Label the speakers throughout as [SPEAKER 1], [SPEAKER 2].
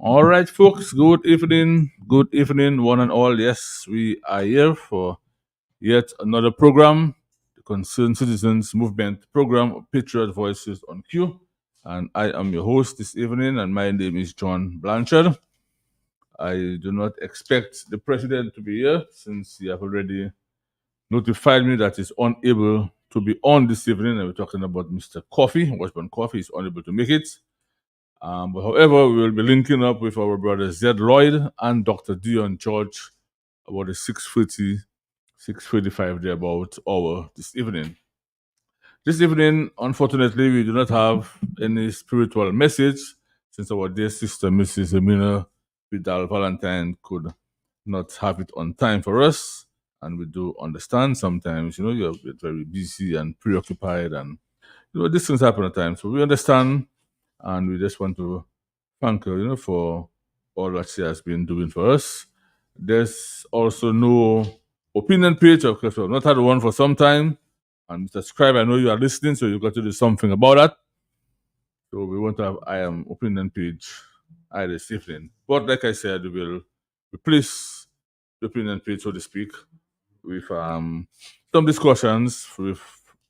[SPEAKER 1] All right, folks. Good evening. Good evening, one and all. Yes, we are here for yet another program, the Concerned Citizens Movement program, Patriot Voices on Q. And I am your host this evening, and my name is John Blanchard. I do not expect the president to be here since he have already notified me that he's unable to be on this evening. And we're talking about Mr. Coffee, Washburn Coffee is unable to make it. But however, we will be linking up with our brother Zed Lloyd and Dr. Dion George about the 6:30, 6:35 there about hour this evening. This evening, unfortunately, we do not have any spiritual message since our dear sister Mrs. Amina Vidal Valentine could not have it on time for us. And we do understand sometimes, you're very busy and preoccupied and these things happen at times. So we understand and we just want to thank her, for all that she has been doing for us. There's also no opinion page, of course. We've not had one for some time. And Mr. Scribe, I know you are listening, so you've got to do something about that. So we want to have I am opinion page this evening. But like I said, we will replace the opinion page, so to speak, with some discussions with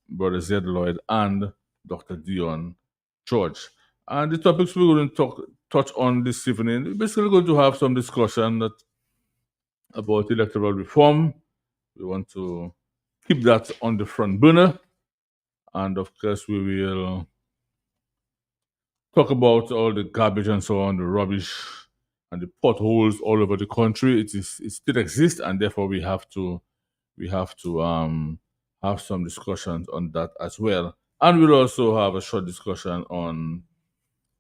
[SPEAKER 1] Brother Zed Lloyd and Dr. Dion George. And the topics we're going to touch on this evening, we're basically going to have some discussion about electoral reform. We want to keep that on the front burner. And of course, we will talk about all the garbage and so on, the rubbish and the potholes all over the country. It still exists, and therefore we have to have some discussions on that as well. And we'll also have a short discussion on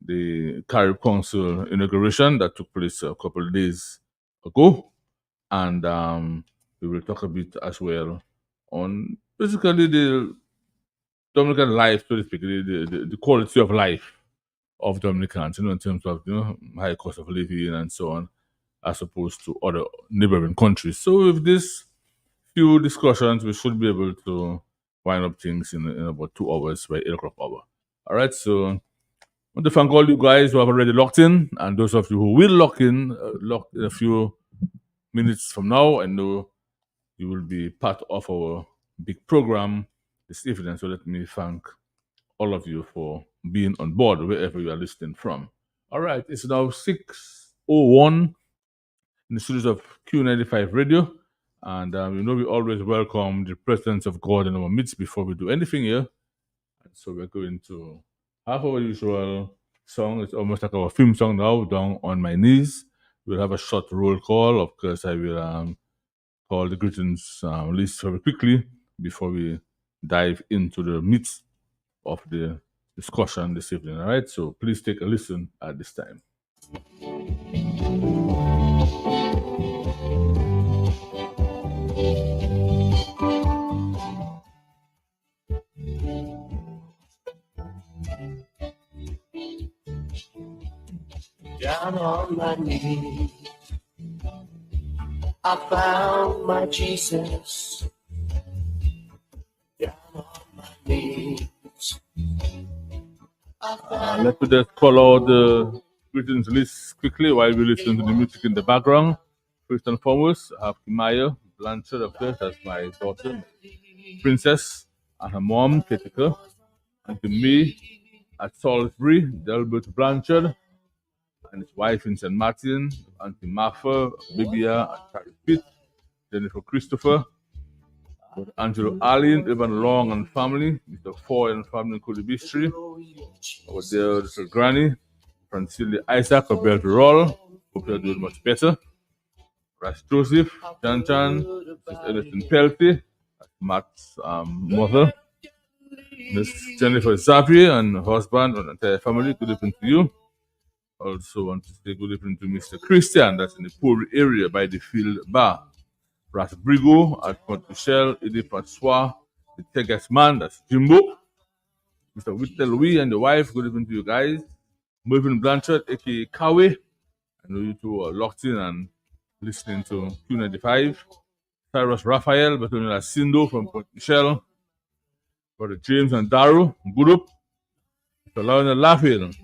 [SPEAKER 1] the Carib Council inauguration that took place a couple of days ago, and we will talk a bit as well on basically the Dominican life, so to speak, the quality of life of Dominicans, in terms of high cost of living and so on, as opposed to other neighboring countries. So with this few discussions, we should be able to wind up things in about 2 hours by 8 o'clock hour. All right, so I want to thank all you guys who have already locked in, and those of you who will lock in a few minutes from now. I know you will be part of our big program this evening. So let me thank all of you for being on board wherever you are listening from. All right, it's now 6:01 in the studios of Q95 Radio. And we always welcome the presence of God in our midst before we do anything here. And so we're going to have our usual song. It's almost like our theme song now, Down on My Knees. We'll have a short roll call. Of course, I will call the greetings list very quickly before we dive into the midst of the discussion this evening. All right, so please take a listen at this time.
[SPEAKER 2] Down on my knees, I found my Jesus. Down on my knees.
[SPEAKER 1] Let me just call out the greetings list quickly while we listen to the music in the background. First and foremost, I have Kimaya Blanchard, of course, that's my daughter, Princess, and her mom, Ketika, and to me at Salisbury, Delbert Blanchard, and his wife in St. Martin, Auntie Martha, Bibia, and Carrie Pitt, Jennifer Christopher, Angelo Allen, Evan Long and family, Mr. Foy and family in Kodibistri, our dear little granny, Francilia Isaac of Belterol, hope you're doing much better. Ras Joseph, Chan Chan, Mrs. Edison Pelty, Matt's mother, Miss Jennifer Xavier and her husband and entire family, good evening to you. Also want to say good evening to Mr. Christian, that's in the Puri area by the Field Bar. Ras Brigo at Port Michelle, Eddie Francois, the Tegas man, that's Jimbo. Mr. Whittle Louis and the wife, good evening to you guys. Mervyn Blanchard, aka Kawe. I know you two are locked in and listening to Q95. Cyrus Raphael, but only Sindo from Port Michelle. Brother James and Daru, good up. Mr. Lionel Lafayette,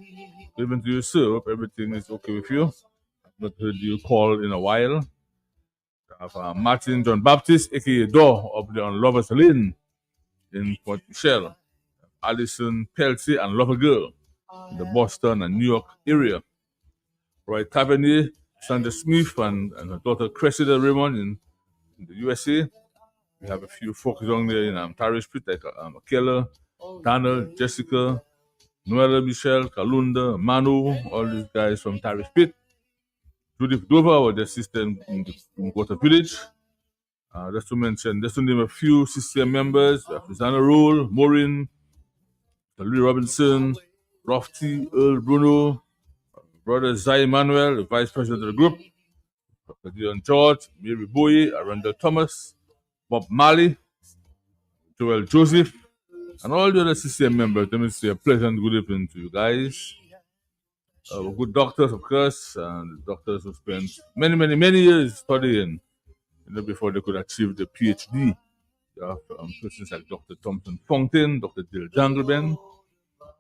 [SPEAKER 1] good evening to you, sir. Hope everything is okay with you. I've not heard you call in a while. I have Martin John Baptist, aka Door, up there on Lovers Lane in Port Michelle. Alison Pelty and Lover Girl in the Boston and New York area. Roy Tavernier, Sandra Smith, and her daughter Cressida Raymond in the USA. We have a few folks down there in Tarish Pit, like Keller, Dana, Jessica, Noella Michelle, Kalunda, Manu, all these guys from Tarish Pit. Judith Dover, our their sister in Water Village. Just to name a few CCM members. We have Susanna Rule, Maureen, Louis Robinson, Rofty, Earl Bruno, Brother Zai Emmanuel, the Vice President of the group, Dr. Dion George, Mary Bowie, Aranda Thomas, Bob Malley, Joel Joseph, and all the other CCM members. Let me say a pleasant good evening to you guys. Good doctors, of course, and doctors who spent many years studying, before they could achieve the PhD. You have persons like Dr. Thompson Fountain, Dr. Dill Jangleben,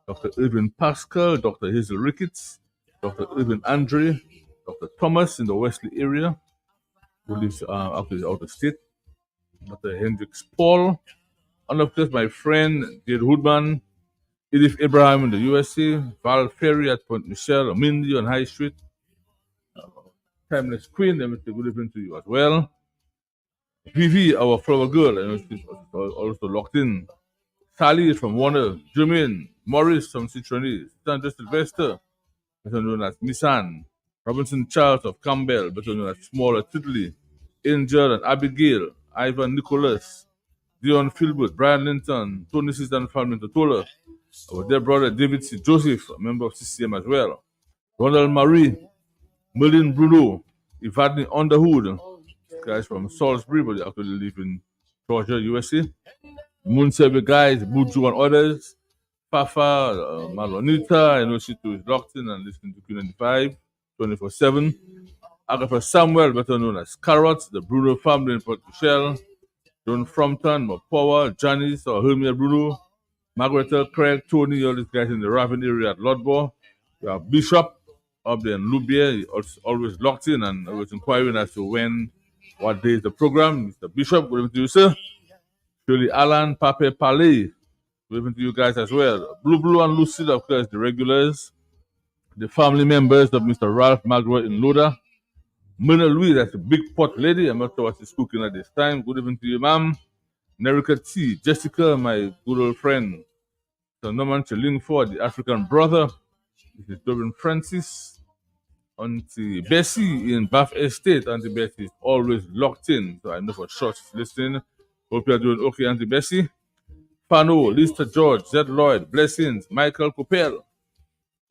[SPEAKER 1] Dr. Irvin Pascal, Dr. Hazel Ricketts, Dr. Irvin Andre, Dr. Thomas in the Wesley area, who lives actually out of state, Dr. Hendricks Paul, and of course my friend Jade Hoodman, Edith Abraham in the USA, Val Ferry at Point Michelle, Mindy on High Street, Timeless Queen, let me say good evening to you as well. Vivi, our flower girl, she's also locked in. Sally from Warner, Jermaine, Morris from Citroni, Sandra Sylvester, better known as Nissan, Robinson Charles of Campbell, better known as Smaller Titley, Angel and Abigail, Ivan Nicholas, Dion Philbert, Brian Linton, Tony Sister and family Totola, our dear brother David C. Joseph, a member of CCM as well, Ronald Marie, Merlin Bruno, Evadne Underwood, guys from Salisbury, but they actually live in Georgia, USA. Moonsever guys, Buju and others, Fafa, Malonita, I know she too is locked in and listening to Q95 24/7. Agatha Samuel, better known as Carrot, the Bruno family in Port Michelle, John Frompton, Mapower, Janice or Hermia Bruno, Margaret L. Craig, Tony, all these guys in the Raven area at Lodbo. We have Bishop up there in Lubia, he always locked in and always inquiring as to what day is the program. Mr. Bishop, good evening to you, sir. Shirley Allen, Pape Palais, good evening to you guys as well. Blue and Lucille, of course, the regulars. The family members of Mr. Ralph Magro in Loda. Myrna Louise, that's a big pot lady. I'm not sure what she's cooking at this time. Good evening to you, ma'am. Nerika T, Jessica, my good old friend. Sir Norman Chillingford, the African brother. This is Dublin Francis. Auntie Bessie in Bath Estate. Auntie Bessie is always locked in, so I know for sure she's listening. Hope you're doing okay, Auntie Bessie. Fano, Lisa George, Zed Lloyd, Blessings, Michael Coppell,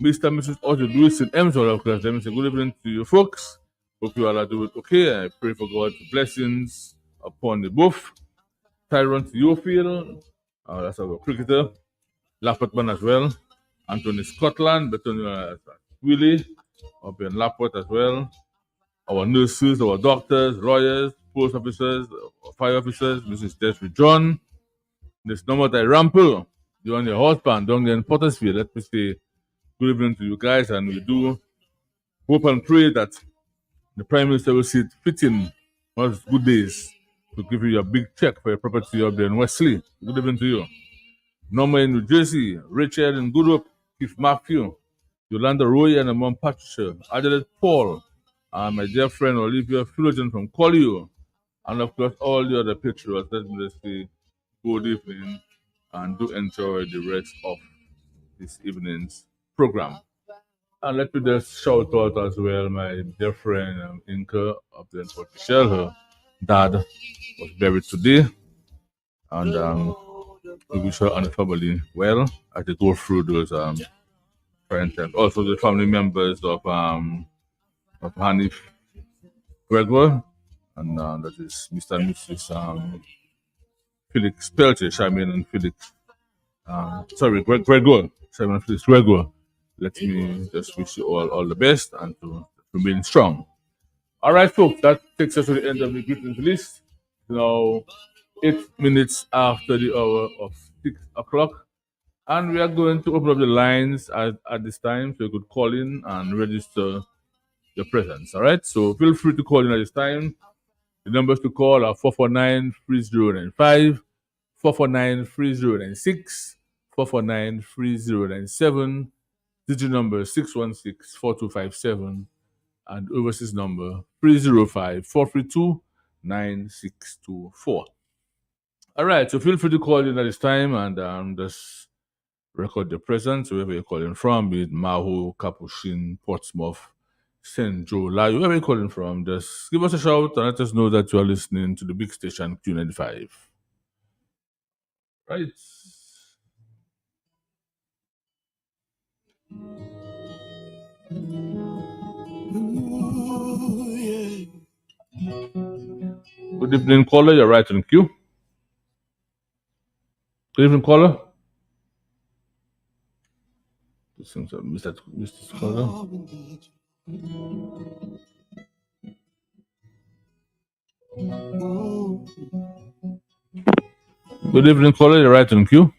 [SPEAKER 1] Mr. and Mrs. Audrey Lewis in Emsall, of course. Let me say good evening to you folks. Hope you all are doing okay. I pray for God's blessings upon the both. Tyrone Theophil, that's our cricketer. Lappertman as well. Anthony Scotland, better known as Willie, up in Lapport as well. Our nurses, our doctors, lawyers, post officers, fire officers, Mrs. Desiree John. This number that Rample, you on your husband down there in Pottersfield. Let me say good evening to you guys, and we do hope and pray that the Prime Minister will see it fitting one of his good days to give you a big check for your property up there in Wesley. Good evening to you. Norma in New Jersey, Richard in Good Hope, Keith Matthew, Yolanda Roy and Mom Patricia, Adelaide Paul, and my dear friend Olivia Philogene from Collio, and of course all the other patriots. Let me just say good evening and do enjoy the rest of this evening's program. And let me just shout out as well my dear friend Inka up there in Port Michelle. Her dad was buried today, and we wish her and the family well as they go through those friends and also the family members of Hanif Gregor, and that is Mr. and Mrs. Felix Pelche, Shaman and Felix. Gregor, Shaman and Felix Gregor. Let me just wish you all the best and to remain strong. All right, folks, that takes us to the end of the greetings list. Now, 8 minutes after the hour of 6 o'clock. And we are going to open up the lines at this time so you could call in and register your presence. All right, so feel free to call in at this time. The numbers to call are 449-3095, 449-3096, 449-3097, digit number 616-4257, and overseas number 305-432-9624. All right, so feel free to call in at this time and just record the presence wherever you're calling from, be it Maho, Capuchin, Portsmouth, St. Joe, Layo, wherever you're calling from. Just give us a shout and let us know that you are listening to the big station Q95. Right. Good evening, caller. You're right on cue. Good evening, caller. Mr. Caller. Good evening, caller. You're right on cue.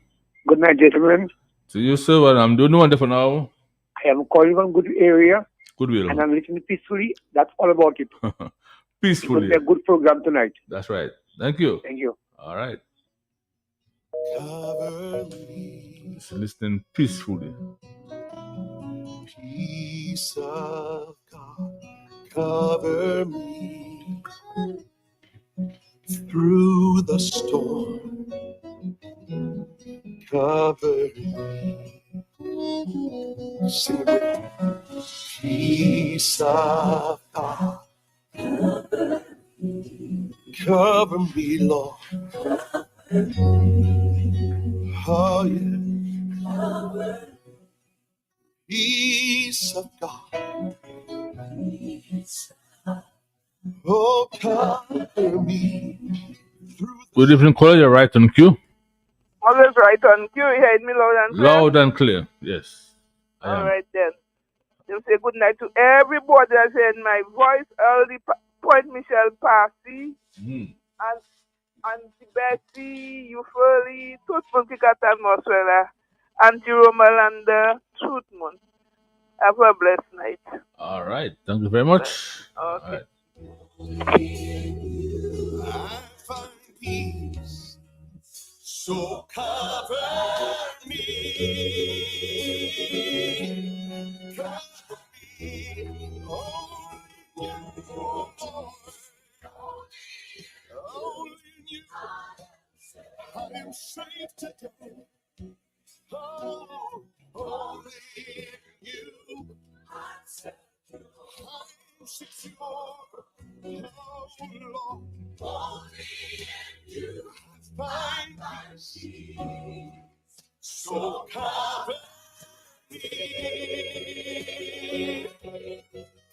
[SPEAKER 3] Good night, gentlemen.
[SPEAKER 1] To you, sir. Well, I'm doing one day for now.
[SPEAKER 3] I am calling from good area.
[SPEAKER 1] Goodwill.
[SPEAKER 3] And I'm listening peacefully. That's all about it.
[SPEAKER 1] Peacefully.
[SPEAKER 3] It's a good program tonight.
[SPEAKER 1] That's right. Thank you.
[SPEAKER 3] Thank you.
[SPEAKER 1] All right. Just listening peacefully.
[SPEAKER 2] Peace of God, cover me. through the storm. Cover me. Sing it with me. Peace of God. Cover me, Lord. Oh, yeah. Peace of God. Oh, cover me.
[SPEAKER 1] Good evening, caller. You're right on cue.
[SPEAKER 4] Always right on cue. You heard me loud and clear?
[SPEAKER 1] Loud and clear. Yes, I
[SPEAKER 4] All
[SPEAKER 1] am.
[SPEAKER 4] right then. You say good night to everybody that's heard my voice. Early Point Michelle Passy and Auntie Bessie, Euphorly, Toothman Kikatan Moswella, Auntie Romalanda, Truthman. Have a blessed night.
[SPEAKER 1] All right. Thank you very much. All
[SPEAKER 4] Okay.
[SPEAKER 1] right.
[SPEAKER 2] I find peace, so cover me. Cover me, only you, Lord. Only you, I am safe today. Oh, only you, I'm secure. Oh, Lord, only you, find peace. So cover me.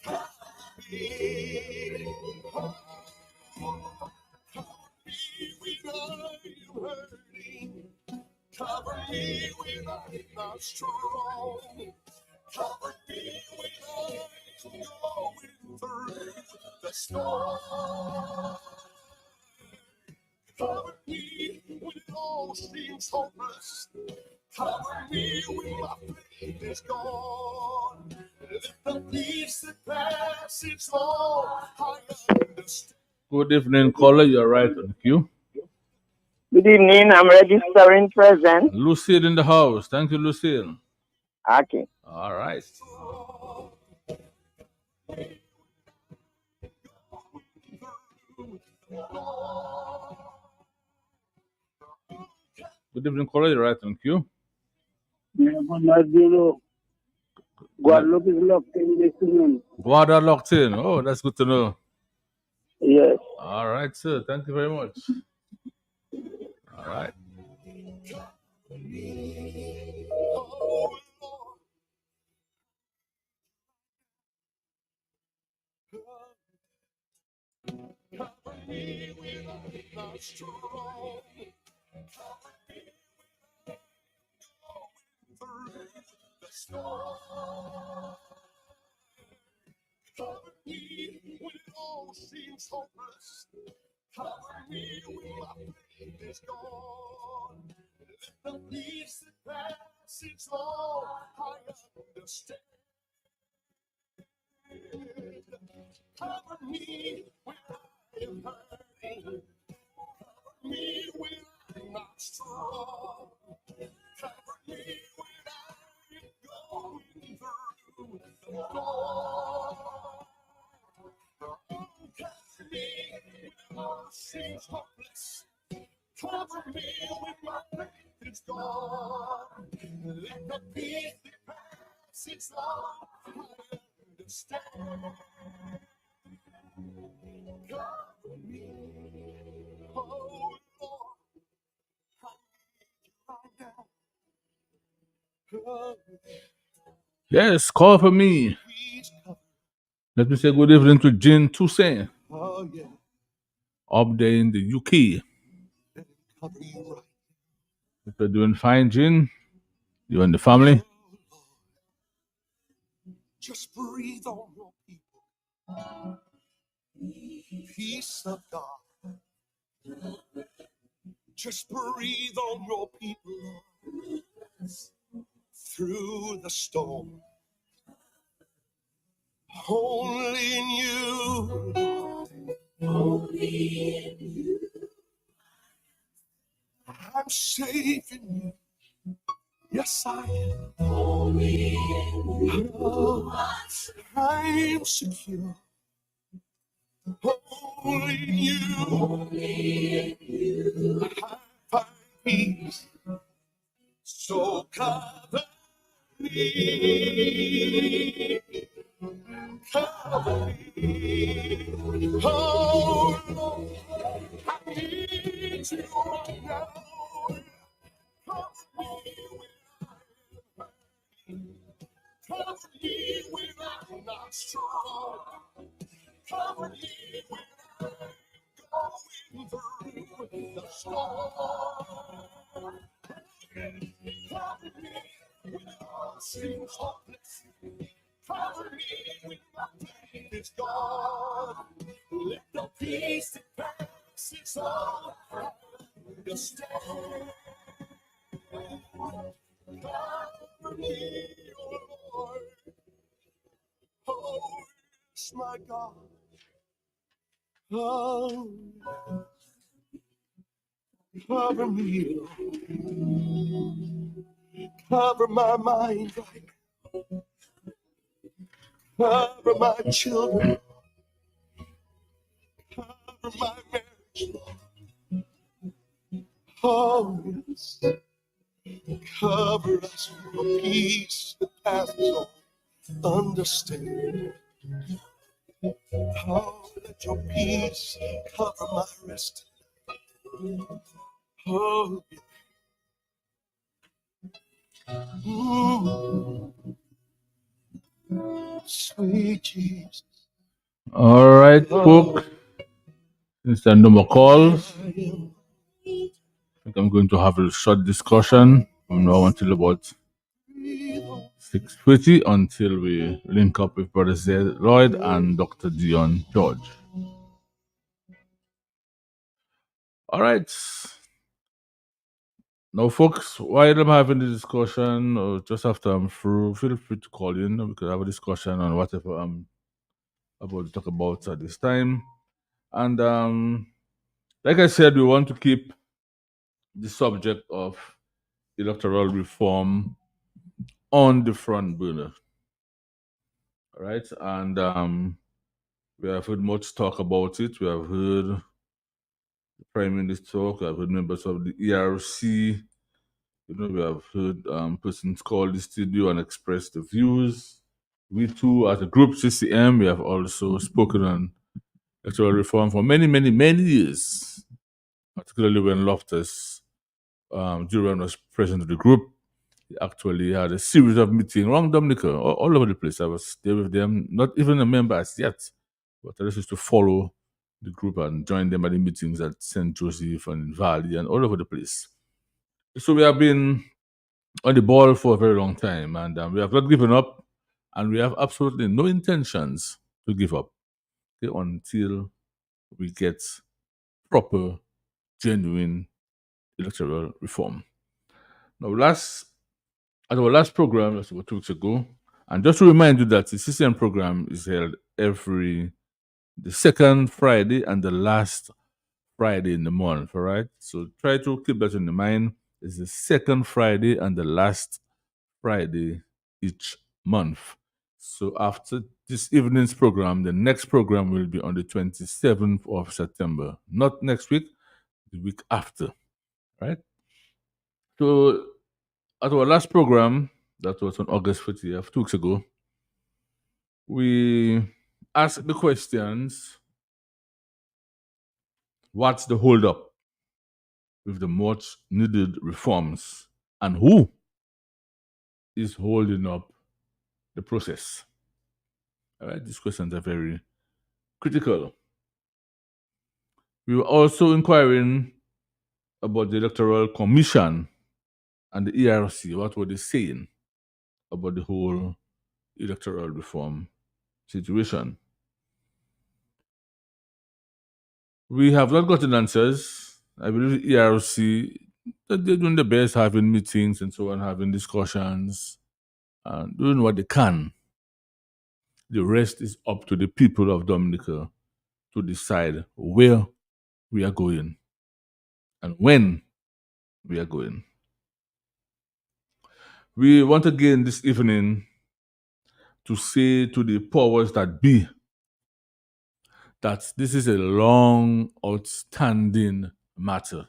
[SPEAKER 2] Cover me. Cover me when I'm hurting. Cover me when I'm not strong. Cover me when I'm going through the storm. Cover me when it all seems hopeless. Cover me when my faith is gone. Let the peace that passes all I understand.
[SPEAKER 1] Good evening, caller. You're right on cue.
[SPEAKER 5] Good evening. I'm registering present.
[SPEAKER 1] Lucille in the house. Thank you, Lucille.
[SPEAKER 5] Okay.
[SPEAKER 1] All right. Good evening, caller. You're right on cue.
[SPEAKER 3] Guadalupe is locked in this evening.
[SPEAKER 1] Guada locked in. Oh, that's good to know.
[SPEAKER 3] Yes.
[SPEAKER 1] All right, sir. Thank you very much. All right.
[SPEAKER 2] Oh, Lord. Cover me when I'm not strong. Cover me when I'm going through the storm. Cover me when it all seems hopeless. Cover me when my faith is gone. Let the peace that passes all I understand. Cover me when I am hurting. Cover me when I'm not strong. Cover me when I'm going through the storm. Cover me when all seems hopeless. Cover me when my faith is gone. Let the peace that passes all I understand. Cover me, oh Lord, I need you right now.
[SPEAKER 1] Yes, call for me.
[SPEAKER 2] Please cover.
[SPEAKER 1] Let me say good evening to Jean Toussaint
[SPEAKER 2] Oh yeah,
[SPEAKER 1] up there in the UK.
[SPEAKER 2] let him cover you right.
[SPEAKER 1] If you're doing fine, Jean, you and the family.
[SPEAKER 2] Oh Lord, just breathe on your people. Peace of God. Just breathe on your people, Lord. Through the storm. Only in you, only in you. I'm safe in you. Yes, I am. Only in you. Oh, I'm secure. Only in you I find peace. So cover me, cover me. Oh Lord, I need you right now. Cover me cover me when I'm not strong. Cover me when I'm going through the storm. Cover me when all seems hopeless. Cover me when my pain is gone. Let the peace that passes all understand. Cover me, oh Lord. Oh, yes, my God. Oh, cover me, cover my mind, cover my children, cover my marriage. Oh, yes, cover us with a peace that passes all understanding. Oh, let your peace cover my rest. Oh, mm, sweet Jesus.
[SPEAKER 1] All right, folks. Since there are no more calls, I think I'm going to have a short discussion from now until about 6:30 until we link up with Brother Zed Lloyd and Dr. Dion George. All right. Now, folks, while I'm having the discussion, or just after I'm through, feel free to call in. We could have a discussion on whatever I'm about to talk about at this time. And like I said, we want to keep the subject of electoral reform on the front burner. All right. And we have heard much talk about it. We have heard the Prime Minister talk. We have heard members of the ERC. We have heard persons call the studio and express the views. We too, as a group, CCM, we have also spoken on electoral reform for many, many, many years, particularly when Loftus Duran was president of the group. He actually had a series of meetings around Dominica, all over the place. I was there with them, not even a member as yet, but I just used to follow the group and join them at the meetings at St. Joseph and in Valley and all over the place. So we have been on the ball for a very long time, and we have not given up, and we have absolutely no intentions to give up until we get proper, genuine electoral reform. Now, at our last program, that's about 2 weeks ago, and just to remind you that the CCM program is held the second Friday and the last Friday in the month, all right? So try to keep that in mind. It's the second Friday and the last Friday each month. So after this evening's program, the next program will be on the 27th of September. Not next week, the week after, right? So at our last program, that was on August 30th, 2 weeks ago, we asked the questions, what's the holdup with the much needed reforms, and who is holding up the process? All right, these questions are very critical. We were also inquiring about the Electoral Commission and the ERC. What were they saying about the whole electoral reform situation? We have not gotten answers. I believe the ERC, that they're doing the best, having meetings and so on, having discussions, and doing what they can. The rest is up to the people of Dominica to decide where we are going and when we are going. We want again this evening to say to the powers that be that this is a long, outstanding matter.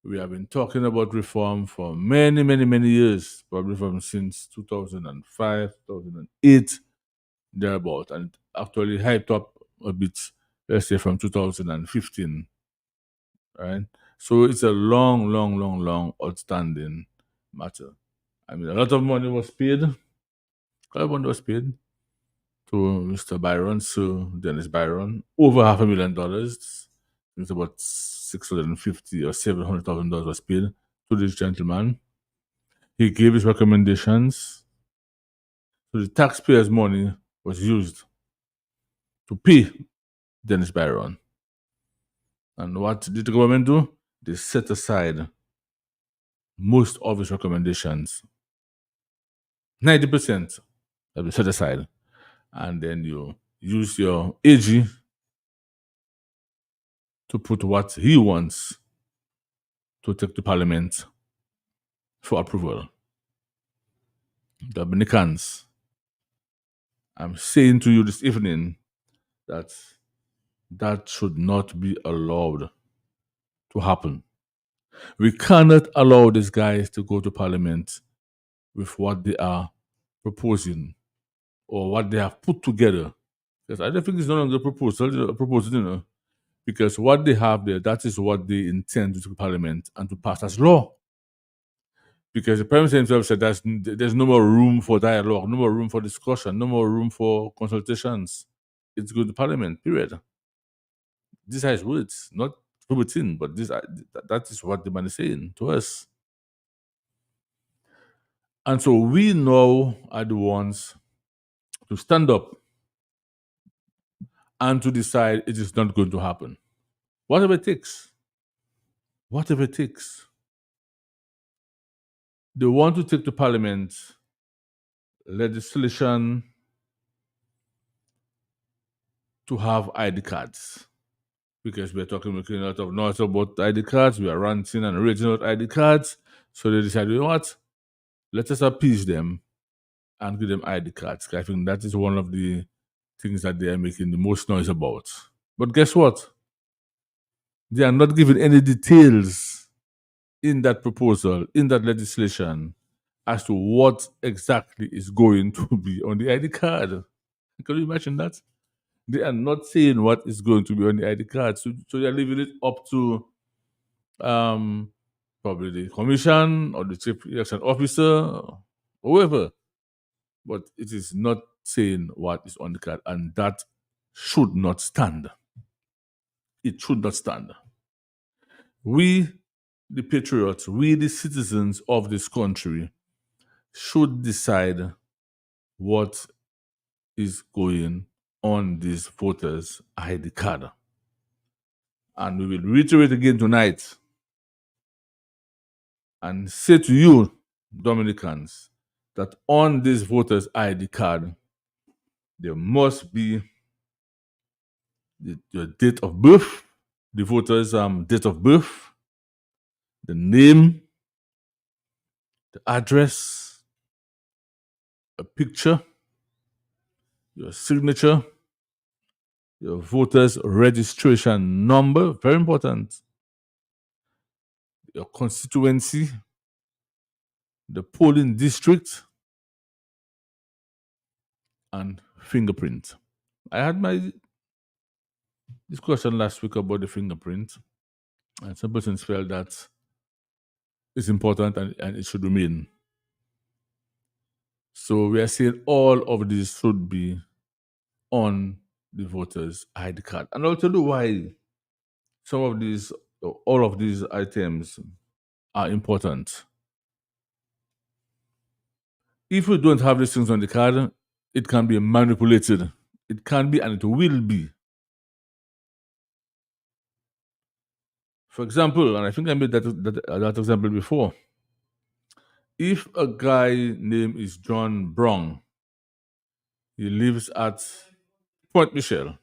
[SPEAKER 1] We have been talking about reform for many, many, many years, probably from since 2005, 2008, thereabout, and actually hyped up a bit, let's say from 2015, right? So it's a long, long, long, long outstanding matter. I mean, a lot of money was paid. A lot of money was paid to Mr. Byron, Sir Dennis Byron, over $500,000. It's about $650,000 or $700,000 was paid to this gentleman. He gave his recommendations. So the taxpayers' money was used to pay Dennis Byron. And what did the government do? They set aside most of his recommendations. 90% have been set aside. And then you use your AG to put what he wants to take to Parliament for approval. Dominicans, I'm saying to you this evening that that should not be allowed to happen. We cannot allow these guys to go to Parliament with what they are proposing or what they have put together. Because I don't think it's no longer a proposal, because what they have there, that is what they intend to Parliament and to pass as law. Because the Prime Minister himself said there's no more room for dialogue, no more room for discussion, no more room for consultations. It's good to Parliament, period. These are his words, not verbatim, but that is what the man is saying to us. And so we now are the ones to stand up and to decide it is not going to happen. Whatever it takes. Whatever it takes. They want to take to Parliament legislation to have ID cards. Because we're making a lot of noise about ID cards, we are ranting and raging about ID cards. So they decided, you know what? Let us appease them and give them ID cards. I think that is one of the things that they are making the most noise about. But guess what? They are not giving any details in that proposal, in that legislation, as to what exactly is going to be on the ID card. Can you imagine that? They are not saying what is going to be on the ID card. So they're leaving it up to probably the commission or the chief election officer or whoever. But it is not saying what is on the card, and that should not stand. It should not stand. We, the patriots, we, the citizens of this country, should decide what is going on this voters' ID card. And we will reiterate again tonight and say to you, Dominicans, that on this voters' ID card, there must be your date of birth, the voter's date of birth, the name, the address, a picture, your signature, your voter's registration number, very important, your constituency, the polling district, and fingerprint. I had my discussion last week about the fingerprint, and some persons felt that it's important and it should remain. So we are saying all of these should be on the voter's ID card. And I'll tell you why some of these, all of these items are important. If we don't have these things on the card, it can be manipulated. It can be and it will be. For example, and I think I made that example before, if a guy name is John Brown, he lives at Point Michelle,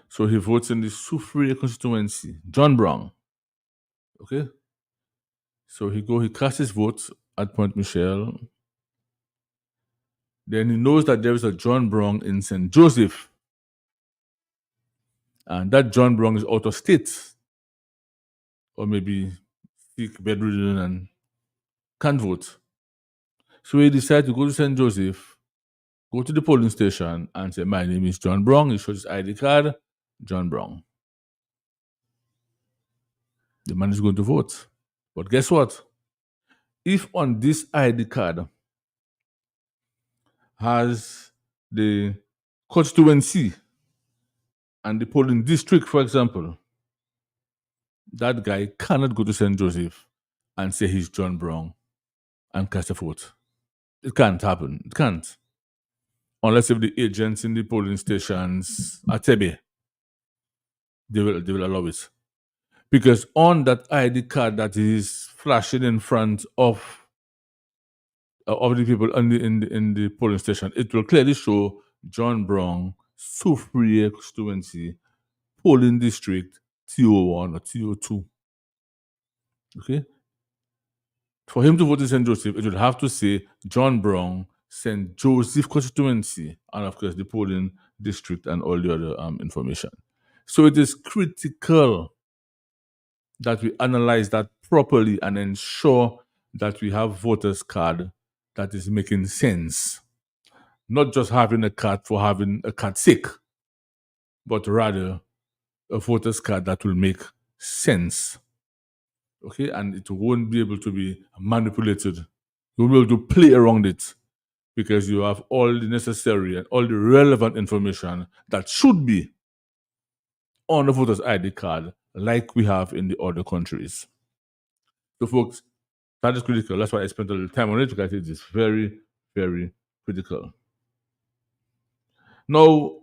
[SPEAKER 1] so he votes in the Soufriere constituency, John Brown. Okay? So he casts his vote at Point Michelle. Then he knows that there is a John Brown in St. Joseph. And that John Brown is out of state, or maybe sick, bedridden, and can't vote. So he decided to go to St. Joseph, go to the polling station, and say, "My name is John Brown." He shows his ID card, John Brown. The man is going to vote. But guess what? If on this ID card has the constituency and the polling district, for example, that guy cannot go to St. Joseph and say he's John Brown and cast a vote. It can't happen. It can't. Unless if the agents in the polling stations are Tebe, they will allow it. Because on that ID card that is flashing in front of the people in the polling station, it will clearly show John Brown, Soufriere constituency, polling district, TO1 or TO2. Okay? For him to vote in St. Joseph, it would have to say John Brown, St. Joseph constituency, and of course the polling district and all the other information. So it is critical that we analyze that properly and ensure that we have voters card that is making sense. Not just having a card for having a card's sake, but rather a voters card that will make sense. Okay, and it won't be able to be manipulated. You will to play around it because you have all the necessary and all the relevant information that should be on the voter's ID card like we have in the other countries. So folks, that is critical. That's why I spent a little time on it because it is very, very critical. Now,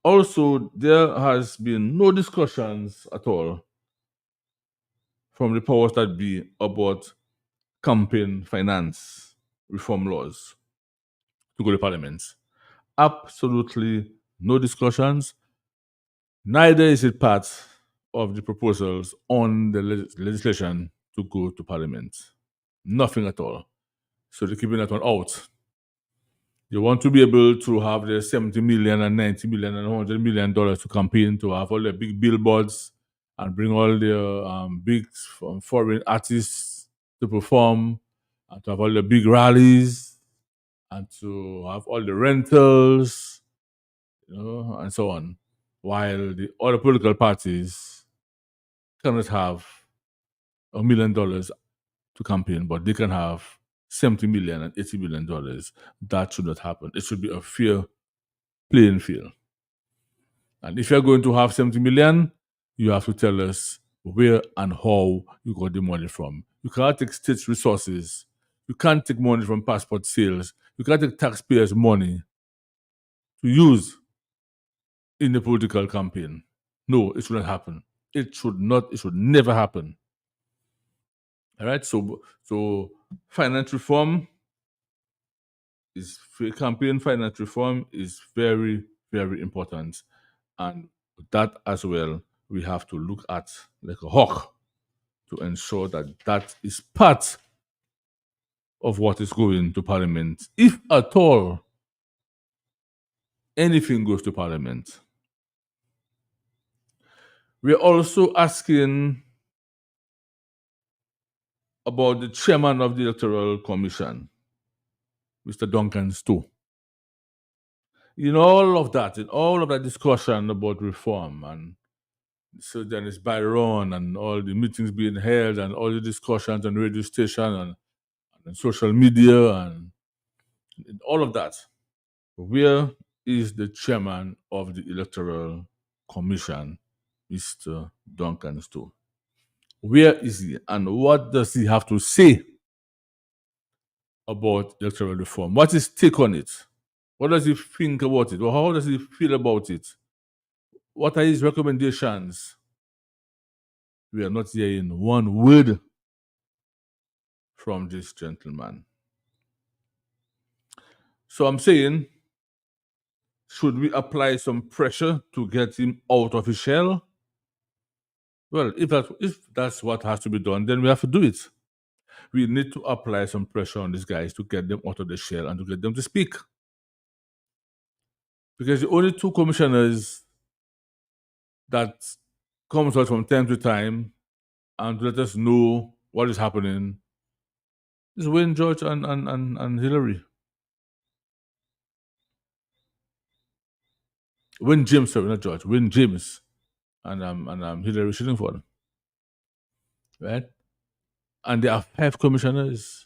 [SPEAKER 1] also, there has been no discussions at all from the powers that be about campaign finance reform laws to go to Parliament. Absolutely no discussions. Neither is it part of the proposals on the legislation to go to Parliament. Nothing at all. So they're keeping that one out. You want to be able to have the $70 million and $90 million and $100 million to campaign, to have all the big billboards and bring all the big foreign artists to perform, and to have all the big rallies, and to have all the rentals, and so on. While the other political parties cannot have $1 million to campaign, but they can have $70 million and $80 million. That should not happen. It should be a fair playing field. And if you're going to have 70 million, you have to tell us where and how you got the money from. You can't take state resources. You can't take money from passport sales. You can't take taxpayers' money to use in the political campaign. No, it should not happen. It should never happen. All right, so finance reform campaign finance reform is very, very important. And that as well, we have to look at like a hawk to ensure that that is part of what is going to Parliament. If at all anything goes to Parliament. We're also asking about the chairman of the Electoral Commission, Mr. Duncan Stowe. In all of that discussion about reform, and Sir Dennis Byron and all the meetings being held and all the discussions on radio station and social media and all of that, where is the chairman of the Electoral Commission, Mr. Duncan Stowe? Where is he, and what does he have to say about electoral reform? What's his take on it? What does he think about it? Or how does he feel about it? What are his recommendations? We are not hearing one word from this gentleman. So I'm saying, should we apply some pressure to get him out of his shell? Well, if that's what has to be done, then we have to do it. We need to apply some pressure on these guys to get them out of the shell and to get them to speak. Because the only two commissioners that comes out from time to time and to let us know what is happening is Wayne George and Hillary. Wayne James, sorry, not George. Wayne James and Hillary Shillingford. Right? And there are 5 commissioners.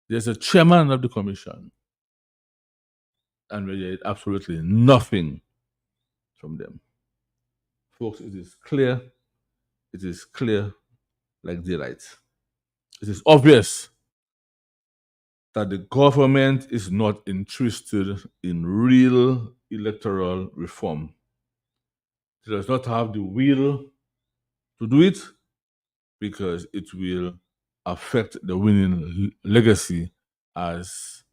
[SPEAKER 1] There's a chairman of the commission. And we get absolutely nothing from them. Folks, it is clear. It is clear like daylight. It is obvious that the government is not interested in real electoral reform. It does not have the will to do it because it will affect the winning legacy, as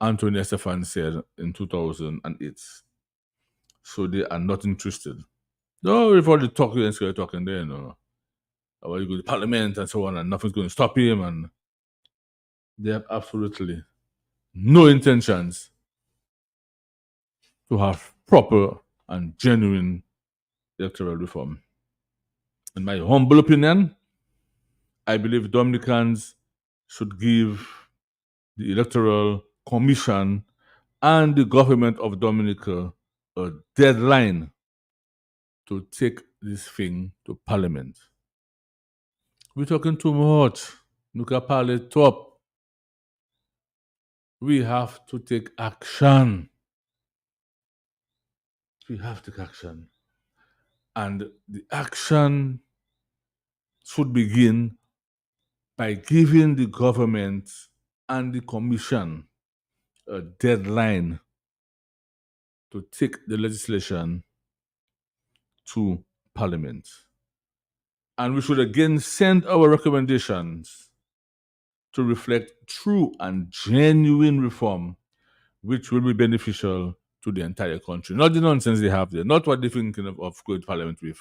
[SPEAKER 1] Anthony Estefan said in 2008. So they are not interested. No, we've already talked and started talking there, about you go to Parliament and so on, and nothing's going to stop him, and they have absolutely no intentions to have proper and genuine electoral reform. In my humble opinion, I believe Dominicans should give the Electoral Commission and the government of Dominica a deadline to take this thing to Parliament. We're talking too much. Nuka Pale top. We have to take action. We have to take action. And the action should begin by giving the government and the commission a deadline to take the legislation to Parliament. And we should again send our recommendations to reflect true and genuine reform, which will be beneficial to the entire country. Not the nonsense they have there, not what they're thinking of going to Parliament with.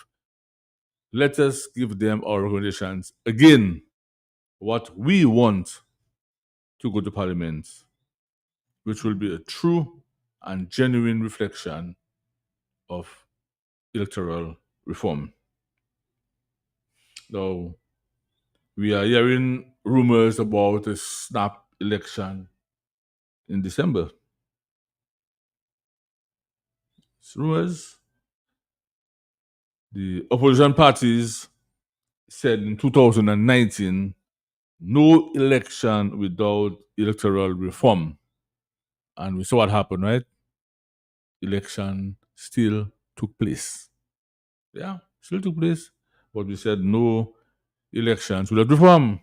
[SPEAKER 1] Let us give them our recommendations. Again, what we want to go to Parliament, which will be a true and genuine reflection of electoral reform. Now, we are hearing rumors about a snap election in December. It's rumors. The opposition parties said in 2019, no election without electoral reform. And we saw what happened, right? Election still took place. Yeah, still took place. But we said no elections without reform.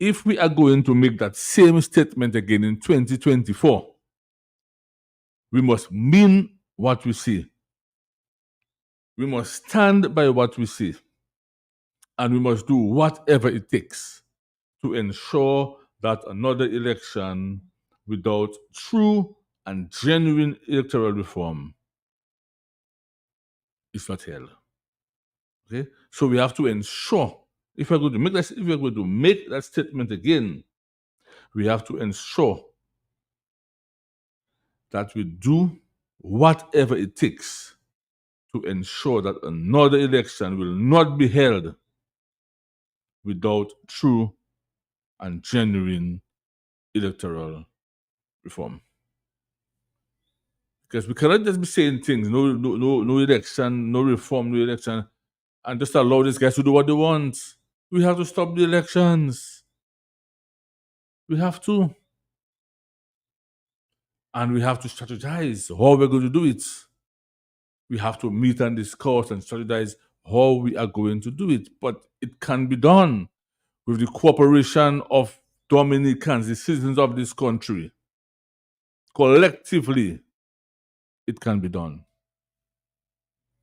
[SPEAKER 1] If we are going to make that same statement again in 2024, we must mean what we say. We must stand by what we say. And we must do whatever it takes to ensure that another election without true and genuine electoral reform is not held. Okay? So we have to ensure, if we're going to make that statement again, we have to ensure that we do whatever it takes to ensure that another election will not be held without true and genuine electoral reform. Because we cannot just be saying things, no election, no reform, no election, and just allow these guys to do what they want. We have to stop the elections. We have to. And we have to strategize how we're going to do it. We have to meet and discuss and strategize how we are going to do it. But it can be done with the cooperation of Dominicans, the citizens of this country. Collectively, it can be done.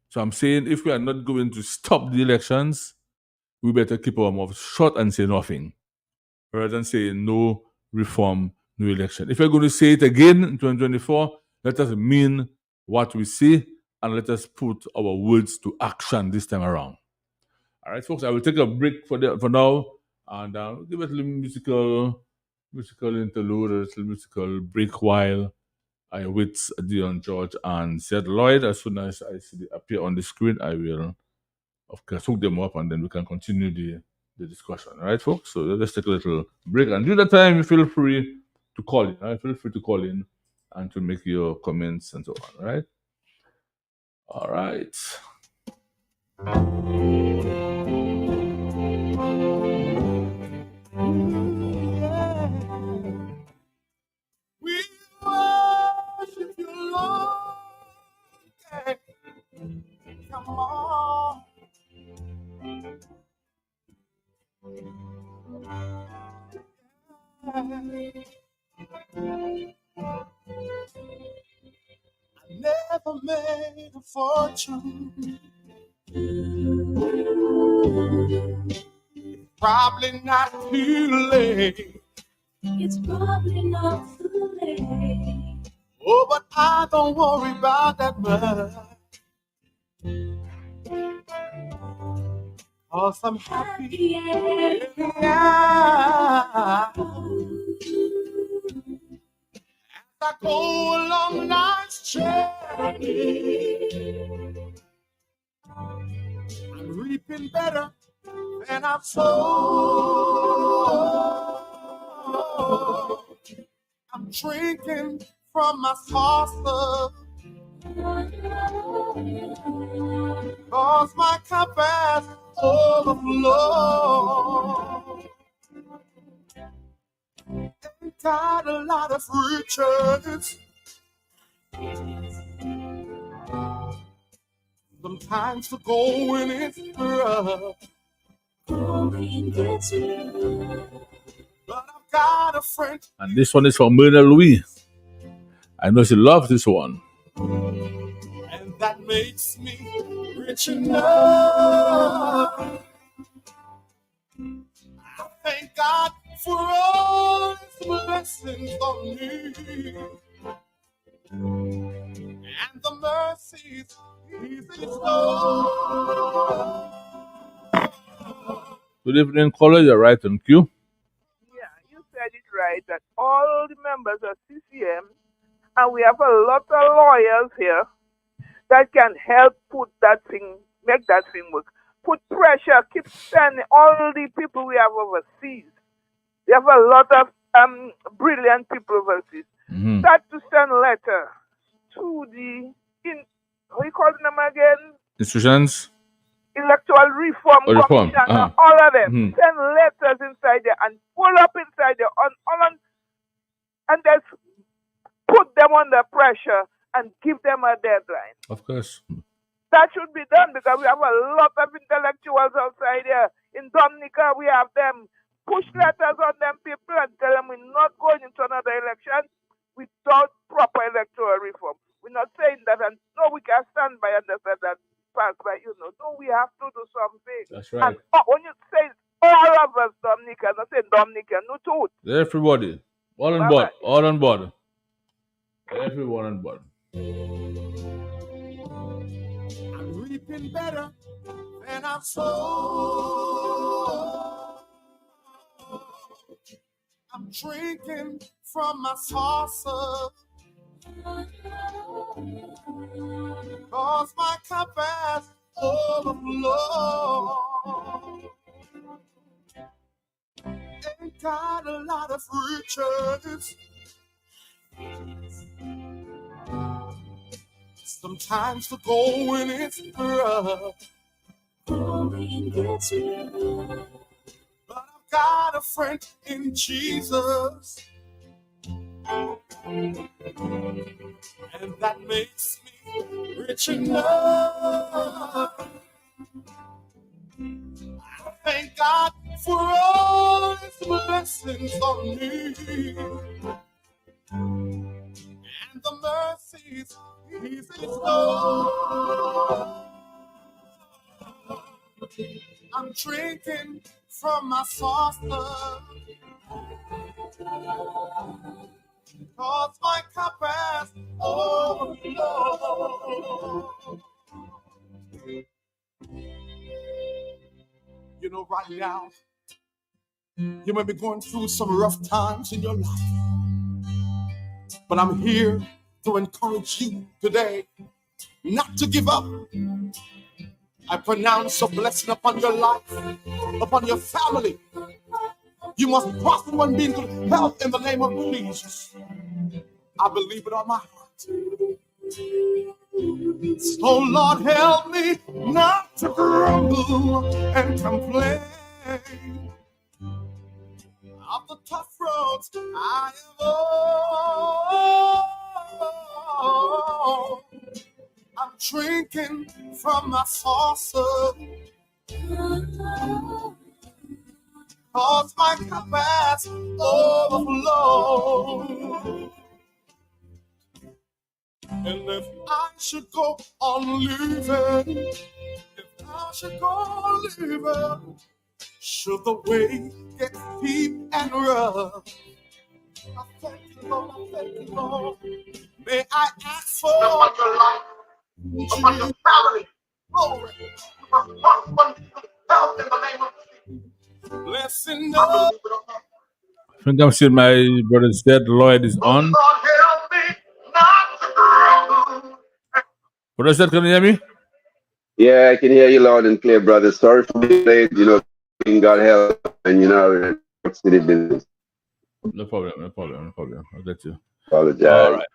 [SPEAKER 1] So I'm saying if we are not going to stop the elections, we better keep our mouths shut and say nothing, rather than saying no reform, no election. If we're going to say it again in 2024, let us mean what we say and let us put our words to action this time around. All right, folks, I will take a break for now and give it a little musical interlude, a little musical break while with Dion George and Seth Lloyd. As soon as I see they appear on the screen, I will, of course, hook them up and then we can continue the discussion. All right, folks? So let's take a little break. And during that time, you feel free to call in. Right? Feel free to call in and to make your comments and so on. All right? All right.
[SPEAKER 2] We worship you, Lord. Yeah. Come on. I never made a fortune. Probably not too late.
[SPEAKER 6] It's probably not too late.
[SPEAKER 2] Oh, but I don't worry about that much. 'Cause I'm happy. Yeah. As I go along life's journey, I'm reaping better than I've sown. I'm drinking from my saucer, 'cause my cup has overflowed. Ain't got a lot of riches. Sometimes the going is rough, but I've got a friend.
[SPEAKER 1] And this one is from Myrna Louis. I know she loves this one.
[SPEAKER 2] And that makes me rich enough. I thank God for all His blessings on me and the mercies He's bestowed.
[SPEAKER 1] Good evening, caller. You're right on cue.
[SPEAKER 4] Yeah, you said it right, that all the members of CCM, and we have a lot of lawyers here that can help put that thing, make that thing work. Put pressure, keep sending all the people we have overseas. We have a lot of brilliant people overseas.
[SPEAKER 1] Mm-hmm.
[SPEAKER 4] Start to send letter to the, how you call them again?
[SPEAKER 1] Institutions?
[SPEAKER 4] Electoral Reform
[SPEAKER 1] Reform.
[SPEAKER 4] Commission, all of them.
[SPEAKER 1] Mhm.
[SPEAKER 4] Send letters inside there and pull up inside there and just put them under pressure and give them a deadline.
[SPEAKER 1] Of course.
[SPEAKER 4] That should be done because we have a lot of intellectuals outside here. In Dominica, we have them. Push letters on them people and tell them we're not going into another election without proper electoral reform. We're not saying that, and no, we can stand by and say that passed by, No, we have to do something.
[SPEAKER 1] That's right.
[SPEAKER 4] And when you say all of us Dominica, not say Dominica, no truth.
[SPEAKER 1] Everybody. All on board. All on board. Everyone on board.
[SPEAKER 2] I'm reaping better than I've sown. I'm drinking from my saucer, 'cause my cup has overflowed. Ain't got a lot of riches. Sometimes the going is rough, but I've got a friend in Jesus, and that makes me rich enough. I thank God for all His blessings on me and the mercies He's bestowed. I'm drinking from my saucer, 'cause my cup has overflowed. Right now, you may be going through some rough times in your life, but I'm here to encourage you today not to give up. I pronounce a blessing upon your life, upon your family. You must prosper and be in good health in the name of Jesus. I believe it on my heart. So Lord, help me not to grumble and complain of the tough roads I have on. I'm drinking from my saucer, cause my cup has overflowed. And if I should go on living, should the way get steep and rough, I thank you, Lord, may I ask for your life, upon your family, glory, help in the name of Jesus. Blessing
[SPEAKER 1] I think I'm seeing my brother said Lloyd is on. Brother said, can you hear me?
[SPEAKER 7] Yeah, I can hear you loud and clear, brother. Sorry for being late, God help, and city business.
[SPEAKER 1] No problem. I'll get you.
[SPEAKER 7] Apologize.
[SPEAKER 1] All right.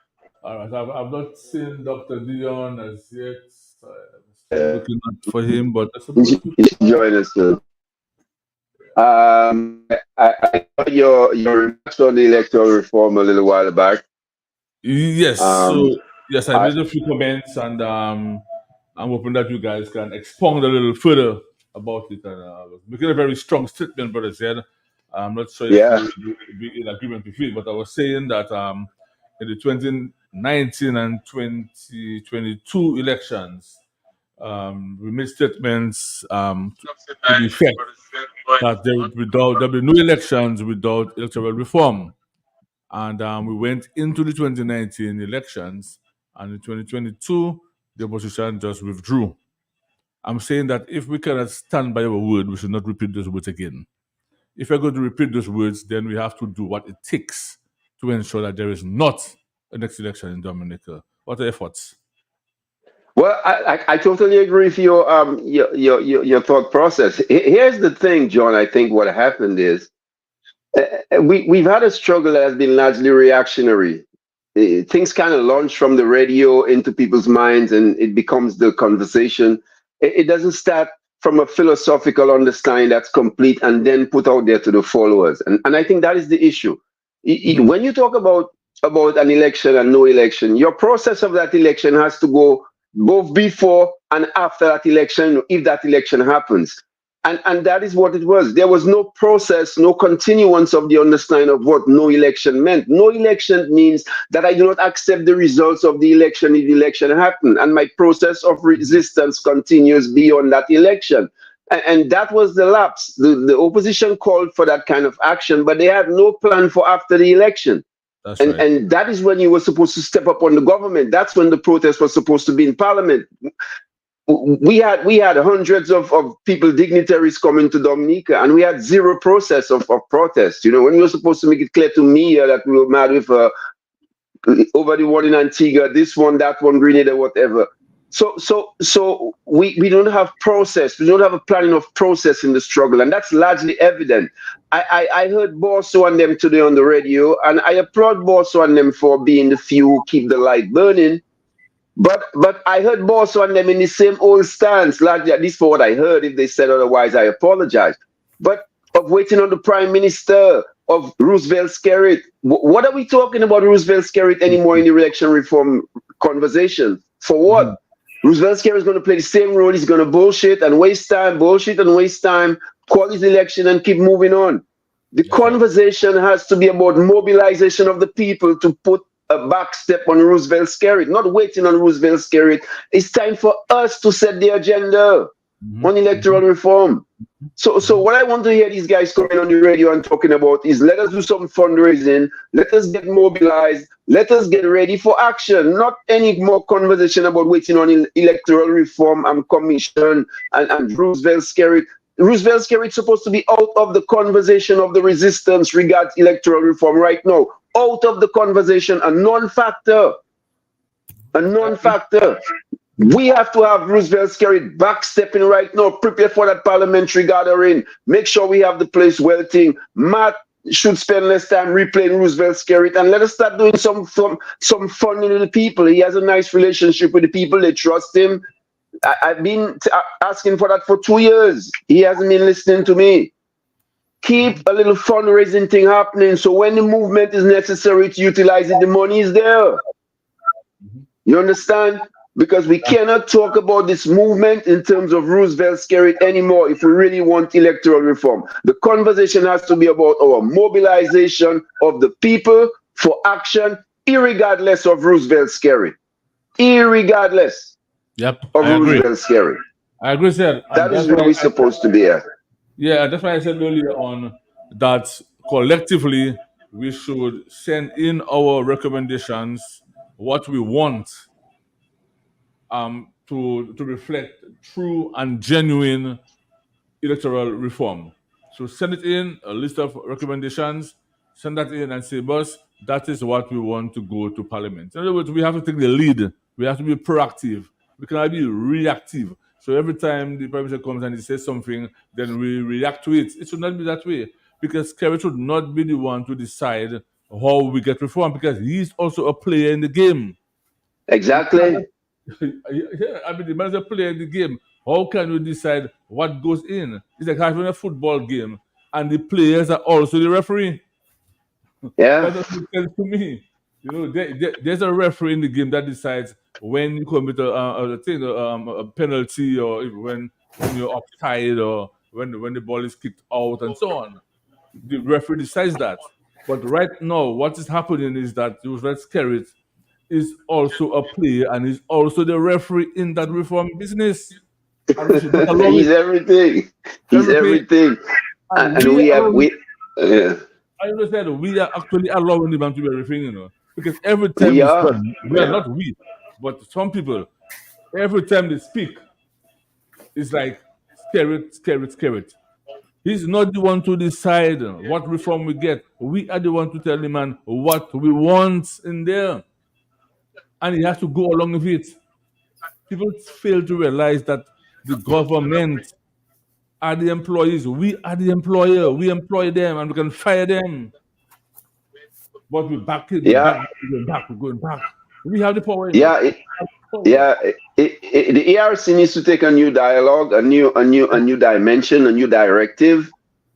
[SPEAKER 1] I've not seen Dr. Dion as yet. I'm still looking out for him, but I suppose
[SPEAKER 7] you should join us soon. I saw your remarks on the electoral reform a little while back.
[SPEAKER 1] Yes. I made a few comments, and I'm hoping that you guys can expound a little further about it. And I was making a very strong statement, brother said. I'm not sure if you would be in agreement with it, but I was saying that in the 2019 and 2022 elections, we made statements to the effect that there will be no elections without electoral reform. And we went into the 2019 elections, and in 2022, the opposition just withdrew. I'm saying that if we cannot stand by our word, we should not repeat those words again. If we're going to repeat those words, then we have to do what it takes to ensure that there is not a next election in Dominica. What are your thoughts?
[SPEAKER 7] Well, I totally agree with your thought process. Here's the thing, John. I think what happened is we've had a struggle that has been largely reactionary. Things kind of launch from the radio into people's minds, and it becomes the conversation. It doesn't start from a philosophical understanding that's complete and then put out there to the followers. And I think that is the issue. When you talk about an election and no election, your process of that election has to go both before and after that election, if that election happens. And that is what it was. There was no process, no continuance of the understanding of what no election meant. No election means that I do not accept the results of the election if the election happened. And my process of resistance continues beyond that election. And that was the lapse. The opposition called for that kind of action, but they had no plan for after the election. And that is when you were supposed to step up on the government. That's when the protest was supposed to be in parliament. We had hundreds of people, dignitaries coming to Dominica, and we had zero process of protest. When you were supposed to make it clear to me that we were mad with over the one in Antigua, this one, that one, Grenada, whatever. So we don't have process. We don't have a planning of process in the struggle, and that's largely evident. I heard Bosso and them today on the radio, and I applaud Bosso and them for being the few who keep the light burning. But I heard Bosso and them in the same old stance, largely, at least for what I heard. If they said otherwise, I apologize. But of waiting on the Prime Minister, of Roosevelt Skerrit. What are we talking about Roosevelt Skerrit anymore in the election reform conversation? For what? Roosevelt Skerrit is going to play the same role. He's going to bullshit and waste time, call his election and keep moving on. The conversation has to be about mobilization of the people to put a back step on Roosevelt Skerrit, not waiting on Roosevelt Skerrit. It's time for us to set the agenda on electoral reform. So what I want to hear these guys coming on the radio and talking about is let us do some fundraising, let us get mobilized, let us get ready for action, not any more conversation about waiting on electoral reform and commission and Roosevelt Skerrit. Roosevelt Skerrit is supposed to be out of the conversation of the resistance regards electoral reform right now. Out of the conversation, a non-factor. a non-factor. We have to have Roosevelt Skerrit backstepping right now, prepare for that parliamentary gathering, make sure we have the place well thing. Matt should spend less time replaying Roosevelt Skerrit, and let us start doing some funding with the people. He has a nice relationship with the people, they trust him. I've been asking for that for 2 years. He hasn't been listening to me. Keep a little fundraising thing happening, so when the movement is necessary to utilize it, the money is there. You understand? Because we cannot talk about this movement in terms of Roosevelt Skerrit anymore if we really want electoral reform. The conversation has to be about our mobilization of the people for action, irregardless of Roosevelt Skerrit. Irregardless of Roosevelt Skerrit.
[SPEAKER 1] I agree, sir.
[SPEAKER 7] That is where we're supposed to be at.
[SPEAKER 1] Yeah, that's why I said earlier on that collectively we should send in our recommendations, what we want, to reflect true and genuine electoral reform. So send it in, a list of recommendations, send that in and say, boss, that is what we want to go to Parliament. In other words, we have to take the lead. We have to be proactive. We cannot be reactive. So every time the Prime Minister comes and he says something, then we react to it. It should not be that way. Because Skerrit should not be the one to decide how we get reform, because he's also a player in the game.
[SPEAKER 7] Exactly.
[SPEAKER 1] Yeah, I mean, the man is a player in the game. How can we decide what goes in? It's like having a football game, and the players are also the referee.
[SPEAKER 7] Yeah.
[SPEAKER 1] That doesn't make sense to me. You know, there's a referee in the game that decides when you commit a penalty, or when you're offside, or when the ball is kicked out, and so on. The referee decides that. But right now, what is happening is that Roosevelt Skerrit is also a player and is also the referee in that reform business.
[SPEAKER 7] He's everything. He's everything. And
[SPEAKER 1] I understand we are actually allowing the man to be everything, you know, because every time not we, but some people, every time they speak, it's like Skerrit. He's not the one to decide what reform we get. We are the one to tell the man what we want in there. And he has to go along with it. People fail to realize that the government are the employees. We are the employer. We employ them and we can fire them. But we're going back. We have the power.
[SPEAKER 7] The ERC needs to take a new dialogue, a new dimension, a new directive.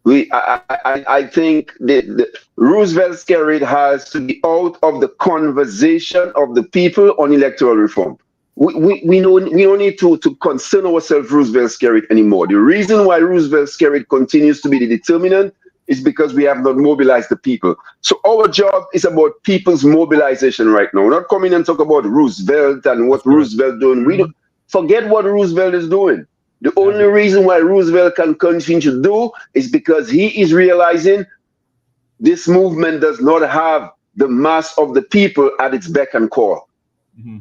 [SPEAKER 7] I think the Roosevelt Skerrit has to be out of the conversation of the people on electoral reform. We don't need to concern ourselves with Roosevelt Skerrit anymore. The reason why Roosevelt Skerrit continues to be the determinant is because we have not mobilized the people. So our job is about people's mobilization right now. We're not coming and talk about Roosevelt and what Roosevelt doing. We don't forget what Roosevelt is doing. The only reason why Roosevelt can continue to do is because he is realizing this movement does not have the mass of the people at its beck and call.
[SPEAKER 1] Mm-hmm.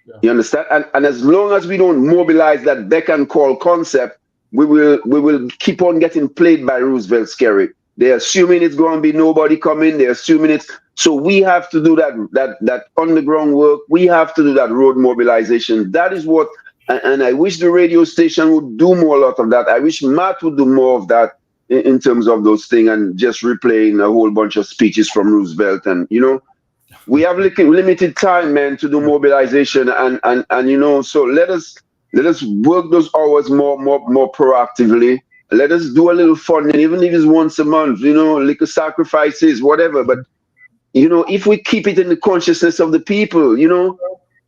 [SPEAKER 1] Yeah.
[SPEAKER 7] You understand? And as long as we don't mobilize that beck and call concept, we will keep on getting played by Roosevelt Skerrit. They're assuming it's going to be nobody coming. They're assuming it's so we have to do that underground work. We have to do that road mobilization. That is what, and I wish the radio station would do more a lot of that. I wish Matt would do more of that in terms of those things and just replaying a whole bunch of speeches from Roosevelt. And you know, we have limited time, man, to do mobilization, and you know, so let us work those hours more proactively. Let us do a little funding, even if it's once a month, you know, little sacrifices, whatever. But you know, if we keep it in the consciousness of the people, you know,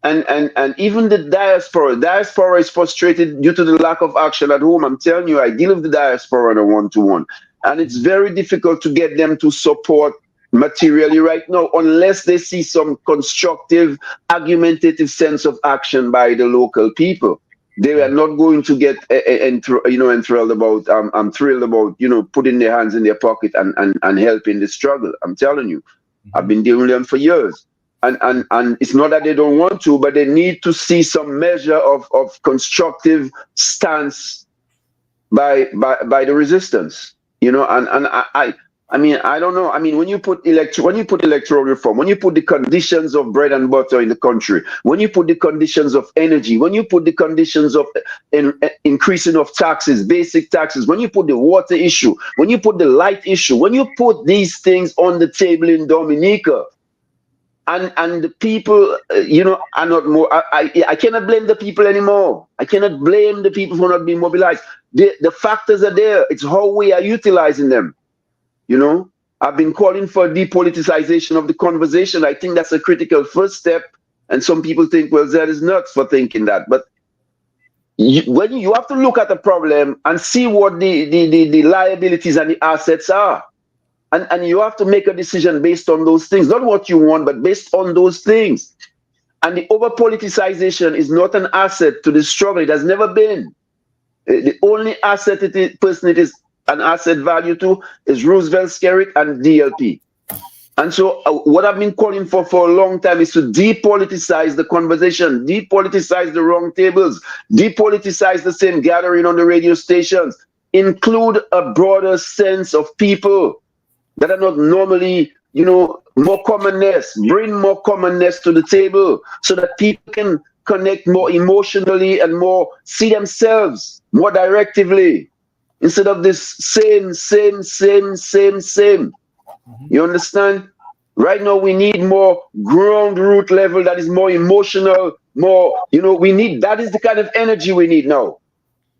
[SPEAKER 7] and even the diaspora is frustrated due to the lack of action at home. I'm telling you, I deal with the diaspora on a one-to-one, and it's very difficult to get them to support materially right now unless they see some constructive, argumentative sense of action by the local people. They are not going to get enthralled about. I'm thrilled about, you know, putting their hands in their pocket and helping the struggle. I'm telling you, I've been dealing with them for years, and it's not that they don't want to, but they need to see some measure of constructive stance by the resistance, you know. And I mean, I don't know. I mean, when you put electoral reform, when you put the conditions of bread and butter in the country, when you put the conditions of energy, when you put the conditions of increasing of taxes, basic taxes, when you put the water issue, when you put the light issue, when you put these things on the table in Dominica, and the people, are not more. I cannot blame the people anymore. I cannot blame the people for not being mobilized. The factors are there. It's how we are utilizing them. I've been calling for depoliticization of the conversation. I think that's a critical first step. And some people think, well, that is nuts for thinking that. But when you have to look at the problem and see what the liabilities and the assets are. And you have to make a decision based on those things, not what you want, but based on those things. And the over-politicization is not an asset to the struggle. It has never been. The only asset it is an asset value to is Roosevelt Skerrit and DLP. And so what I've been calling for a long time is to depoliticize the conversation, depoliticize the wrong tables, depoliticize the same gathering on the radio stations, include a broader sense of people that are not normally, more commonness, bring more commonness to the table so that people can connect more emotionally and more see themselves more directively instead of this same. You understand? Right now we need more ground root level that is more emotional, more, that is the kind of energy we need now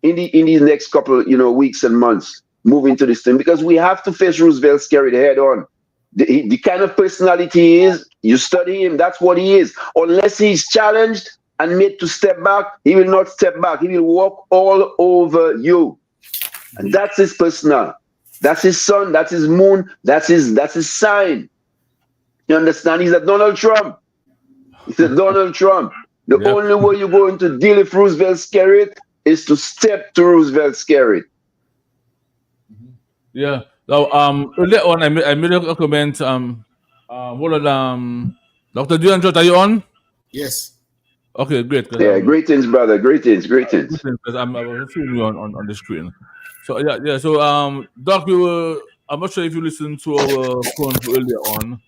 [SPEAKER 7] in these next couple, weeks and months moving to this thing, because we have to face Roosevelt Skerrit head on. The kind of personality he is, you study him, that's what he is. Unless he's challenged and made to step back, he will not step back. He will walk all over you. And that's his persona. That's his sun, that's his moon, that's his sign. You understand? He's a Donald Trump. He's a Donald Trump. The only way you're going to deal with Roosevelt Skerrit is to step to Roosevelt Skerrit.
[SPEAKER 1] Yeah. Now, earlier on, I made a comment. Hold on. Dr. Dion, are you on?
[SPEAKER 2] Yes.
[SPEAKER 1] Okay, great.
[SPEAKER 7] Yeah, greetings, brother. Greetings.
[SPEAKER 1] Because I was seeing you on the screen. So yeah. So Doc, I'm not sure if you listened to our phone earlier on,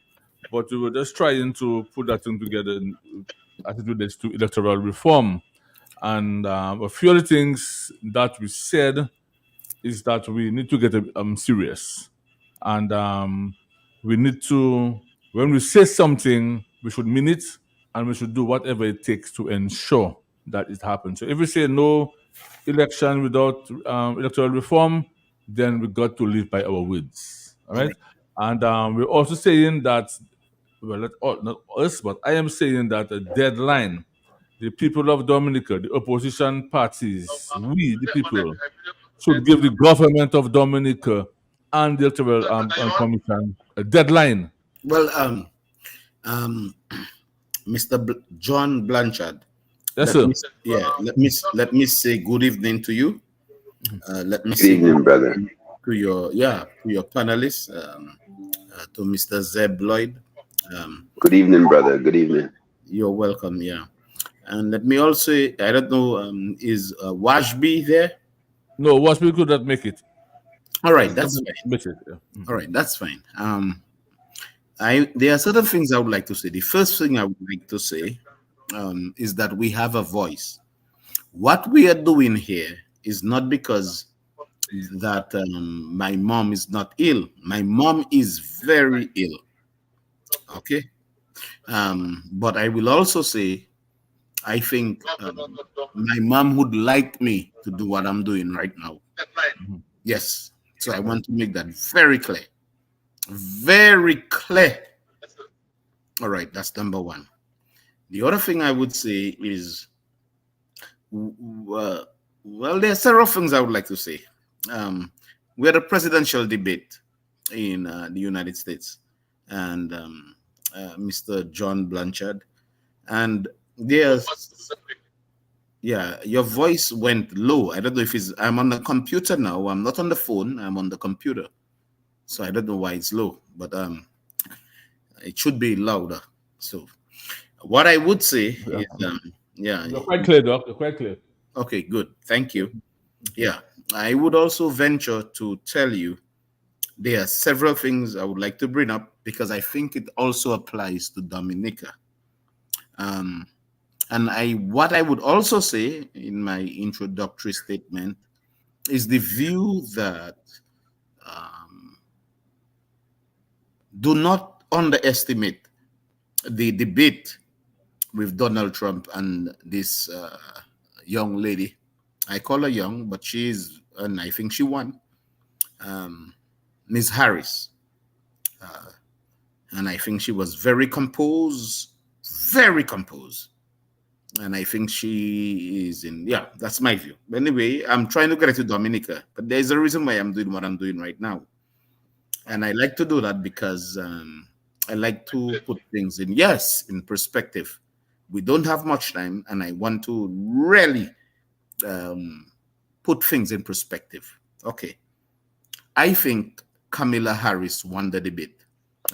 [SPEAKER 1] but we were just trying to put that thing together as it relates to electoral reform. And a few of the things that we said is that we need to get serious. And we need to, when we say something, we should mean it, and we should do whatever it takes to ensure that it happens. So if we say no election without electoral reform, then we got to live by our words. All right? And we're also saying that, well, not us, but I am saying that a deadline, the people of Dominica, the opposition parties, we, the people, should give the government of Dominica and the Electoral Commission a deadline.
[SPEAKER 2] Well, Mr. John Blanchard.
[SPEAKER 1] Yes, sir.
[SPEAKER 2] Let me say good evening to you. Let me
[SPEAKER 7] Good
[SPEAKER 2] say
[SPEAKER 7] evening, brother.
[SPEAKER 2] to your panelists, to Mr. Zeb Lloyd.
[SPEAKER 7] Good evening, brother. Good evening.
[SPEAKER 2] You're welcome. Yeah, and let me also, I don't know, is Washby there?
[SPEAKER 1] No, Washby could not make it.
[SPEAKER 2] All right, that's fine. All right, that's fine. There are certain things I would like to say. The first thing I would like to say is that we have a voice. What we are doing here is not because that my mom is not ill. My mom is very ill. Okay. But I will also say, I think my mom would like me to do what I'm doing right now. Yes. So I want to make that very clear. Very clear. All right. That's number one. The other thing I would say is, well, there are several things I would like to say. We had a presidential debate in the United States, and Mr. John Blanchard, and there's, your voice went low. I don't know if I'm on the computer now. I'm not on the phone. I'm on the computer, so I don't know why it's low, but it should be louder. So what I would say is,
[SPEAKER 1] You're quite clear, Doc. You're quite clear.
[SPEAKER 2] Okay, good. Thank you. Yeah, I would also venture to tell you there are several things I would like to bring up because I think it also applies to Dominica. And what I would also say in my introductory statement is the view that do not underestimate the debate with Donald Trump and this young lady. I call her young, but and I think she won, Ms. Harris. And I think she was very composed, very composed. And I think she is yeah, that's my view. But anyway, I'm trying to get to Dominica, but there's a reason why I'm doing what I'm doing right now. And I like to do that because I like to put things in perspective. We don't have much time, and I want to really put things in perspective. Okay. I think Kamala Harris won the debate.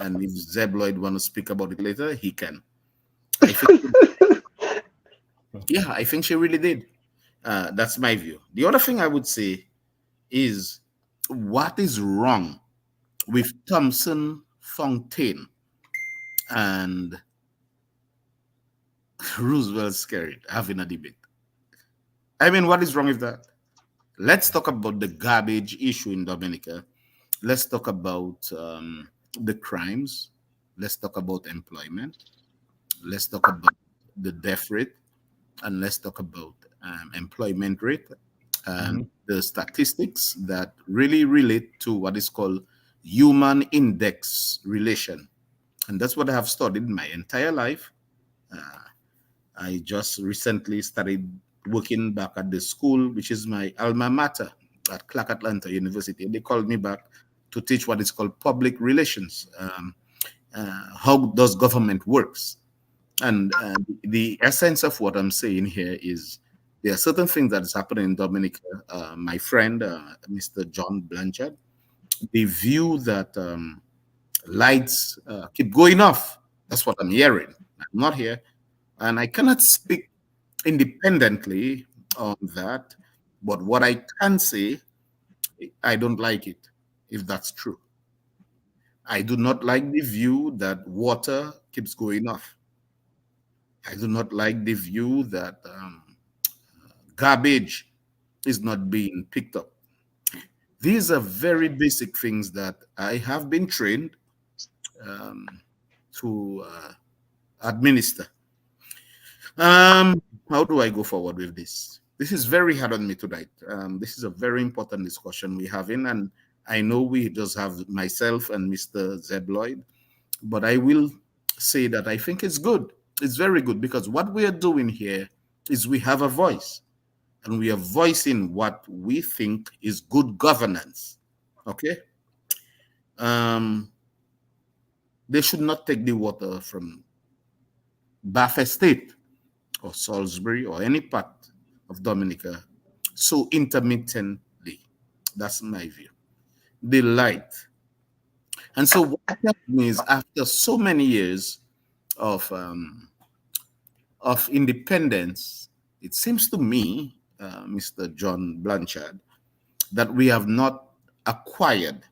[SPEAKER 2] And if Zeb Lloyd want to speak about it later, he can. I think she really did. That's my view. The other thing I would say is what is wrong with Thompson Fontaine and Roosevelt Skerrit having a debate? I mean, what is wrong with that? Let's talk about the garbage issue in Dominica. Let's talk about the crimes. Let's talk about employment. Let's talk about the death rate. And let's talk about employment rate and the statistics that really relate to what is called human index relation. And that's what I have studied my entire life. I just recently started working back at the school, which is my alma mater at Clark Atlanta University. They called me back to teach what is called public relations. How does government works? And the essence of what I'm saying here is there are certain things that is happening in Dominica. My friend, Mr. John Blanchard, the view that lights keep going off. That's what I'm hearing. I'm not here. And I cannot speak independently on that. But what I can say, I don't like it, if that's true. I do not like the view that water keeps going off. I do not like the view that garbage is not being picked up. These are very basic things that I have been trained to administer. How do I go forward with this? This is very hard on me tonight. This is a very important discussion we're having, and I know we just have myself and Mr. Zeb Lloyd, but I will say that I think it's good. It's very good because what we are doing here is we have a voice, and we are voicing what we think is good governance. Okay? They should not take the water from Bath Estate or Salisbury or any part of Dominica so intermittently. That's my view. The light. And so what happened is after so many years of independence, it seems to me, Mr. John Blanchard, that we have not acquired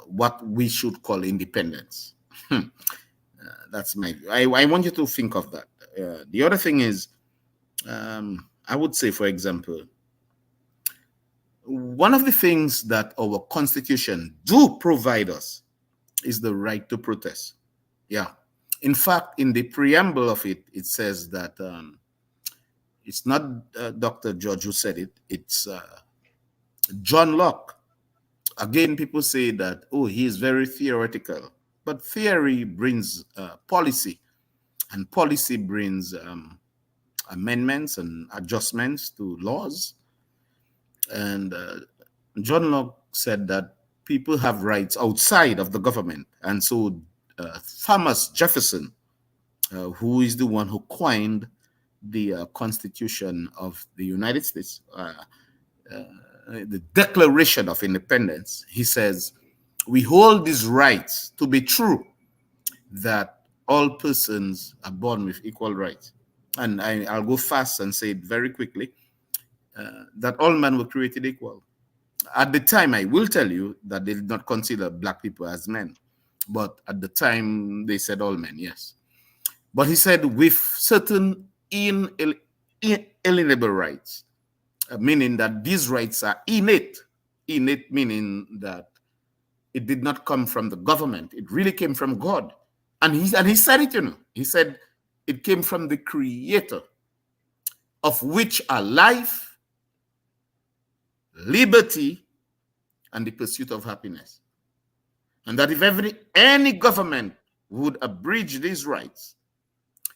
[SPEAKER 2] what we should call independence. That's my view. I want you to think of that. The other thing is, I would say, for example, one of the things that our Constitution do provide us is the right to protest. Yeah. In fact, in the preamble of it, it says that it's not Dr. George who said it, it's John Locke. Again, people say that, oh, he is very theoretical. But theory brings policy, and policy brings amendments and adjustments to laws. And John Locke said that people have rights outside of the government. And so Thomas Jefferson, who is the one who coined the Constitution of the United States, the Declaration of Independence, he says, we hold these rights to be true, that all persons are born with equal rights. And I'll go fast and say it very quickly, that all men were created equal.
[SPEAKER 8] At the time, I will tell you that they did not consider black people as men. But at the time, they said all men, yes. But he said with certain inalienable rights, meaning that these rights are innate. Innate meaning that it did not come from the government. It really came from God. And he said it, you know. He said it came from the Creator, of which are life, liberty, and the pursuit of happiness. And that if any government would abridge these rights,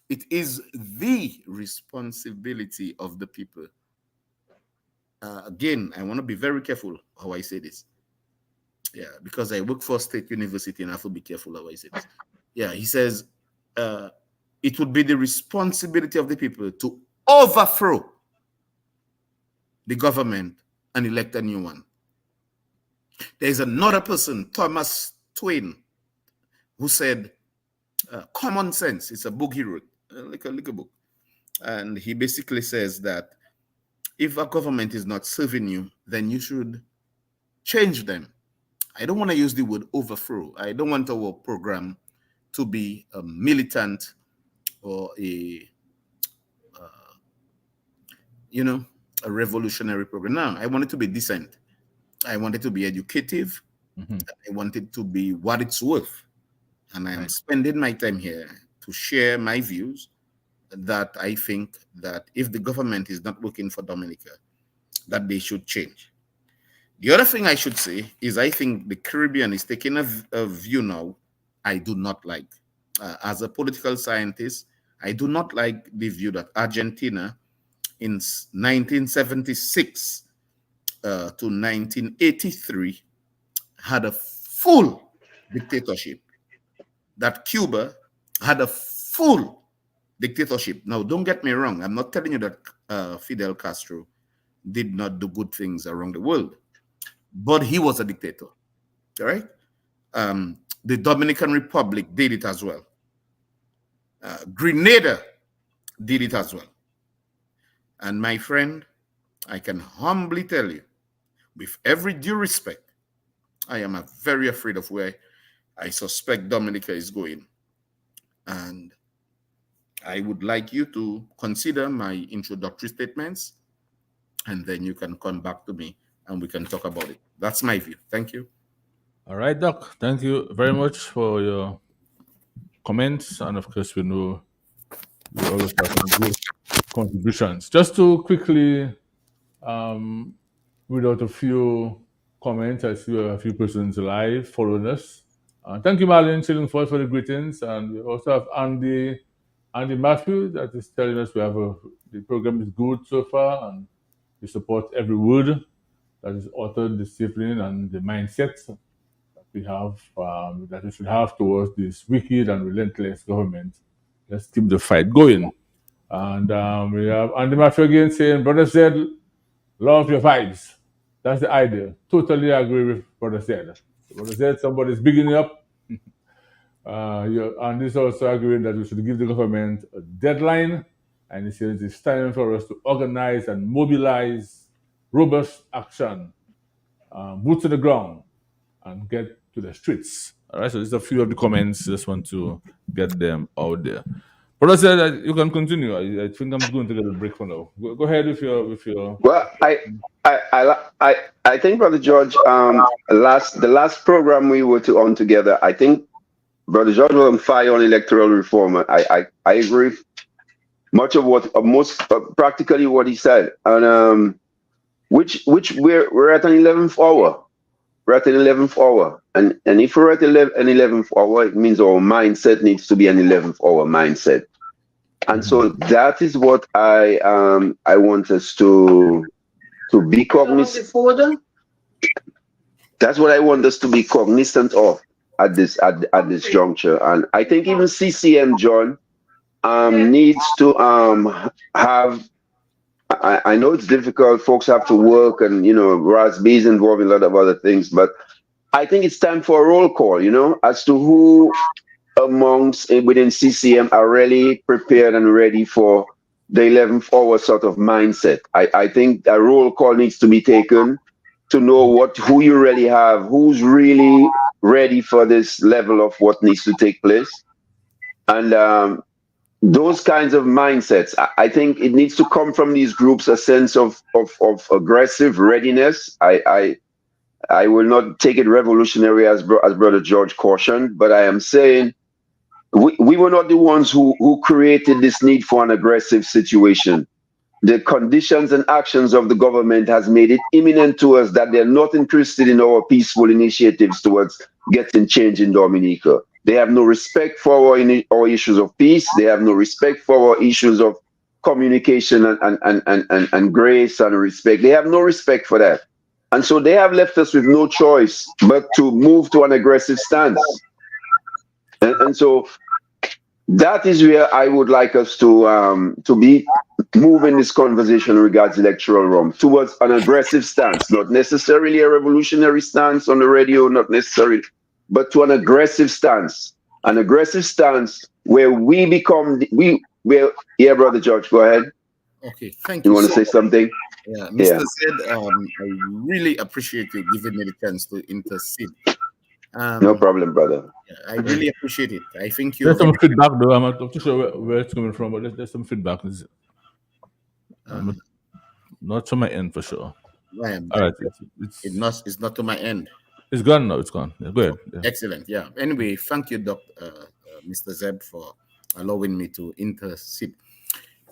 [SPEAKER 8] it is the responsibility of the people. Again, I want to be very careful how I say this. Yeah, because I work for a state university and I have to be careful how I say this. Yeah, he says it would be the responsibility of the people to overthrow the government and elect a new one. There's another person, Thomas Twain, who said, common sense. It's a book he wrote, like a book. And he basically says that if a government is not serving you, then you should change them. I don't want to use the word overthrow. I don't want our program to be a militant or a revolutionary program. No, I want it to be decent. I want it to be educative. I want it to be what it's worth. And I am spending my time here to share my views that I think that if the government is not working for Dominica, that they should change. The other thing I should say is I think the Caribbean is taking a view now I do not like. As a political scientist, I do not like the view that Argentina in 1976 to 1983 had a full dictatorship, that Cuba had a full dictatorship. Now, don't get me wrong. I'm not telling you that Fidel Castro did not do good things around the world, but he was a dictator, all right? The Dominican Republic did it as well. Grenada did it as well. And my friend, I can humbly tell you, with every due respect, I am very afraid of where I suspect Dominica is going. And I would like you to consider my introductory statements, and then you can come back to me and we can talk about it. That's my view. Thank you.
[SPEAKER 1] All right, Doc. Thank you very much for your comments. And of course, we know you always have some good contributions. Just to quickly read out a few comments. I see a few persons live following us. Thank you, Marlene Chillingford, for the greetings. And we also have Andy Matthew that is telling us the program is good so far, and we support every word that is authored, discipline, and the mindset that we have, that we should have towards this wicked and relentless government. Let's keep the fight going. And we have Andy Matthew again saying, Brother said, love your vibes. That's the idea. Totally agree with Brother said. Brother said somebody's bigging up. And this also agreeing that we should give the government a deadline. And he says it's time for us to organize and mobilize robust action, boots on the ground, and get to the streets. All right, so there's a few of the comments. Just want to get them out there. But I said that you can continue. I think I'm going to get a break for now. Go ahead with your.
[SPEAKER 7] Well, I think, Brother George, the last program we were on together, I think Brother George was on fire on electoral reform. I agree much of practically what he said, and which we're at an 11th hour. We're at an 11th hour, and if we're at an 11th hour, it means our mindset needs to be an 11th hour mindset, and so that is what I want us to be cognizant. That's what I want us to be cognizant of at this juncture, and I think even CCM, John, needs to have. I know it's difficult. Folks have to work, and RASB is involved in a lot of other things. But I think it's time for a roll call. As to who within CCM are really prepared and ready for the 11th hour sort of mindset. I think a roll call needs to be taken, to know who you really have, who's really ready for this level of what needs to take place. And those kinds of mindsets, I think it needs to come from these groups, a sense of aggressive readiness. I will not take it revolutionary as Brother George cautioned, but I am saying we were not the ones who created this need for an aggressive situation. The conditions and actions of the government has made it imminent to us that they're not interested in our peaceful initiatives towards getting change in Dominica. They have no respect for our issues of peace. They have no respect for our issues of communication and grace and respect. They have no respect for that. And so they have left us with no choice but to move to an aggressive stance. And so that is where I would like us to be moving this conversation regards electoral reform towards an aggressive stance, not necessarily a revolutionary stance on the radio, not necessarily, but to an aggressive stance where we become yeah, Brother George, go ahead.
[SPEAKER 8] Okay, thank you.
[SPEAKER 7] You want to say something?
[SPEAKER 8] Yeah, Mr. Said, I really appreciate you giving me the chance to intercede.
[SPEAKER 7] No problem, brother.
[SPEAKER 8] I really appreciate it. I think
[SPEAKER 1] there's some feedback, though. I'm not too sure where it's coming from, but there's some feedback. Not to my end for sure.
[SPEAKER 8] All
[SPEAKER 1] right,
[SPEAKER 8] it's not to my end.
[SPEAKER 1] It's gone now. It's gone. Yeah, go ahead. Yeah.
[SPEAKER 8] Excellent. Yeah. Anyway, thank you, Mr. Zeb, for allowing me to intercede.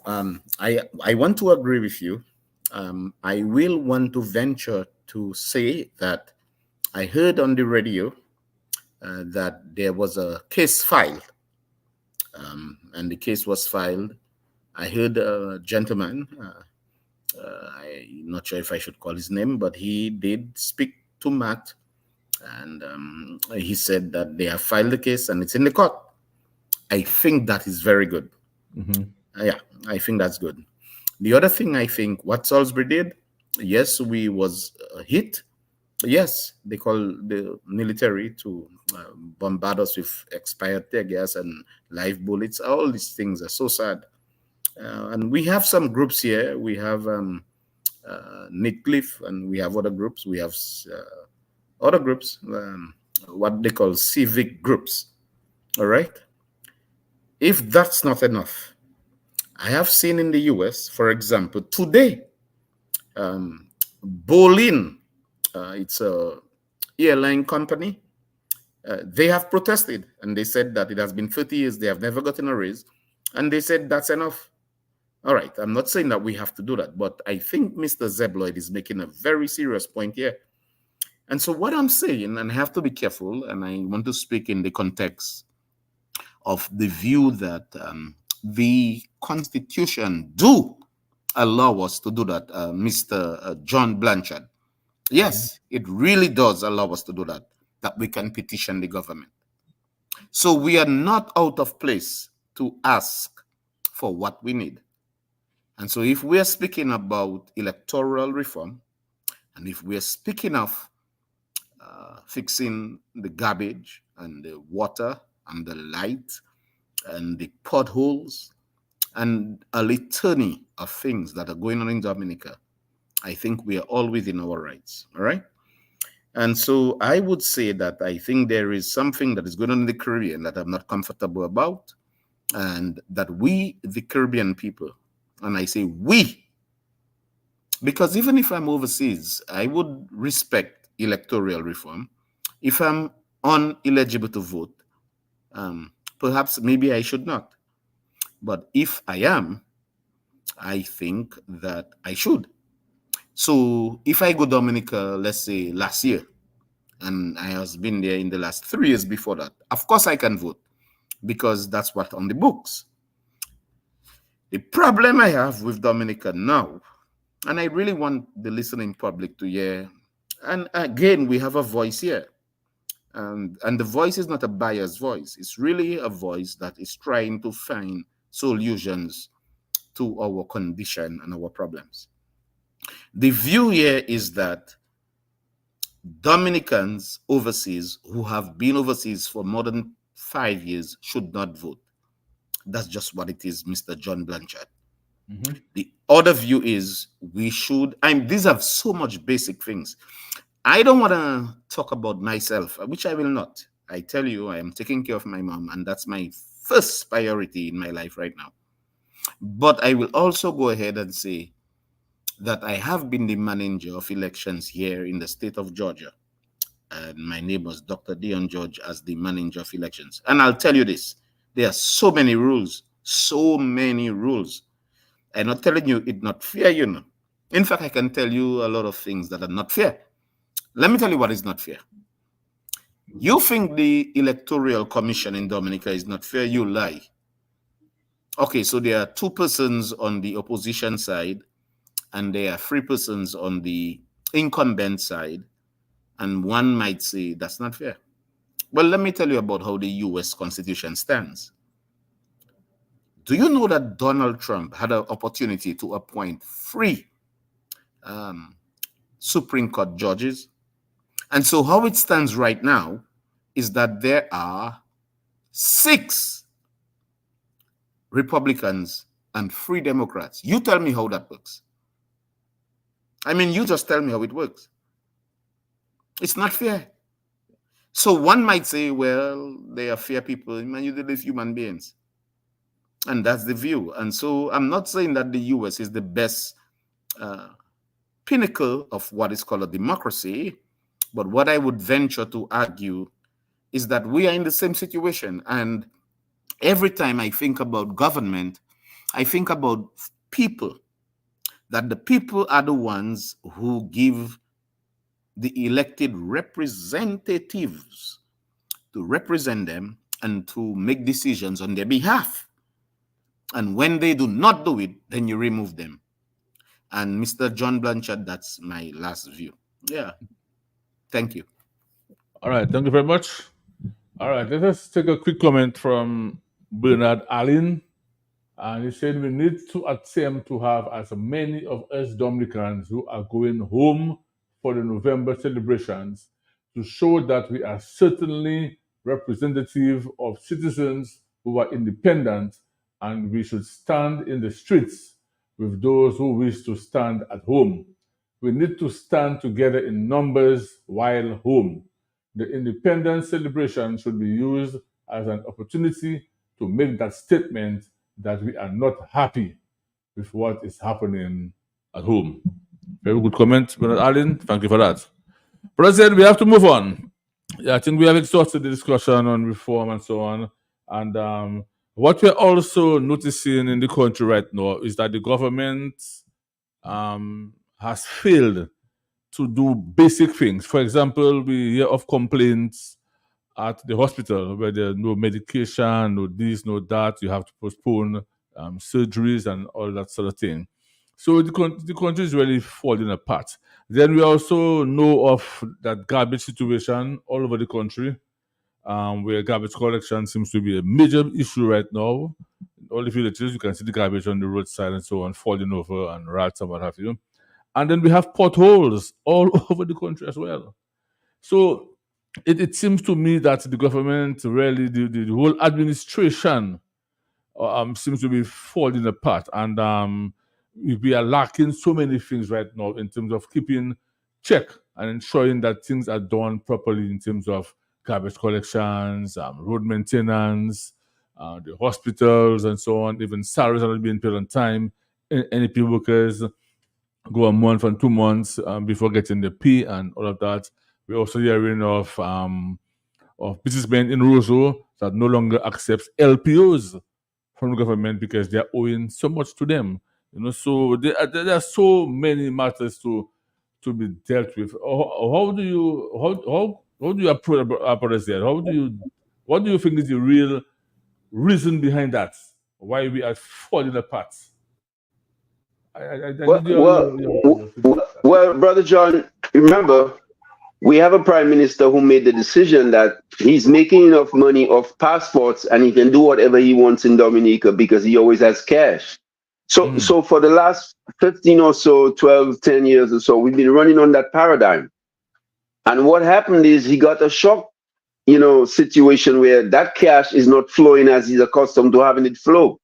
[SPEAKER 8] I want to agree with you. I will want to venture to say that I heard on the radio that there was a case filed, and the case was filed. I heard a gentleman, I'm not sure if I should call his name, but he did speak to Matt, and he said that they have filed the case and it's in the court. I think that is very good. Yeah, I think that's good. The other thing, I think what Salisbury did, yes, we was hit. Yes, they call the military to bombard us with expired tear gas and live bullets. All these things are so sad. And we have some groups here. We have Nitcliffe, and we have other groups. We have other groups, what they call civic groups. All right? If that's not enough, I have seen in the US, for example, today, Bolin, it's a airline company, they have protested, and they said that it has been 30 years, they have never gotten a raise, and they said that's enough. All right, I'm not saying that we have to do that, but I think Mr. Zeb Lloyd is making a very serious point here. And so what I'm saying, and I have to be careful, and I want to speak in the context of the view that the Constitution do allow us to do that, Mr. John Blanchard. Yes, it really does allow us to do that we can petition the government. So we are not out of place to ask for what we need. And so if we are speaking about electoral reform, and if we are speaking of fixing the garbage and the water and the light and the potholes and a litany of things that are going on in Dominica, I think we are all within our rights, all right? And so I would say that I think there is something that is going on in the Caribbean that I'm not comfortable about, and that we, the Caribbean people, and I say we, because even if I'm overseas, I would respect electoral reform. If I'm ineligible to vote, perhaps maybe I should not. But if I am, I think that I should. So if I go Dominica, let's say last year, and I have been there in the last 3 years before that, of course I can vote, because that's what's on the books. The problem I have with Dominica now, and I really want the listening public to hear, and again, we have a voice here. And the voice is not a biased voice. It's really a voice that is trying to find solutions to our condition and our problems. The view here is that Dominicans overseas who have been overseas for more than 5 years should not vote. That's just what it is, Mr. John Blanchard. The other view is we should, these are so much basic things. I don't want to talk about myself, which I will not. I tell you, I am taking care of my mom, and that's my first priority in my life right now. But I will also go ahead and say that I have been the manager of elections here in the state of Georgia. And my name was Dr. Dion George as the manager of elections. And I'll tell you this, there are so many rules. I'm not telling you it's not fair, you know. In fact, I can tell you a lot of things that are not fair. Let me tell you what is not fair. You think the Electoral Commission in Dominica is not fair, you lie. Okay, so there are 2 persons on the opposition side, and there are 3 persons on the incumbent side, and one might say that's not fair. Well, let me tell you about how the US Constitution stands. Do you know that Donald Trump had an opportunity to appoint 3 Supreme Court judges? And so how it stands right now is that there are 6 Republicans and 3 Democrats. You tell me how that works. I mean, you just tell me how it works. It's not fair. So one might say, well, they are fair people. Man, you live human beings. And that's the view. And so I'm not saying that the US is the best pinnacle of what is called a democracy. But what I would venture to argue is that we are in the same situation. And every time I think about government, I think about people, that the people are the ones who give the elected representatives to represent them and to make decisions on their behalf. And when they do not do it, then you remove them. And Mr. John Blanchard, that's my last view. Yeah. Thank you.
[SPEAKER 1] All right. Thank you very much. All right. Let us take a quick comment from Bernard Allen. And he said we need to attempt to have as many of us Dominicans who are going home for the November celebrations to show that we are certainly representative of citizens who are independent, and we should stand in the streets with those who wish to stand at home. We need to stand together in numbers while home. The independence celebration should be used as an opportunity to make that statement that we are not happy with what is happening at home. Very good comment, Bernard Allen. Thank you for that. President, we have to move on. Yeah, I think we have exhausted the discussion on reform and so on. And what we're also noticing in the country right now is that the government has failed to do basic things. For example, we hear of complaints at the hospital where there's no medication, no this, no that. You have to postpone surgeries and all that sort of thing. So the country is really falling apart. Then we also know of that garbage situation all over the country, where garbage collection seems to be a major issue right now. In all the villages, you can see the garbage on the roadside and so on, falling over and rats and what have you. And then we have potholes all over the country as well. So it seems to me that the government really, the whole administration seems to be falling apart. And we are lacking so many things right now in terms of keeping check and ensuring that things are done properly in terms of garbage collections, road maintenance, the hospitals and so on. Even salaries are not being paid on time. NEP workers go a month and 2 months before getting the pay and all of that. We're also hearing of businessmen in Roseau that no longer accepts LPOs from the government because they're owing so much to them. So there are so many matters to be dealt with. How do you approach that? What do you think is the real reason behind that? Why we are falling apart?
[SPEAKER 7] Well, Brother John, remember, we have a prime minister who made the decision that he's making enough money off passports and he can do whatever he wants in Dominica because he always has cash. So for the last 15 or so, 12, 10 years or so, we've been running on that paradigm. And what happened is he got a shock, situation where that cash is not flowing as he's accustomed to having it flow.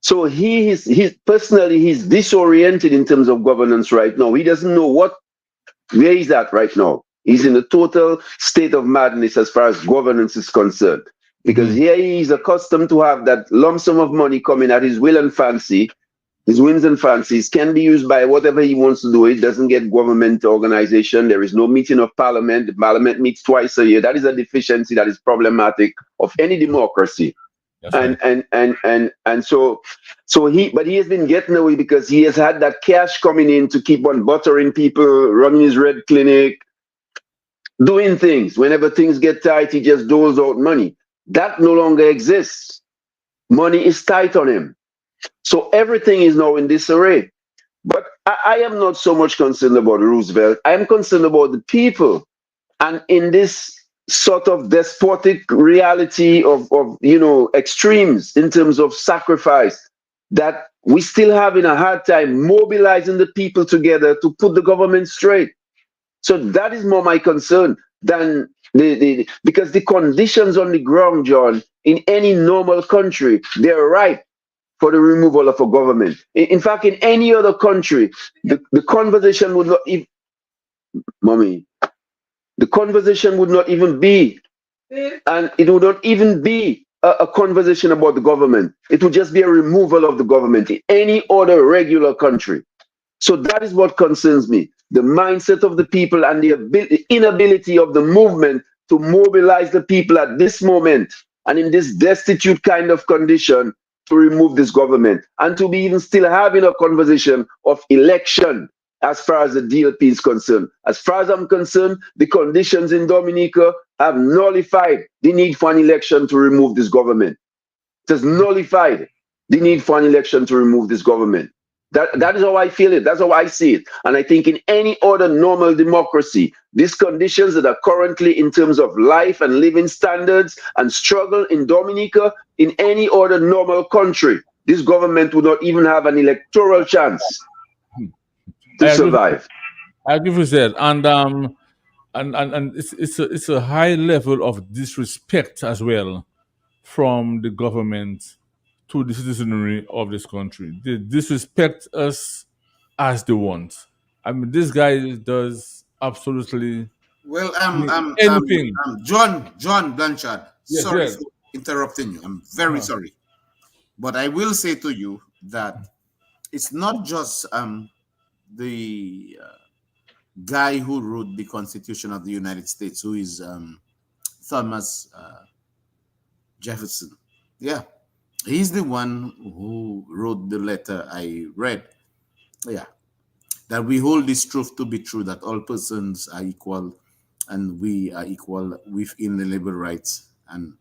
[SPEAKER 7] So he's personally he's disoriented in terms of governance right now. He doesn't know where he's at right now. He's in a total state of madness as far as governance is concerned. Because here he is accustomed to have that lump sum of money coming at his will and fancy. His whims and fancies can be used by whatever he wants to do. It doesn't get government organization. There is no meeting of parliament. The parliament meets twice a year. That is a deficiency that is problematic of any democracy. And so he has been getting away because he has had that cash coming in to keep on buttering people, running his red clinic, doing things. Whenever things get tight, he just doles out money. That no longer exists. Money is tight on him. So everything is now in disarray. But I am not so much concerned about Roosevelt. I am concerned about the people. And in this sort of despotic reality of extremes in terms of sacrifice, that we still having a hard time mobilizing the people together to put the government straight. So that is more my concern than because the conditions on the ground, John, in any normal country, they're ripe for the removal of a government. In fact, in any other country, the conversation would not even, the conversation would not even be, and it would not even be a conversation about the government. It would just be a removal of the government in any other regular country. So that is what concerns me. The mindset of the people and the inability of the movement to mobilize the people at this moment and in this destitute kind of condition to remove this government and to be even still having a conversation of election as far as the DLP is concerned. As far as I'm concerned, the conditions in Dominica have nullified the need for an election to remove this government. It has nullified the need for an election to remove this government. That is how I feel it. That's how I see it. And I think in any other normal democracy, these conditions that are currently in terms of life and living standards and struggle in Dominica, in any other normal country, this government would not even have an electoral chance to survive.
[SPEAKER 1] I agree with that. And it's a high level of disrespect as well from the government to the citizenry of this country. They disrespect us as they want. I mean, this guy does absolutely anything.
[SPEAKER 8] John Blanchard,
[SPEAKER 1] Yes,
[SPEAKER 8] sorry
[SPEAKER 1] yes.
[SPEAKER 8] for interrupting you. I'm very sorry. But I will say to you that it's not just the guy who wrote the Constitution of the United States, who is Thomas Jefferson. Yeah, he's the one who wrote the letter I read. Yeah, that we hold this truth to be true, that all persons are equal and we are equal within the labor rights. And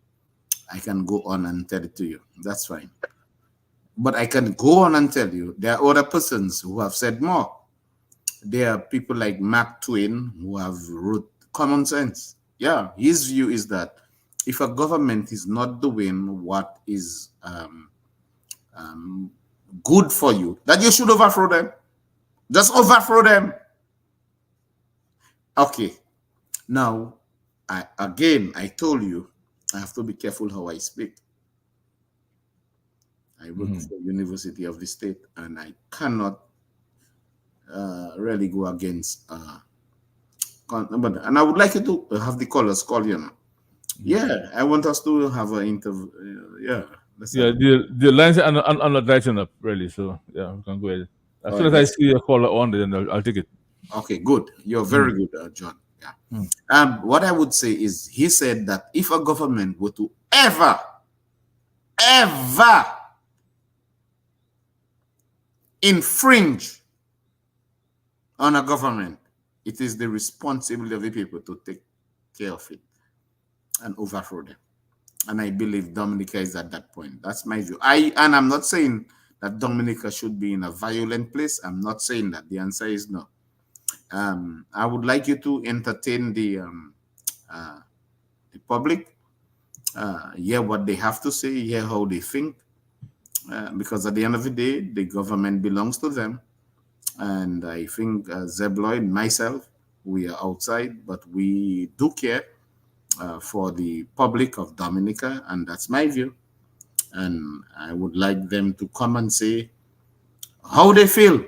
[SPEAKER 8] I can go on and tell it to you. That's fine. But I can go on and tell you there are other persons who have said more. There are people like Mark Twain who have wrote Common Sense. Yeah, his view is that if a government is not doing what is good for you, that you should overthrow them. Just overthrow them. Okay. Now, I told you, I have to be careful how I speak. I work for the University of the State, and I cannot really go against. And I would like you to have the callers call you. Yeah, I want us to have an interview.
[SPEAKER 1] The lines are not lighting up, really. So, yeah, we can go ahead. As soon as I see a caller on, then I'll take it.
[SPEAKER 8] Okay, good. You're very good, John. Yeah. What I would say is, he said that if a government were to ever infringe on a government, it is the responsibility of the people to take care of it and overthrow them. And I believe Dominica is at that point. That's my view. I'm not saying that Dominica should be in a violent place. I'm not saying that. The answer is no. I would like you to entertain the public, hear what they have to say, hear how they think, because at the end of the day, the government belongs to them. And I think Zeb Lloyd, myself, we are outside, but we do care for the public of Dominica, and that's my view. and I would like them to come and say how they feel.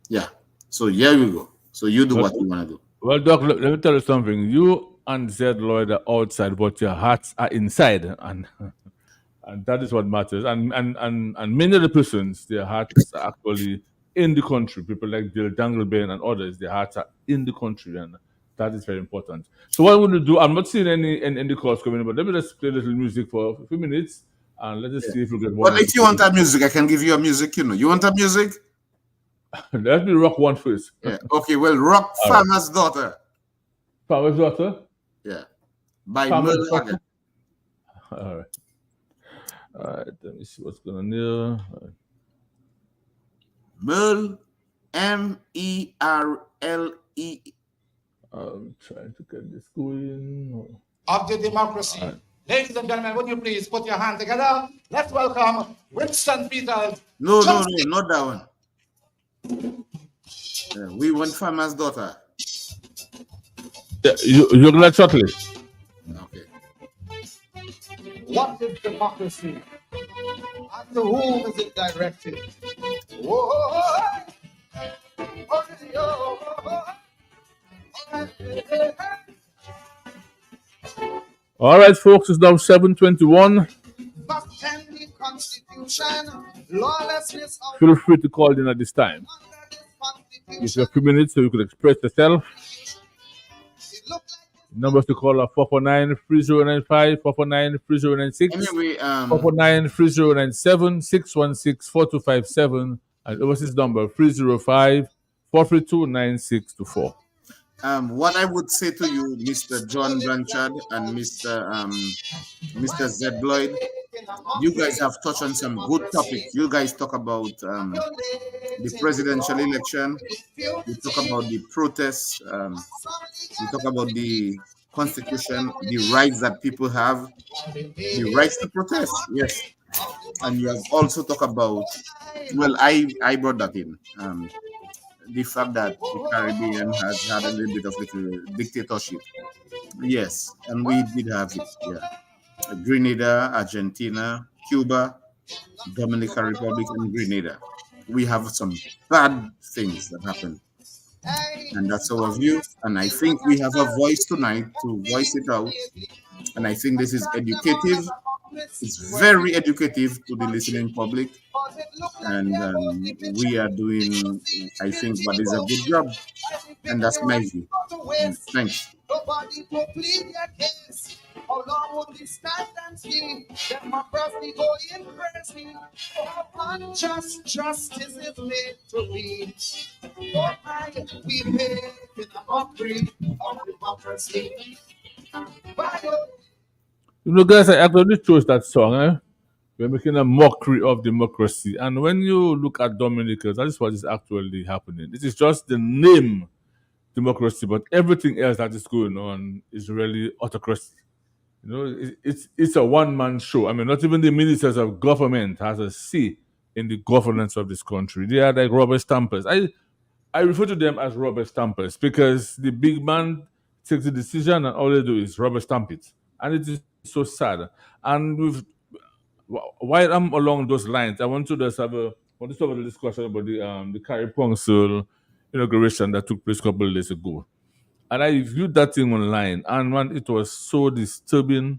[SPEAKER 8] Yeah. So here we go. So you do what you want to do.
[SPEAKER 1] Well, Doc, let me tell you something. You and Zed Lloyd are outside, but your hearts are inside, and that is what matters. And many of the persons, their hearts are actually in the country. People like Bill Danglebane and others, their hearts are in the country, and that is very important. So what I'm going to do, I'm not seeing any calls coming in, but let me just play a little music for a few minutes, and let's just see if we get more.
[SPEAKER 8] But if you want that music, I can give you a music. You want that music?
[SPEAKER 1] Let me rock one first.
[SPEAKER 8] Yeah. Okay. Well, rock Farmer's Daughter.
[SPEAKER 1] Farmer's Daughter.
[SPEAKER 8] Yeah. By Merle Haggard.
[SPEAKER 1] All right. All right. Let me see what's going on here.
[SPEAKER 8] Merle, M-E-R-L-E.
[SPEAKER 1] I'm trying to get this going.
[SPEAKER 2] Of the democracy. Right. Ladies and gentlemen, would you please put your hands together? Let's welcome Winston Peters.
[SPEAKER 8] No, not that one. We want Farmer's Daughter.
[SPEAKER 1] Yeah, you're glad shortly.
[SPEAKER 8] Okay.
[SPEAKER 2] What is democracy? And to whom is it directed?
[SPEAKER 1] All right, folks, it's now 7:21. Feel free to call in at this time. It's a few minutes so you could express yourself. Numbers to call are 449-3095, 449-3096, 449-3097, 616-4257, and overseas number 305-432-9624.
[SPEAKER 8] What I would say to you, Mr. John Blanchard and Mr. Zed Lloyd, you guys have touched on some good topics. You guys talk about the presidential election. You talk about the protests. You talk about the constitution, the rights that people have, the rights to protest. Yes, and you have also talked about. Well, I brought that in. The fact that the Caribbean has had a little bit of dictatorship. Yes, and we did have it. Yeah. Grenada, Argentina, Cuba, Dominican Republic, and Grenada. We have some bad things that happen. And that's our view. And I think we have a voice tonight to voice it out. And I think this is educative. It's very educative to the listening public. And we are doing, I think, what is a good job. And that's my view. Thanks.
[SPEAKER 2] Nobody will plead their case. How long would we stand and see? Democracy going crazy. Oh, unjust justice is made to be. Oh, we live in a mockery of democracy.
[SPEAKER 1] You know, guys, I actually chose that song. We're making a mockery of democracy. And when you look at Dominicans, that is what is actually happening. This is just the name democracy, but everything else that is going on is really autocracy. You know, it's a one-man show. I mean, not even the ministers of government has a say in the governance of this country. They are like rubber stampers. I refer to them as rubber stampers because the big man takes the decision and all they do is rubber stamp it. And it is so sad. And while I'm along those lines, I want to just have a discussion about the Carib Council inauguration that took place a couple of days ago. And I viewed that thing online, and man, it was so disturbing.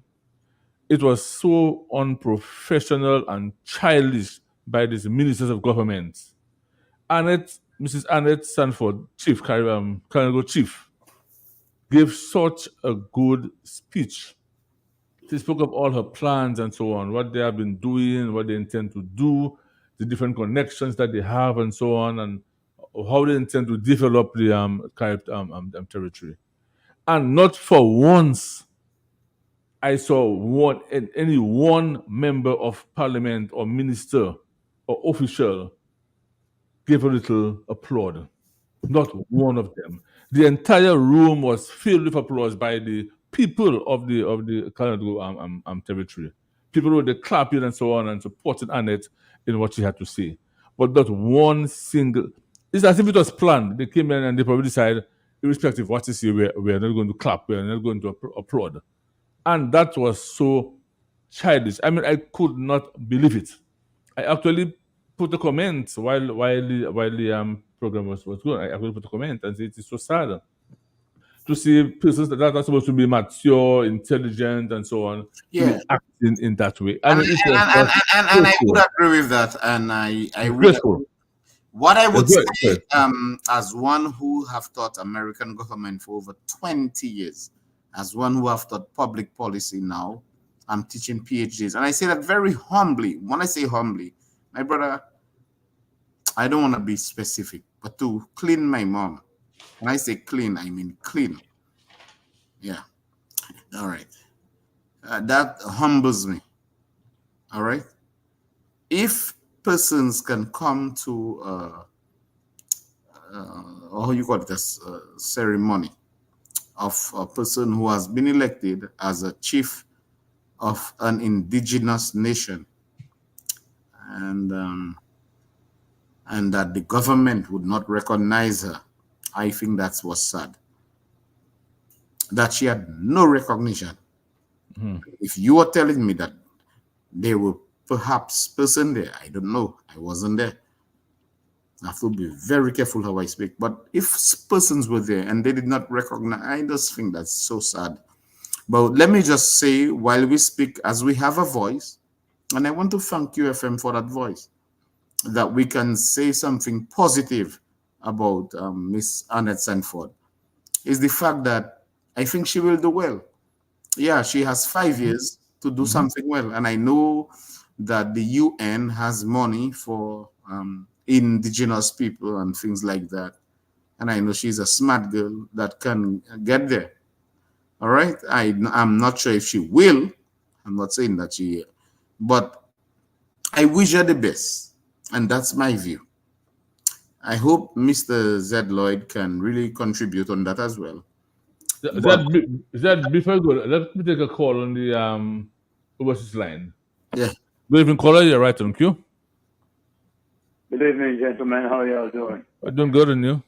[SPEAKER 1] It was so unprofessional and childish by these ministers of government. Mrs. Annette Sanford, Carnival Chief, gave such a good speech. She spoke of all her plans and so on, what they have been doing, what they intend to do, the different connections that they have, and so on, and how they intend to develop the territory. And not for once I saw any one member of parliament or minister or official give a little applaud. Not one of them. The entire room was filled with applause by the people of the Canada territory. People were clapping and so on and supporting Annette in what she had to say. But not one single. It's as if it was planned. They came in and they probably decided, irrespective of what you say, we're not going to clap, we're not going to applaud. And that was so childish. I mean, I could not believe it. I actually put a comment while the program was going. I actually put a comment and said it is so sad to see persons that are supposed to be mature, intelligent, and so on to
[SPEAKER 8] Yeah.
[SPEAKER 1] be acting in that way. I mean, it's
[SPEAKER 8] And I would agree with that, and I would
[SPEAKER 1] graceful.
[SPEAKER 8] agree. What I would
[SPEAKER 1] Good,
[SPEAKER 8] say,
[SPEAKER 1] good.
[SPEAKER 8] as one who have taught American government for over 20 years, as one who have taught public policy now, I'm teaching PhDs, and I say that very humbly. When I say humbly, my brother, I don't want to be specific, but to clean my mom. When I say clean, I mean clean. Yeah. All right. That humbles me. All right. If persons can come to how you call it, this ceremony of a person who has been elected as a chief of an indigenous nation, and that the government would not recognize her, I think that's what's sad. That she had no recognition. If you are telling me that there were perhaps person there, I don't know, I wasn't there. I have to be very careful how I speak. But if persons were there and they did not recognize, I just think that's so sad. But let me just say, while we speak, as we have a voice, and I want to thank UFM for that voice, that we can say something positive about Miss Annette Sanford, is the fact that I think she will do well. Yeah, she has 5 years to do something well. And I know that the UN has money for indigenous people and things like that. And I know she's a smart girl that can get there. All right. I'm not sure if she will. I'm not saying that she, but I wish her the best. And that's my view. I hope Mr. Zed Lloyd can really contribute on that as well.
[SPEAKER 1] That before I go, let me take a call on the overseas line.
[SPEAKER 8] Yeah.
[SPEAKER 1] Good evening, caller. You're right on cue.
[SPEAKER 3] Good evening, gentlemen. How y'all doing?
[SPEAKER 1] We're doing good, and you?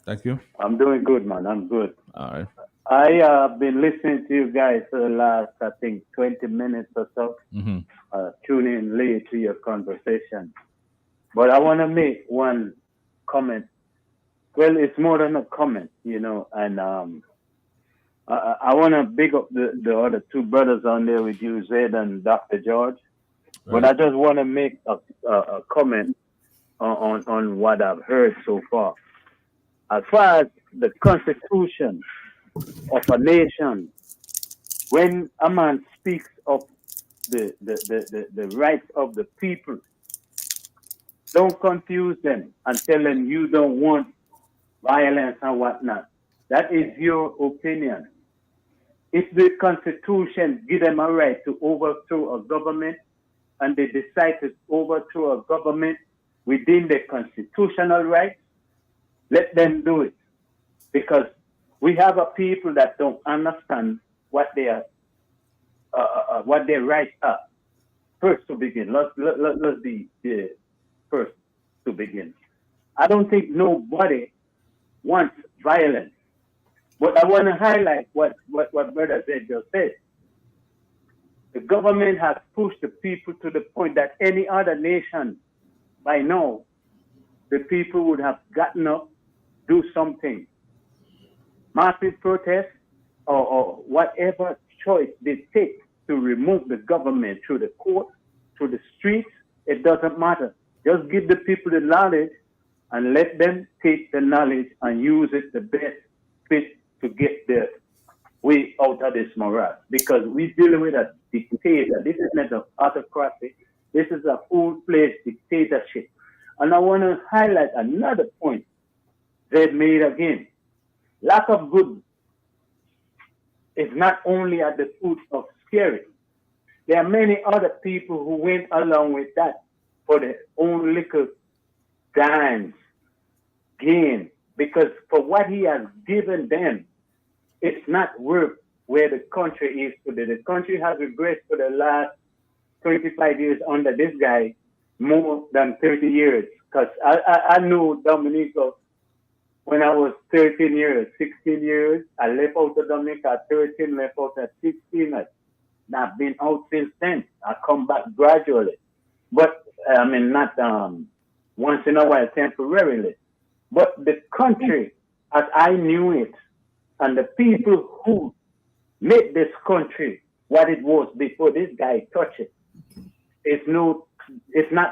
[SPEAKER 1] Thank you.
[SPEAKER 3] I'm doing good, man. I'm good.
[SPEAKER 1] All right.
[SPEAKER 3] I have been listening to you guys for the last, I think, 20 minutes or so. Tune in late to your conversation. But I want to make one comment. Well, it's more than a comment, you know, and I want to big up the other two brothers on there with you, Zed and Dr. George. Right. But I just want to make a comment on what I've heard so far. As far as the constitution of a nation, when a man speaks of the rights of the people, don't confuse them and tell them you don't want violence and whatnot. That is your opinion. If the Constitution gives them a right to overthrow a government, and they decide to overthrow a government within the constitutional rights, let them do it. Because we have a people that don't understand what their rights are. First to begin, let's be first to begin. I don't think nobody wants violence. But I want to highlight what Brother Zed just said. The government has pushed the people to the point that any other nation, by now, the people would have gotten up, do something. Massive protest or whatever choice they take to remove the government through the court, through the streets, it doesn't matter. Just give the people the knowledge and let them take the knowledge and use it the best fit to get their way out of this morass. Because we're dealing with a dictator. This is not an autocracy. This is a full-fledged dictatorship. And I want to highlight another point they made again. Lack of good is not only at the foot of Scary. There are many other people who went along with that for their own little dimes, gain, because for what he has given them, it's not worth where the country is today. The country has regressed for the last 25 years under this guy, more than 30 years. Because I knew Dominico when I was 13 years, 16 years. I left out of Dominica at 13, left out at 16. I've been out since then. I come back gradually, but I mean not once in a while temporarily. But the country, as I knew it, and the people who made this country what it was before this guy touched it, it's not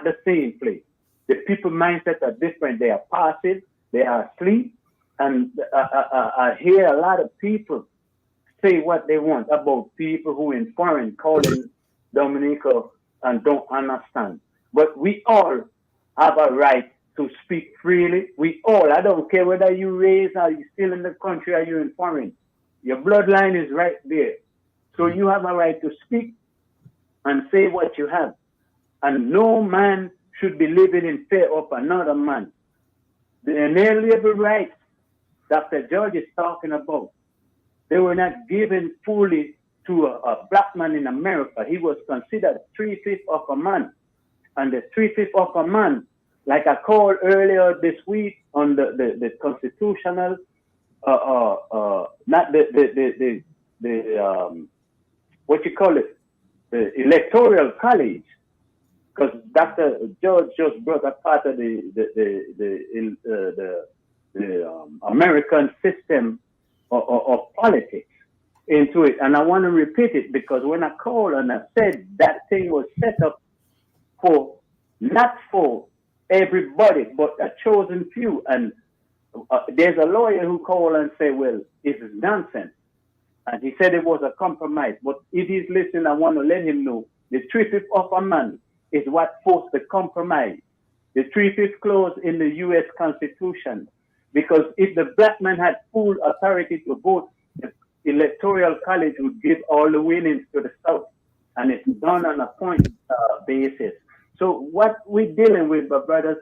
[SPEAKER 3] the same place. The people mindset are different. They are passive. They are asleep. And I hear a lot of people say what they want about people who in foreign calling Dominica and don't understand. But we all have a right to speak freely. We all, I don't care whether you raised or you still in the country or you in foreign. Your bloodline is right there. So you have a right to speak and say what you have. And no man should be living in fear of another man. The inalienable rights Dr. George is talking about, they were not given fully to a black man in America. He was considered 3/5 of a man. And the 3/5 of a man, like I called earlier this week on the constitutional, not the what you call it, the electoral college, because Dr. George just brought up part of the American system of politics into it. And I want to repeat it because when I called and I said that thing was set up for, not for everybody, but a chosen few. And there's a lawyer who called and said, well, this is nonsense. And he said it was a compromise. But if he's listening, I want to let him know the 3/5 of a man is what forced the compromise. The 3/5 clause in the U.S. Constitution. Because if the black man had full authority to vote, the electoral college would give all the winnings to the South. And it's done on a point basis. So what we're dealing with, my brothers,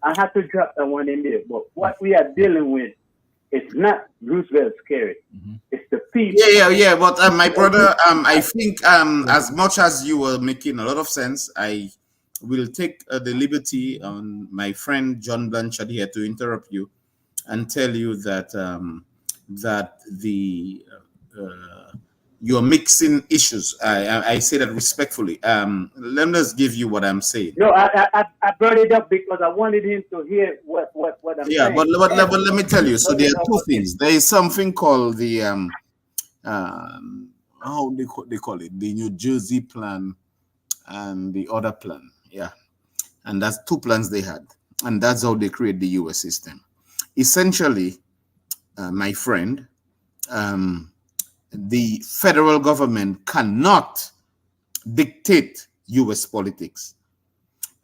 [SPEAKER 3] I have to drop that one in there. But what we are dealing with, it's not Roosevelt scary. It's the people.
[SPEAKER 8] Yeah. But my brother, I think as much as you were making a lot of sense, I will take the liberty on my friend John Blanchard here to interrupt you and tell you that you're mixing issues. I say that respectfully. Let me just give you what I'm saying.
[SPEAKER 3] No, I brought it up because I wanted him to hear what I'm saying.
[SPEAKER 8] Yeah, but let me tell you. So there are two things. There is something called the how they call it, the New Jersey plan and the other plan. Yeah, and that's two plans they had, and that's how they create the U.S. system. Essentially, my friend, the federal government cannot dictate U.S. politics.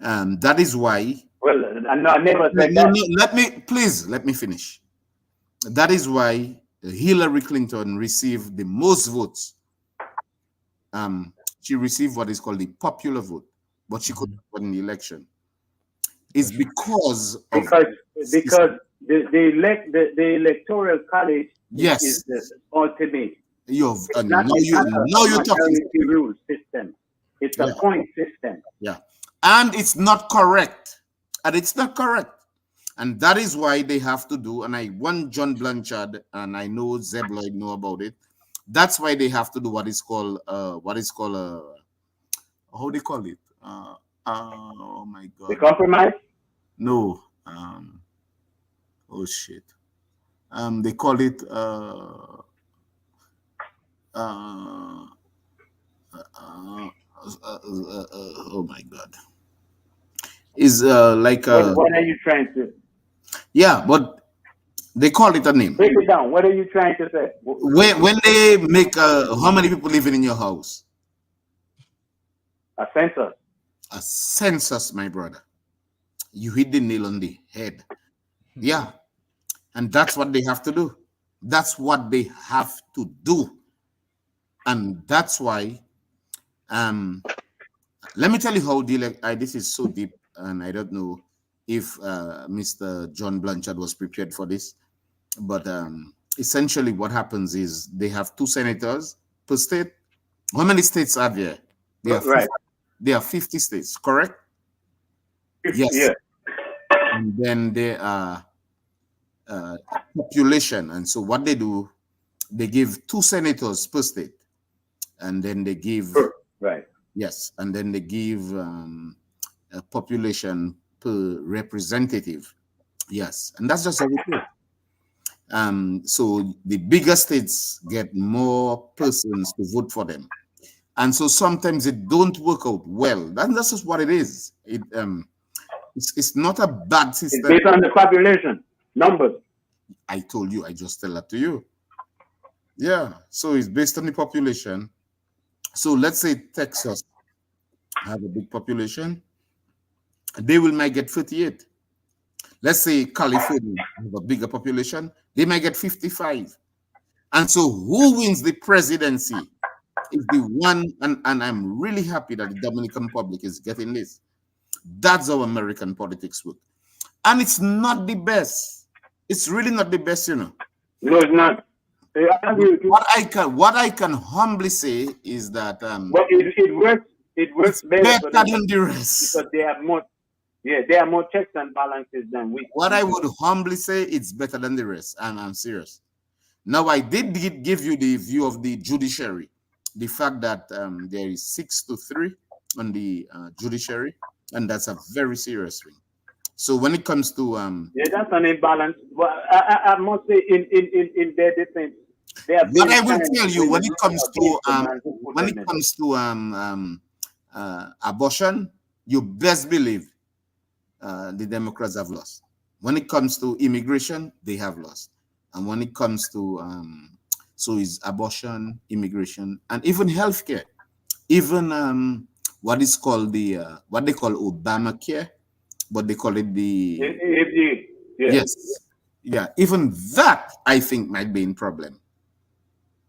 [SPEAKER 8] That is why.
[SPEAKER 3] Well, I never said that.
[SPEAKER 8] Let me finish. That is why Hillary Clinton received the most votes. She received what is called the popular vote, but she couldn't win the election. It's because the electoral college is the ultimate.
[SPEAKER 3] Now you're talking rule system. It's a point system.
[SPEAKER 8] Yeah, and it's not correct. And that is why they have to do. And I want John Blanchard and I know Zeb Lloyd know about it. That's why they have to do what is called how they call it? Oh my God.
[SPEAKER 3] The compromise?
[SPEAKER 8] No. Oh shit. They call it oh my God. Is like
[SPEAKER 3] what are you trying to?
[SPEAKER 8] Yeah, but they call it a name.
[SPEAKER 3] Break it down. What are you trying to say?
[SPEAKER 8] When they make how many people living in your house?
[SPEAKER 3] A census.
[SPEAKER 8] A census, my brother. You hit the nail on the head. Yeah. And that's what they have to do. That's what they have to do. And that's why let me tell you how this is so deep, and I don't know if Mr. John Blanchard was prepared for this, but essentially what happens is they have 2 senators per state. How many states are there? There are 50 states, correct? Yes.
[SPEAKER 3] Yeah.
[SPEAKER 8] And then there are population, and so what they do, they give 2 senators per state. and then they give
[SPEAKER 3] Right.
[SPEAKER 8] yes, and then they give a population per representative. Yes, and that's just how it works. So the bigger states get more persons to vote for them, and so sometimes it don't work out well. That's just what it is. It's not a bad system.
[SPEAKER 3] It's based on the population numbers.
[SPEAKER 8] I told you. I just tell that to you. Yeah. So it's based on the population. So let's say Texas have a big population. They might get 38. Let's say California have a bigger population. They might get 55. And so who wins the presidency is the one, and I'm really happy that the Dominican Republic is getting this. That's how American politics work. And it's not the best. It's really not the best, you know.
[SPEAKER 3] No, it's not.
[SPEAKER 8] What I can humbly say is that
[SPEAKER 3] but it works better
[SPEAKER 8] than the rest.
[SPEAKER 3] Because they have more there are more checks and balances than we.
[SPEAKER 8] What I would humbly say, it's better than the rest, and I'm serious. Now, I did give you the view of the judiciary, the fact that there is 6-3 on the judiciary, and that's a very serious thing. So when it comes to
[SPEAKER 3] that's an imbalance. Well, I must say in their defense,
[SPEAKER 8] what I will tell you when it comes to abortion, you best believe the Democrats have lost. When it comes to immigration, they have lost. And when it comes to so is abortion, immigration, and even healthcare, even what is called the what they call Obamacare, but they call it the yes, yeah. Even that I think might be in problem.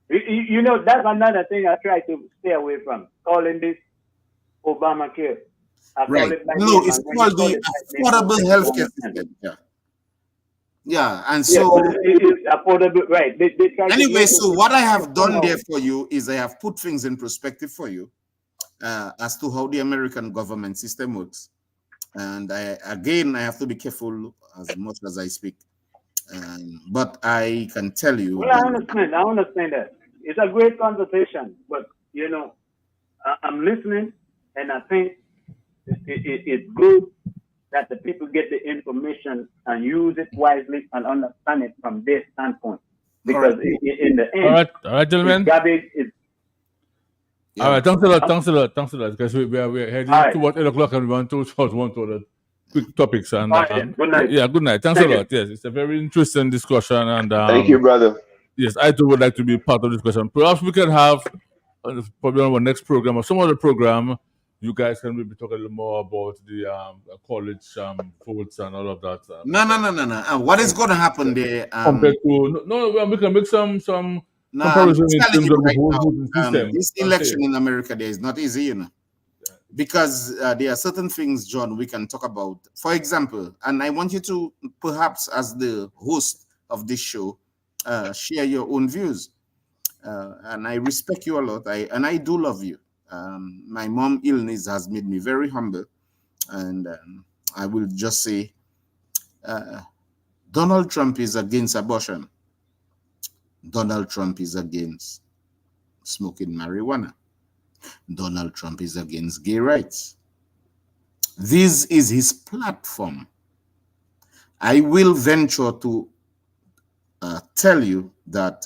[SPEAKER 3] You know, that's another thing I try to stay away from, calling this Obamacare.
[SPEAKER 8] Right. No, it's called the affordable health care system. Yeah. Yeah, and so
[SPEAKER 3] it's affordable, right? They
[SPEAKER 8] anyway, so what I have done there for you is I have put things in perspective for you as to how the American government system works. And I have to be careful as much as I speak. But I can tell you.
[SPEAKER 3] Well, I understand that. It's a great conversation, but you know, I'm listening, and I think it's good that the people get the information and use it wisely and understand it from their standpoint. Because in the end,
[SPEAKER 1] all right, gentlemen.
[SPEAKER 3] Garbage is.
[SPEAKER 1] Yeah. All right, thanks a lot. Because we're heading towards 8 o'clock and we want to talk one to the quick topics. And
[SPEAKER 3] good night.
[SPEAKER 1] Yeah, good night. Thanks a lot. Yes, it's a very interesting discussion. And
[SPEAKER 7] thank you, brother.
[SPEAKER 1] Yes, I too would like to be part of this discussion. Perhaps we can have probably on our next program or some other program. You guys can maybe talk a little more about the college votes and all of that.
[SPEAKER 8] No. What is going to happen there?
[SPEAKER 1] Compared to we can make some comparison in terms of the whole voting system.
[SPEAKER 8] This election in America there is not easy, you know, because there are certain things, John, we can talk about. For example, and I want you to perhaps, as the host of this show, share your own views. And I respect you a lot. I do love you. My mom's illness has made me very humble, and I will just say Donald Trump is against abortion. Donald Trump is against smoking marijuana. Donald Trump is against gay rights. This is his platform. I will venture to tell you that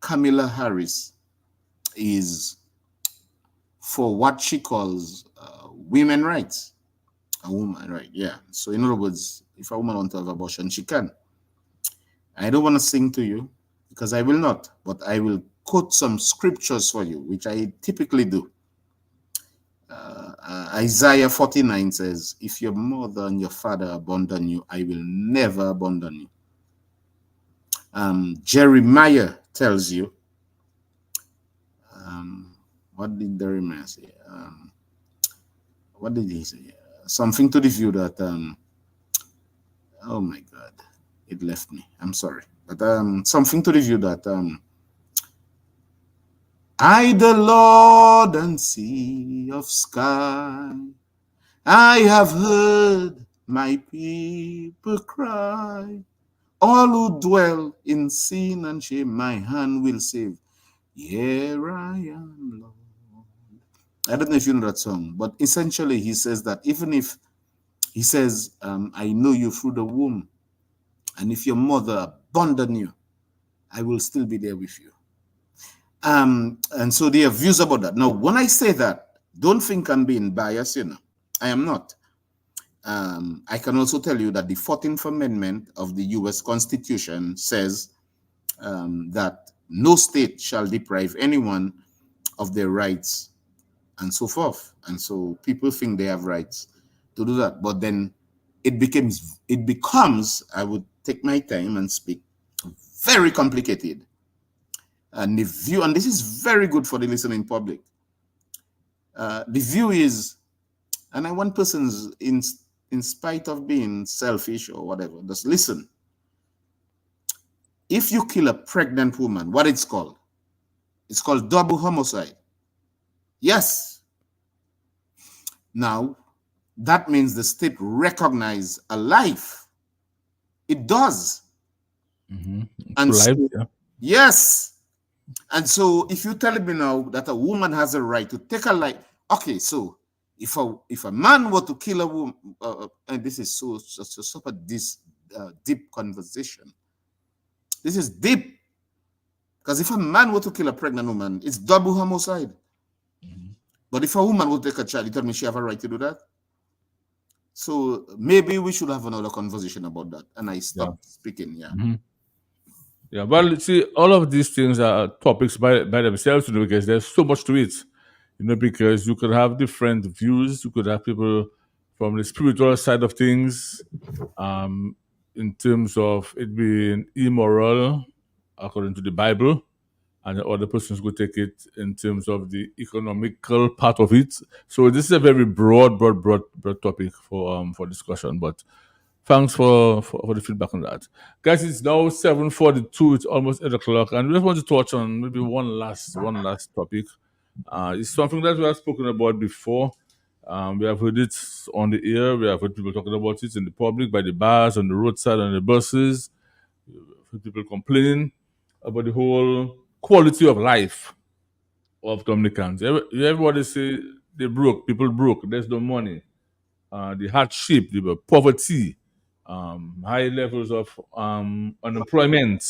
[SPEAKER 8] Kamala Harris is for what she calls women rights. A woman, right? Yeah. So in other words, if a woman wants to have abortion, she can. I don't want to sing to you because I will not, but I will quote some scriptures for you, which I typically do. Isaiah 49 says, if your mother and your father abandon you, I will never abandon you. Jeremiah tells you, what did Jeremiah say? What did he say? Something to the view that, oh my God, it left me. I'm sorry. But something to the view that, I, the Lord and sea of sky, I have heard my people cry. All who dwell in sin and shame, my hand will save. Here I am, Lord. I don't know if you know that song, but essentially he says that even if he says, I know you through the womb, and if your mother abandoned you, I will still be there with you. And so they have views about that. Now, when I say that, don't think I'm being biased, you know. I am not. I can also tell you that the 14th Amendment of the US Constitution says that no state shall deprive anyone of their rights and so forth. And so people think they have rights to do that. But then it becomes, I would take my time and speak, very complicated. And the view, and this is very good for the listening public. The view is, and I want persons in spite of being selfish or whatever, just listen. If you kill a pregnant woman, what it's called? It's called double homicide. Yes. Now, that means the state recognizes a life. It does.
[SPEAKER 1] Mm-hmm.
[SPEAKER 8] And
[SPEAKER 1] Life,
[SPEAKER 8] so,
[SPEAKER 1] yeah.
[SPEAKER 8] yes. And so if you tell me now that a woman has a right to take a life, okay, so if a man were to kill a woman, and this is so this deep conversation. This is deep. Because if a man were to kill a pregnant woman, it's double homicide. Mm-hmm. But if a woman would take a child, you tell me she have a right to do that? So maybe we should have another conversation about that. And I stopped speaking, yeah.
[SPEAKER 1] Mm-hmm. Yeah, well, see, all of these things are topics by themselves, you know, because there's so much to it, you know, because you could have different views. You could have people from the spiritual side of things, in terms of it being immoral, according to the Bible, and other persons could take it in terms of the economical part of it. So this is a very broad topic for discussion, but thanks for the feedback on that. Guys, it's now 7:42, it's almost 8 o'clock, and we just want to touch on maybe one last topic. It's something that we have spoken about before. We have heard it on the air, we have heard people talking about it in the public, by the bars, on the roadside, on the buses. We've heard people complaining about the whole quality of life of Dominicans. Everybody say they broke, people broke, there's no money. The hardship, the poverty, high levels of unemployment,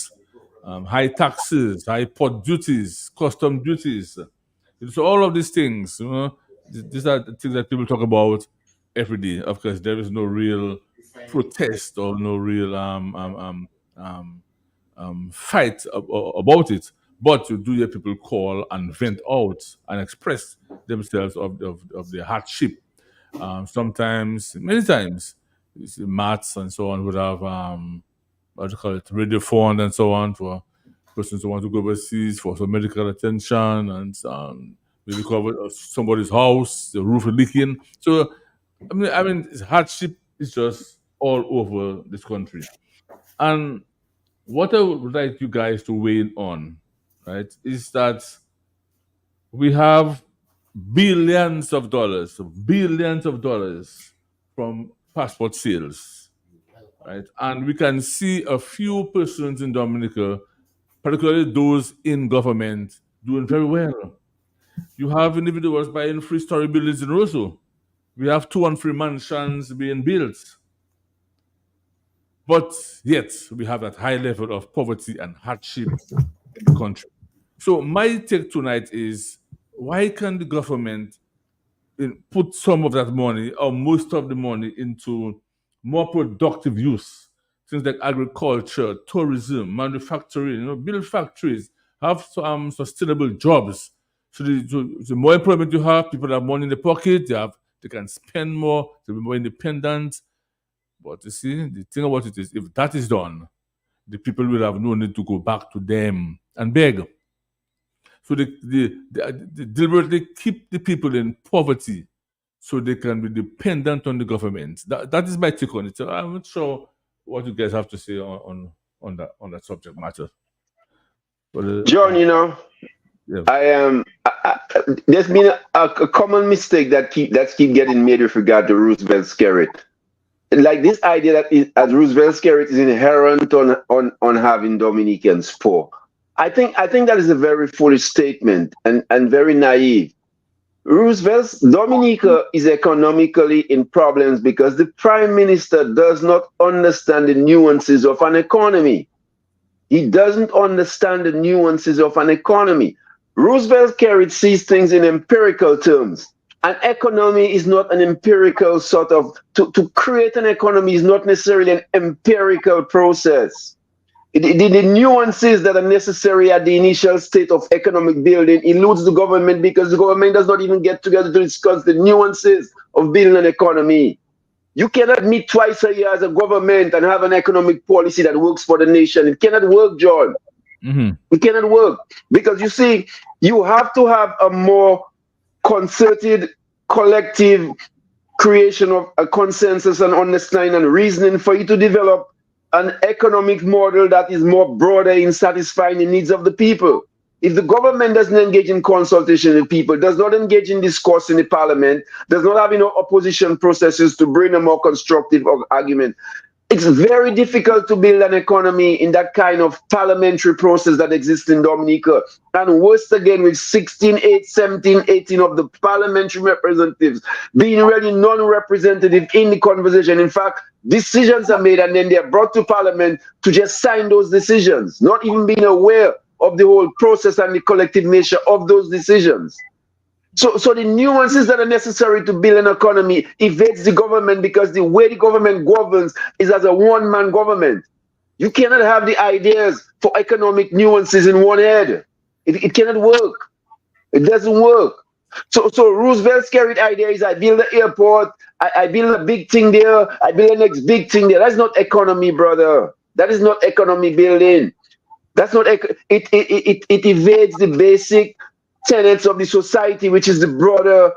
[SPEAKER 1] high taxes, high port duties, custom duties. So all of these things, you know, these are the things that people talk about every day. Of course, there is no real protest or no real fight about it. But you do hear people call and vent out and express themselves of their hardship. Sometimes, many times, maths and so on would have what do you call it, radio phone and so on for persons who want to go overseas for some medical attention, and maybe cover somebody's house, the roof leaking. So I mean, hardship is just all over this country. And what I would like you guys to weigh in on, right, is that we have billions of dollars from passport sales, right? And we can see a few persons in Dominica, particularly those in government, doing very well. You have individuals buying 3-story buildings in Roseau. We have 2 and 3 mansions being built. But yet, we have that high level of poverty and hardship in the country. So my take tonight is, why can the government put some of that money or most of the money into more productive use? Things like agriculture, tourism, manufacturing, you know, build factories, have some sustainable jobs. So the more employment you have, people have money in the pocket, they can spend more, they'll be more independent. But you see, the thing about it is, if that is done, the people will have no need to go back to them and beg. So they deliberately keep the people in poverty so they can be dependent on the government. That is my take on it. So I'm not sure what you guys have to say on that subject matter. But,
[SPEAKER 7] John, you know,
[SPEAKER 1] yeah.
[SPEAKER 7] There's been a common mistake that keep getting made with regard to Roosevelt Skerrit. Like this idea that Roosevelt Skerrit is inherent on having Dominicans poor. I think that is a very foolish statement and very naive. Roosevelt's Dominica is economically in problems because the prime minister does not understand the nuances of an economy. He doesn't understand the nuances of an economy. Roosevelt carried these things in empirical terms. An economy is not an empirical sort of, to create an economy is not necessarily an empirical process. The nuances that are necessary at the initial state of economic building eludes the government because the government does not even get together to discuss the nuances of building an economy. You cannot meet twice a year as a government and have an economic policy that works for the nation. It cannot work, John. It cannot work because you see, you have to have a more concerted, collective creation of a consensus and understanding and reasoning for you to develop an economic model that is more broader in satisfying the needs of the people. If the government doesn't engage in consultation with people, does not engage in discourse in the parliament, does not have opposition processes to bring a more constructive argument, it's very difficult to build an economy in that kind of parliamentary process that exists in Dominica. And worse again, with 16, 8, 17, 18 of the parliamentary representatives being really non-representative in the conversation. In fact, decisions are made and then they're brought to parliament to just sign those decisions, not even being aware of the whole process and the collective nature of those decisions. So the nuances that are necessary to build an economy evades the government because the way the government governs is as a one-man government. You cannot have the ideas for economic nuances in one head. It cannot work. It doesn't work. So Roosevelt's carried idea is I build the airport, I build a big thing there, I build the next big thing there. That's not economy, brother. That is not economy building. That's not it evades the basic tenets of the society, which is the broader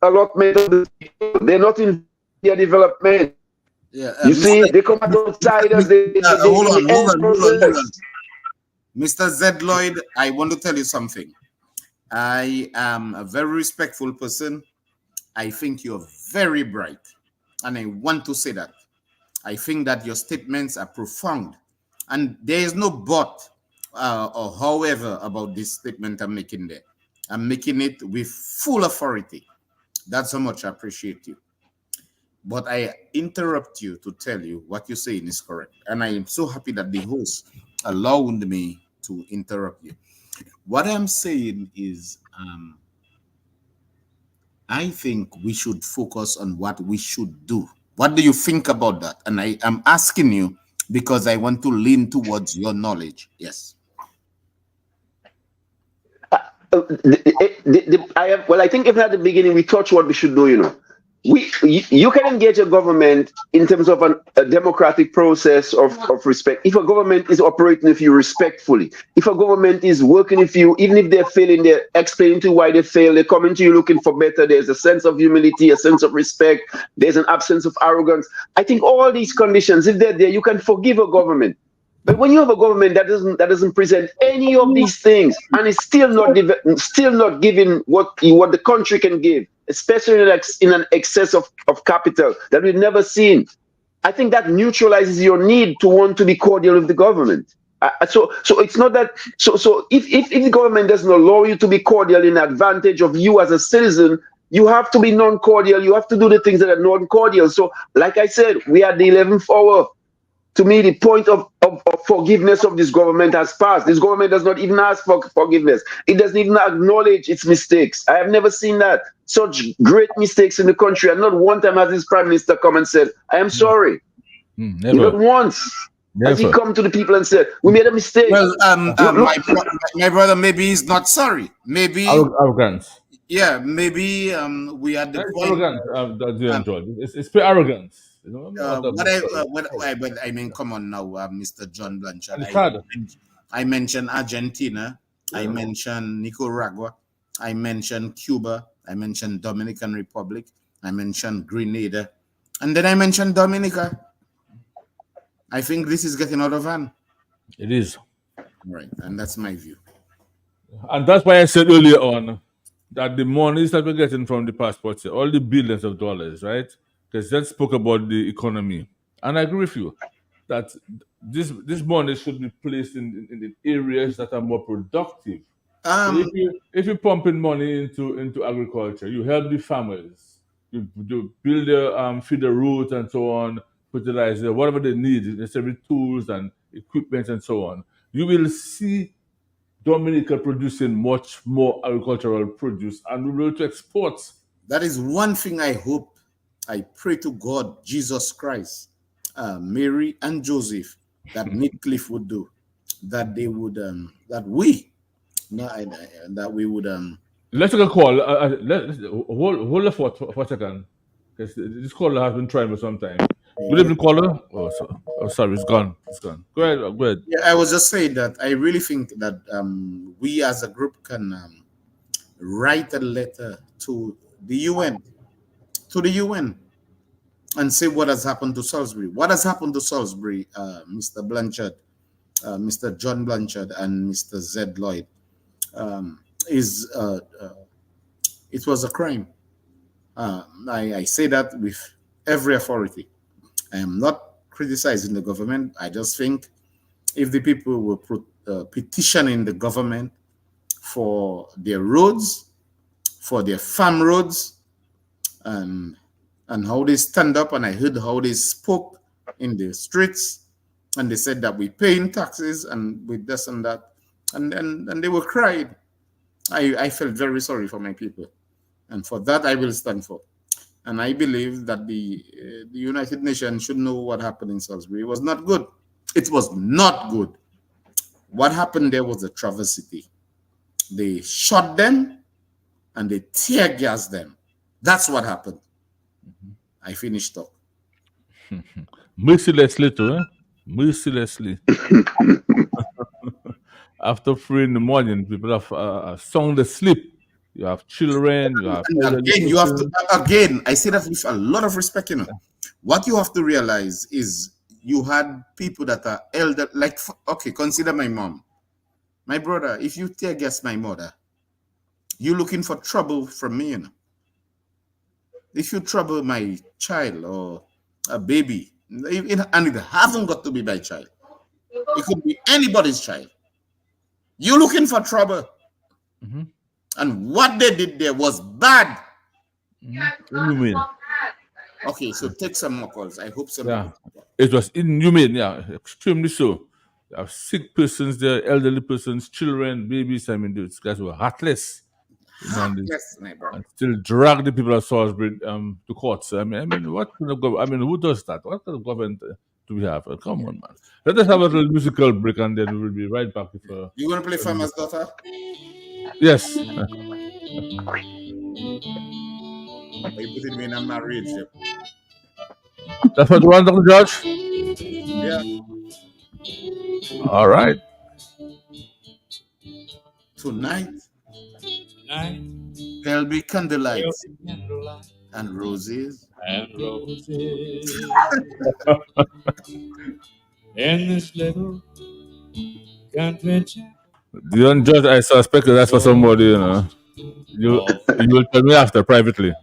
[SPEAKER 7] allotment of the people. They're not in their development.
[SPEAKER 8] Yeah,
[SPEAKER 7] you see, they come as outsiders.
[SPEAKER 8] Hold on. Mr. Zed Lloyd, I want to tell you something. I am a very respectful person. I think you're very bright. And I want to say that. I think that your statements are profound. And there is no but or however about this statement I'm making there. I'm making it with full authority. That's how much I appreciate you. But I interrupt you to tell you what you're saying is correct. And I am so happy that the host allowed me to interrupt you. What I'm saying is I think we should focus on what we should do. What do you think about that? And I am asking you because I want to lean towards your knowledge. Yes.
[SPEAKER 7] I think even at the beginning we touched what we should do. You can engage a government in terms of a democratic process of respect. If a government is operating with you respectfully, if a government is working with you, even if they're failing, they're explaining to you why they fail, they're coming to you looking for better, there's a sense of humility, a sense of respect, there's an absence of arrogance. I think all these conditions, if they're there, you can forgive a government. But when you have a government that doesn't present any of these things and is still not giving what the country can give, especially in an excess of capital that we've never seen, I think that neutralizes your need to want to be cordial with the government. So it's not that. So if the government doesn't allow you to be cordial in advantage of you as a citizen, you have to be non-cordial. You have to do the things that are non-cordial. So, like I said, we are the 11th hour. To me, the point of forgiveness of this government has passed. This government does not even ask for forgiveness. It doesn't even acknowledge its mistakes. I have never seen that. Such great mistakes in the country. And not one time has this prime minister come and said, I am sorry.
[SPEAKER 1] Never.
[SPEAKER 7] Not once has he come to the people and said, we made a mistake.
[SPEAKER 8] Well, my brother, maybe he's not sorry. Maybe
[SPEAKER 1] arrogance.
[SPEAKER 8] Yeah, maybe we had the point.
[SPEAKER 1] Arrogance. It's pure arrogance.
[SPEAKER 8] I mean, come on now, Mr. John Blanchard. I mentioned Argentina. Yeah. I mentioned Nicaragua. I mentioned Cuba. I mentioned Dominican Republic. I mentioned Grenada. And then I mentioned Dominica. I think this is getting out of hand.
[SPEAKER 1] It is.
[SPEAKER 8] Right, and that's my view.
[SPEAKER 1] And that's why I said earlier on that the monies that we're getting from the passports, all the billions of dollars, right? Because that spoke about the economy. And I agree with you. that this money should be placed in the areas that are more productive. So if you pump in money into agriculture, you help the farmers. You build their feed the roots and so on, fertilizer, whatever they need, necessary tools and equipment and so on. You will see Dominica producing much more agricultural produce and we will be able to export.
[SPEAKER 8] That is one thing I hope. I pray to God, Jesus Christ, Mary and Joseph, that Midcliffe would do, that they would, that we would.
[SPEAKER 1] Let's take a call. Hold the fort for a second, because this caller has been trying for some time. Good evening, caller. Oh, sorry, it's gone. It's gone. Go ahead. Go ahead.
[SPEAKER 8] Yeah, I was just saying that I really think that we as a group can write a letter to the UN, and say what has happened to Salisbury. What has happened to Salisbury, Mr. Blanchard, Mr. John Blanchard, and Mr. Zed Lloyd, it was a crime. I say that with every authority. I am not criticizing the government. I just think if the people were petitioning the government for their roads, for their farm roads, and how they stand up, and I heard how they spoke in the streets, and they said that we're paying taxes and with this and that, and they were cried. I felt very sorry for my people, and for that I will stand for. And I believe that the United Nations should know what happened in Salisbury. It was not good. It was not good. What happened there was a travesty. They shot them and they tear gassed them. That's what happened. I finished up.
[SPEAKER 1] Mercilessly, too, eh? Mercilessly. After 3 in the morning, people have sound asleep. You have children. You have
[SPEAKER 8] again. You have to again. I say that with a lot of respect. You know, what you have to realize is you had people that are elder. Like, okay, consider my mom, my brother. If you tear gas my mother, you're looking for trouble from me. You know, if you trouble my child or a baby, and it hasn't got to be my child. It could be anybody's child. You're looking for trouble.
[SPEAKER 1] Mm-hmm.
[SPEAKER 8] And what they did there was bad.
[SPEAKER 1] Inhumane.
[SPEAKER 8] Okay, so take some more calls. I hope some.
[SPEAKER 1] Yeah, it was inhumane. Yeah, extremely so. You have sick persons there, elderly persons, children, babies. I mean, these guys were heartless.
[SPEAKER 8] Heartless,
[SPEAKER 1] and still drag the people of Salisbury to courts. I mean, what kind of government? I mean, who does that? What kind of government do we have? Come on, man. Let us have a little musical break, and then we will be right back.
[SPEAKER 8] You want to play Farmer's Daughter?
[SPEAKER 1] Yes.
[SPEAKER 8] You put me in a marriage.
[SPEAKER 1] That's what you want, Dr. George?
[SPEAKER 8] Yeah.
[SPEAKER 1] All right.
[SPEAKER 8] Tonight there'll be candlelights and roses.
[SPEAKER 2] In this little country.
[SPEAKER 1] Dion George, I suspect that's for somebody, you know. You will tell me after privately.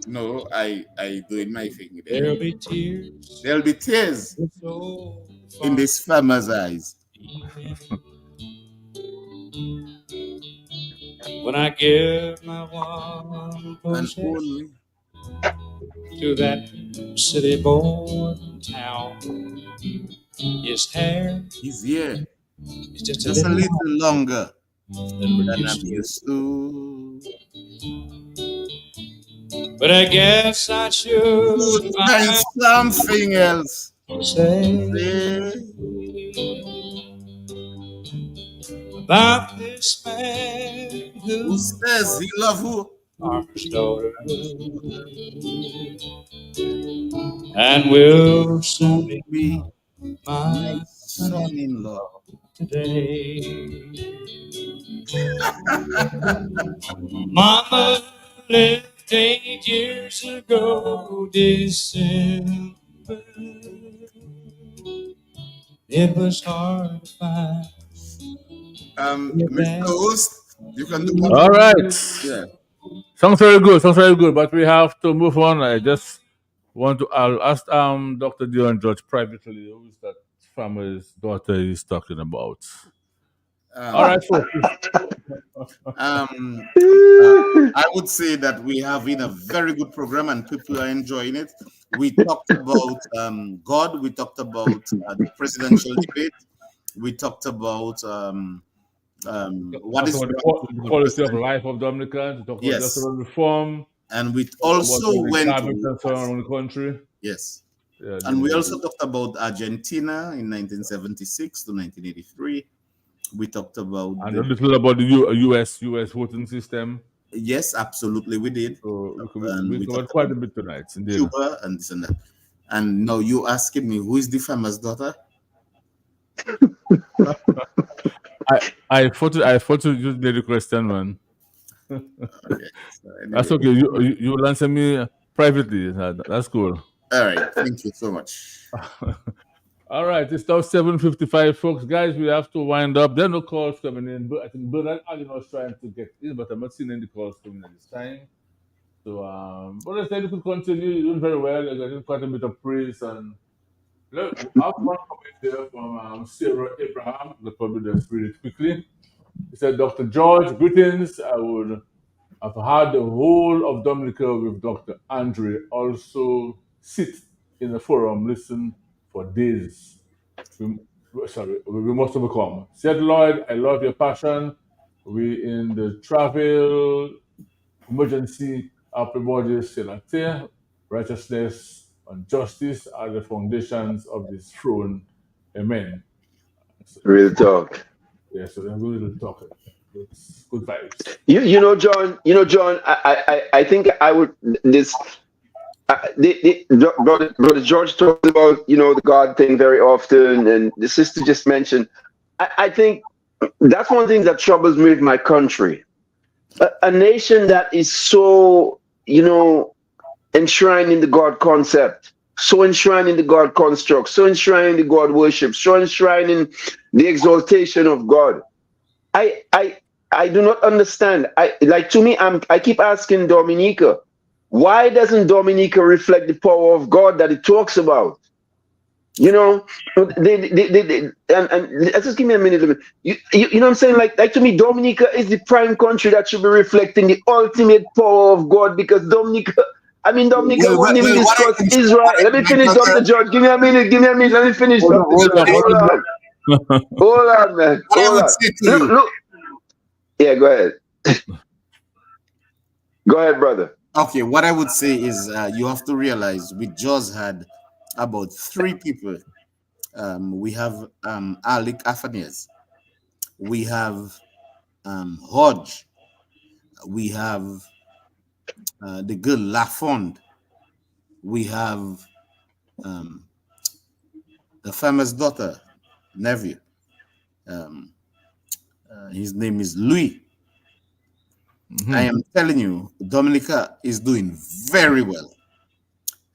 [SPEAKER 8] No, I do it my thing.
[SPEAKER 2] There'll be tears.
[SPEAKER 8] There'll be tears in this farmer's eyes.
[SPEAKER 2] When I give my one possession to that city born town, his hair,
[SPEAKER 8] his ear,
[SPEAKER 2] is just
[SPEAKER 8] a little longer
[SPEAKER 2] than
[SPEAKER 8] I'm used to.
[SPEAKER 2] But I guess I should
[SPEAKER 8] find something else
[SPEAKER 2] to say about this man who
[SPEAKER 8] says he loves who?
[SPEAKER 2] Farmer's daughter, and will soon be my
[SPEAKER 8] son-in-law
[SPEAKER 2] today. Mama left 8 years ago, December. It was hard to find.
[SPEAKER 8] Mr. Host, you can do
[SPEAKER 1] one. All right.
[SPEAKER 8] Yeah.
[SPEAKER 1] Sounds very good. But we have to move on. I just I'll ask Dr. Dion George privately who is that farmer's daughter he's talking about. All right, folks.
[SPEAKER 8] I would say that we have been a very good program and people are enjoying it. We talked about God. We talked about the presidential debate. We talked about what is
[SPEAKER 1] the quality of life of Dominicans. We talked about electoral reform.
[SPEAKER 8] And we also went
[SPEAKER 1] around the country.
[SPEAKER 8] Yes. Yeah, and we also talked about Argentina in 1976 to 1983. We talked about
[SPEAKER 1] a little about the U.S. voting system.
[SPEAKER 8] Yes, absolutely, we did.
[SPEAKER 1] So we covered quite a bit tonight. Indeed.
[SPEAKER 8] Cuba and this and that. And now you asking me who is the farmer's daughter?
[SPEAKER 1] I thought you did the question, man. Okay. So anyway. That's okay. You will answer me privately. That's cool.
[SPEAKER 8] All right. Thank you so much.
[SPEAKER 1] All right. It's now 7:55, folks. Guys, we have to wind up. There are no calls coming in. But I think Bernard Allen was trying to get in, but I'm not seeing any calls coming in this time. So, but I said you could continue. You're doing very well. You're getting quite a bit of praise. And look, I have one comment there from Sarah Abraham. We'll probably just read it quickly. He said, Dr. George, greetings. I would have had the whole of Dominica with Dr. Andre also sit in the forum, listen for days. We must overcome. Said Lloyd, I love your passion. We in the travel emergency everybody select righteousness and justice are the foundations of this throne. Amen.
[SPEAKER 7] Real talk.
[SPEAKER 1] Yeah, so we're going to talk. It's good vibes.
[SPEAKER 7] You know, John. I think I would this. Brother George talks about the God thing very often, and the sister just mentioned. I think that's one of the things that troubles me with my country. A nation that is so enshrined in the God concept, so enshrined in the God construct, so enshrined in the God worship, so enshrined in the exaltation of God. I do not understand. To me, I keep asking Dominica, why doesn't Dominica reflect the power of God that it talks about? And let's just give me a minute. You know what I'm saying? Like to me, Dominica is the prime country that should be reflecting the ultimate power of God, because Dominica wouldn't even discuss Israel. Let me finish, Dr. George. Give me a minute. Let me finish, Dr. George. Hold on, man. Hold on. Look. Yeah, go ahead. Go ahead, brother.
[SPEAKER 8] Okay, what I would say is you have to realize we just had about 3 people. We have Alec Afanez. We have Hodge. We have the girl Lafond. We have the farmer's daughter, nephew. His name is Louis. Mm-hmm. I am telling you, Dominica is doing very well.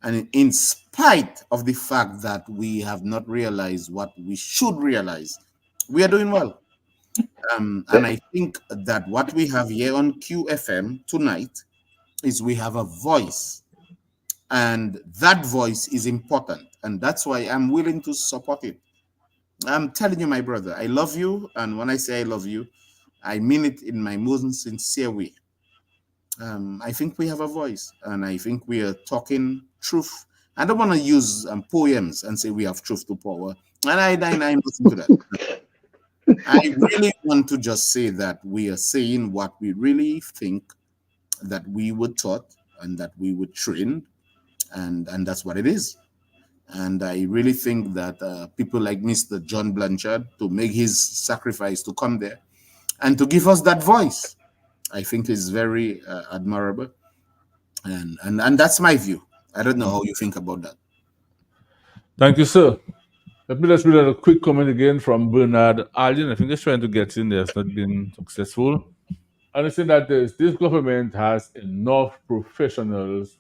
[SPEAKER 8] And in spite of the fact that we have not realized what we should realize, we are doing well. And I think that what we have here on QFM tonight is we have a voice. And that voice is important. And that's why I'm willing to support it. I'm telling you, my brother, I love you. And when I say I love you, I mean it in my most sincere way. I think we have a voice, and I think we are talking truth. I don't want to use poems and say we have truth to power, and I'm listening to that. I really want to just say that we are saying what we really think that we were taught and that we were trained, and that's what it is. And I really think that people like Mr. John Blanchard, to make his sacrifice to come there and to give us that voice, I think is very admirable. And that's my view. I don't know how you think about that.
[SPEAKER 1] Thank you, sir. Let me just read a quick comment again from Bernard Allen. I think he's trying to get in there. It's not been successful. And I say that this government has enough professionals,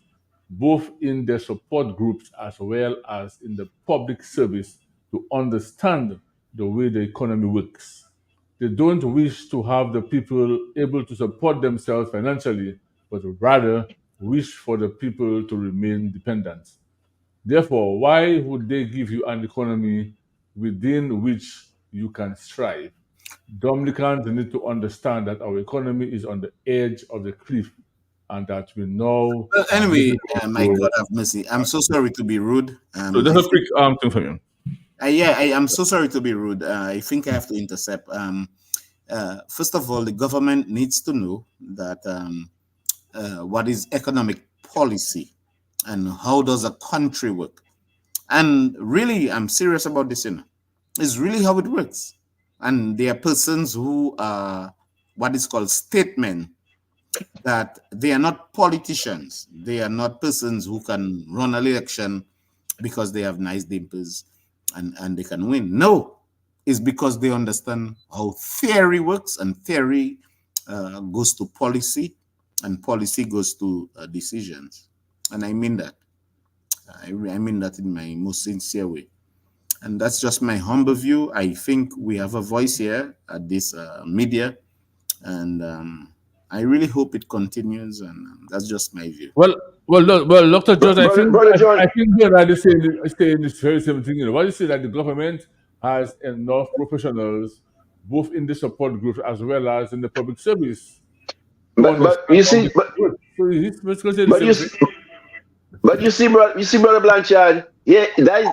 [SPEAKER 1] both in their support groups as well as in the public service, to understand the way the economy works. They don't wish to have the people able to support themselves financially, but rather wish for the people to remain dependent. Therefore, why would they give you an economy within which you can strive? Dominicans need to understand that our economy is on the edge of the cliff and that we now
[SPEAKER 8] Well,
[SPEAKER 1] are
[SPEAKER 8] anyway,
[SPEAKER 1] moving
[SPEAKER 8] my
[SPEAKER 1] into.
[SPEAKER 8] God have mercy. I'm so sorry to be rude.
[SPEAKER 1] So
[SPEAKER 8] I
[SPEAKER 1] just a
[SPEAKER 8] think,
[SPEAKER 1] quick thing for you.
[SPEAKER 8] I'm so sorry to be rude. I think I have to intercept. First of all, the government needs to know that what is economic policy and how does a country work. And really, I'm serious about this, It's really how it works. And there are persons who are what is called statesmen, that they are not politicians. They are not persons who can run an election because they have nice dimples and they can win. No, it's because they understand how theory works, and theory goes to policy, and policy goes to decisions. And I mean that. I mean that in my most sincere way. And that's just my humble view. I think we have a voice here at this media, and I really hope it continues. And that's just my view.
[SPEAKER 1] Well, Dr. George,
[SPEAKER 7] Brother John,
[SPEAKER 1] I think they're already saying this very same thing. What you say that the government has enough professionals, both in the support groups as well as in the public service, to
[SPEAKER 7] but
[SPEAKER 1] understand
[SPEAKER 7] you
[SPEAKER 1] how
[SPEAKER 7] see,
[SPEAKER 1] this works. So he's basically saying the
[SPEAKER 7] but
[SPEAKER 1] same thing.
[SPEAKER 7] but brother Blanchard. Yeah,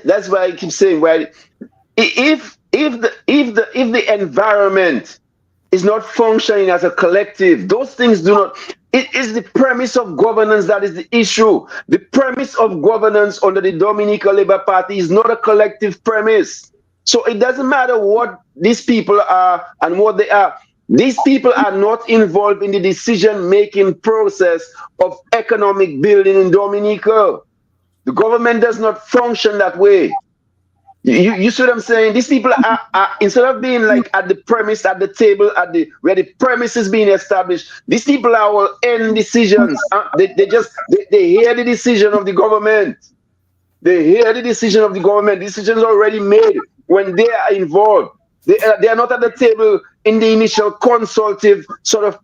[SPEAKER 7] that's why I keep saying, right? If the environment is not functioning as a collective, those things do not. It is the premise of governance that is the issue. The premise of governance under the Dominican Labour Party is not a collective premise. So it doesn't matter what these people are and what they are. These people are not involved in the decision-making process of economic building in Dominica. The government does not function that way. You see what I'm saying? These people are instead of being like at the premise, at the table, where the premise is being established, these people are all end decisions. They hear the decision of the government. They hear the decision of the government. Decisions already made when they are involved. They are not at the table in the initial consultative sort of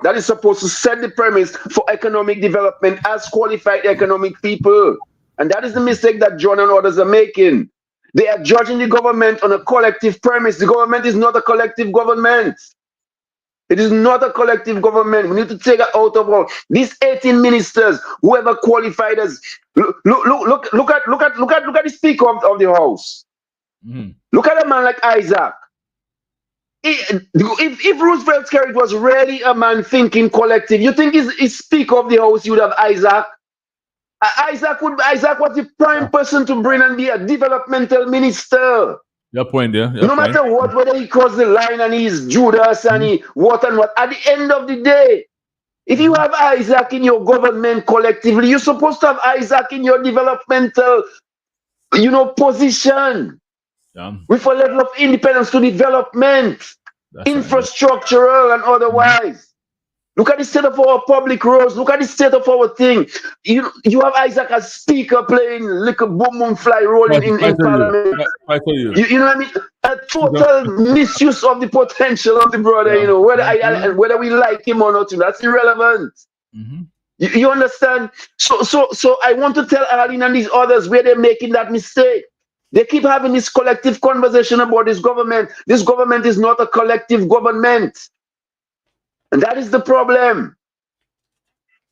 [SPEAKER 7] that is supposed to set the premise for economic development as qualified economic people. And that is the mistake that John and others are making. They are judging the government on a collective premise. The government is not a collective government. It is not a collective government. We need to take it out of all these 18 ministers, whoever qualified as look at the speaker of the house.
[SPEAKER 1] Mm-hmm.
[SPEAKER 7] Look at a man like Isaac. If Roosevelt Skerrit was really a man thinking collective, you think he's speaker of the house, you would have Isaac. Isaac was the prime person to bring and be a developmental minister.
[SPEAKER 1] Your point there.
[SPEAKER 7] No matter what, whether he crossed the line and he's Judas and he what and what, at the end of the day, if you have Isaac in your government collectively, you're supposed to have Isaac in your developmental, position.
[SPEAKER 1] Yeah.
[SPEAKER 7] With a level of independence to development, infrastructural and otherwise. Look at the state of our public roads. Look at the state of our thing. You have Isaac as speaker playing like a boom fly rolling in parliament. You know what I mean? A total misuse of the potential of the brother. Whether we like him or not, that's irrelevant.
[SPEAKER 1] Mm-hmm.
[SPEAKER 7] You understand? So I want to tell Arlene and these others where they're making that mistake. They keep having this collective conversation about this government. This government is not a collective government. And that is the problem.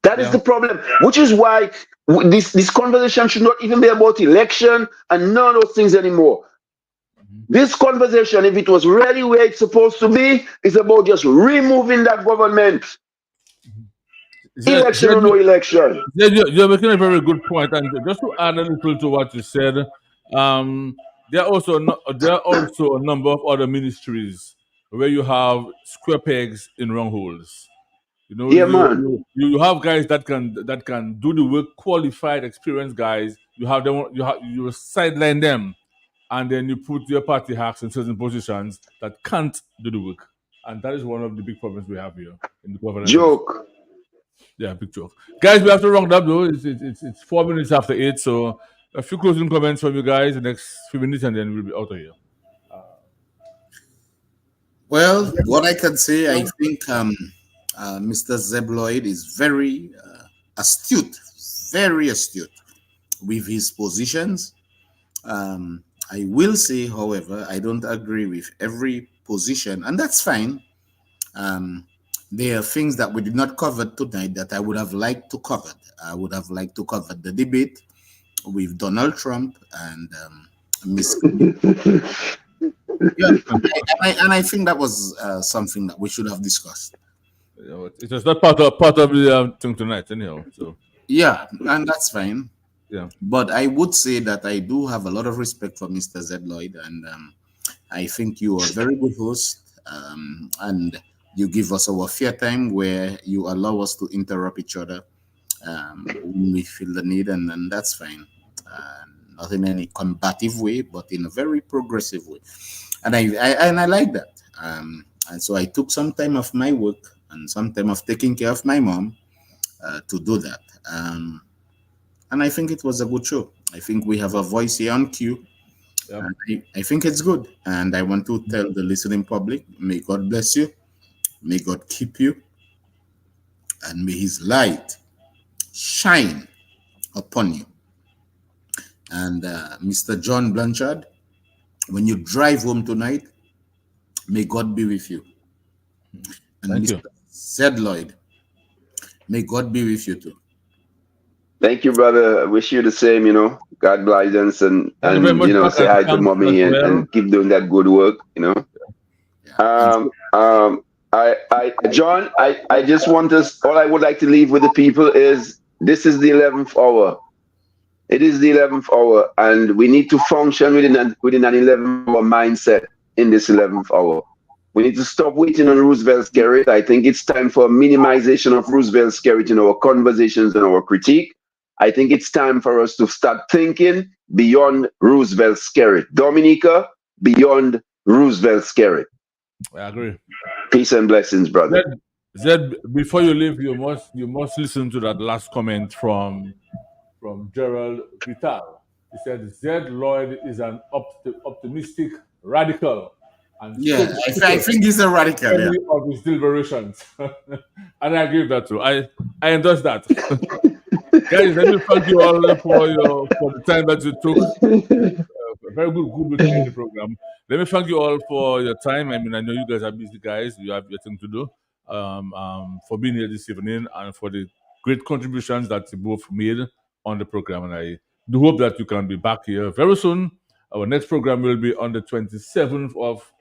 [SPEAKER 7] That is the problem. Which is why this conversation should not even be about election and none of those things anymore. This conversation, if it was really where it's supposed to be, is about just removing that government. Election or no election.
[SPEAKER 1] You're making a very good point. And just to add a little to what you said, there are also a number of other ministries where you have square pegs in round holes. You have guys that can do the work, qualified, experienced guys. You have them. You sideline them, and then you put your party hacks in certain positions that can't do the work, and that is one of the big problems we have here in the government.
[SPEAKER 7] Joke.
[SPEAKER 1] Yeah, big joke. Guys, we have to round up though. It's 4 minutes after 8, so a few closing comments from you guys the next few minutes, and then we'll be out of here.
[SPEAKER 8] Well, what I can say, I think Mr. Zeb Lloyd is very astute, with his positions. I will say, however, I don't agree with every position, and that's fine. There are things that we did not cover tonight that I would have liked to cover. I would have liked to cover the debate with Donald Trump and Miss. Yeah, and I think that was something that we should have discussed.
[SPEAKER 1] It was not part of the thing tonight, anyhow. So
[SPEAKER 8] yeah, and that's fine.
[SPEAKER 1] Yeah,
[SPEAKER 8] but I would say that I do have a lot of respect for Mr. Zed Lloyd, and I think you are a very good host, and you give us our fair time where you allow us to interrupt each other when we feel the need, and that's fine. Not in any combative way, but in a very progressive way, and I like that. And so I took some time off my work and some time of taking care of my mom to do that. And I think it was a good show. I think we have a voice here on cue.
[SPEAKER 1] Yep.
[SPEAKER 8] And I think it's good. And I want to tell the listening public, may God bless you. May God keep you. And may his light shine upon you. And Mr. John Blanchard, when you drive home tonight, may God be with you. And
[SPEAKER 1] Thank
[SPEAKER 8] Mr.
[SPEAKER 1] you.
[SPEAKER 8] Zed Lloyd, may God be with you too.
[SPEAKER 7] Thank you, brother. I wish you the same, God bless and
[SPEAKER 1] Thank you very much, Mark,
[SPEAKER 7] say
[SPEAKER 1] and
[SPEAKER 7] hi to
[SPEAKER 1] thanks
[SPEAKER 7] mommy
[SPEAKER 1] as well.
[SPEAKER 7] and keep doing that good work, John, I just want us, all I would like to leave with the people is this is the 11th hour. It is the 11th hour, and we need to function within an 11th hour mindset in this 11th hour. We need to stop waiting on Roosevelt's carrot. I think it's time for a minimization of Roosevelt's carrot in our conversations and our critique. I think it's time for us to start thinking beyond Roosevelt's carrot. Dominica, beyond Roosevelt's carrot.
[SPEAKER 1] I agree.
[SPEAKER 7] Peace and blessings, brother.
[SPEAKER 1] Zed, before you leave, you must listen to that last comment from Gerald Vital. He said Zed Lloyd is an optimistic radical. And
[SPEAKER 8] Yeah, I think he's a radical. Yeah.
[SPEAKER 1] of his deliberations. And I agree with that too. I endorse that. Guys, let me thank you all for the time that you took. Very good looking in the program. Let me thank you all for your time. I mean, I know you guys are busy guys. You have your thing to do. For being here this evening and for the great contributions that you both made on the program. And I do hope that you can be back here very soon. Our next program will be on the 27th of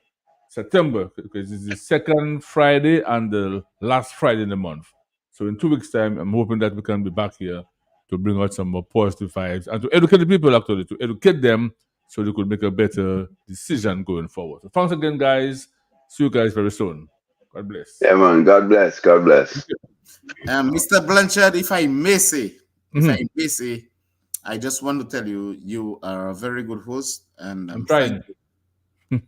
[SPEAKER 1] September, because it's the second Friday and the last Friday in the month. So in 2 weeks' time, I'm hoping that we can be back here to bring out some more positive vibes and to educate the people, actually, to educate them so they could make a better decision going forward. So thanks again, guys. See you guys very soon. God bless.
[SPEAKER 7] Yeah, man. God bless. God bless.
[SPEAKER 8] Mr. Blanchard, if I may say, I just want to tell you, you are a very good host, and
[SPEAKER 1] I'm trying.
[SPEAKER 8] Yeah.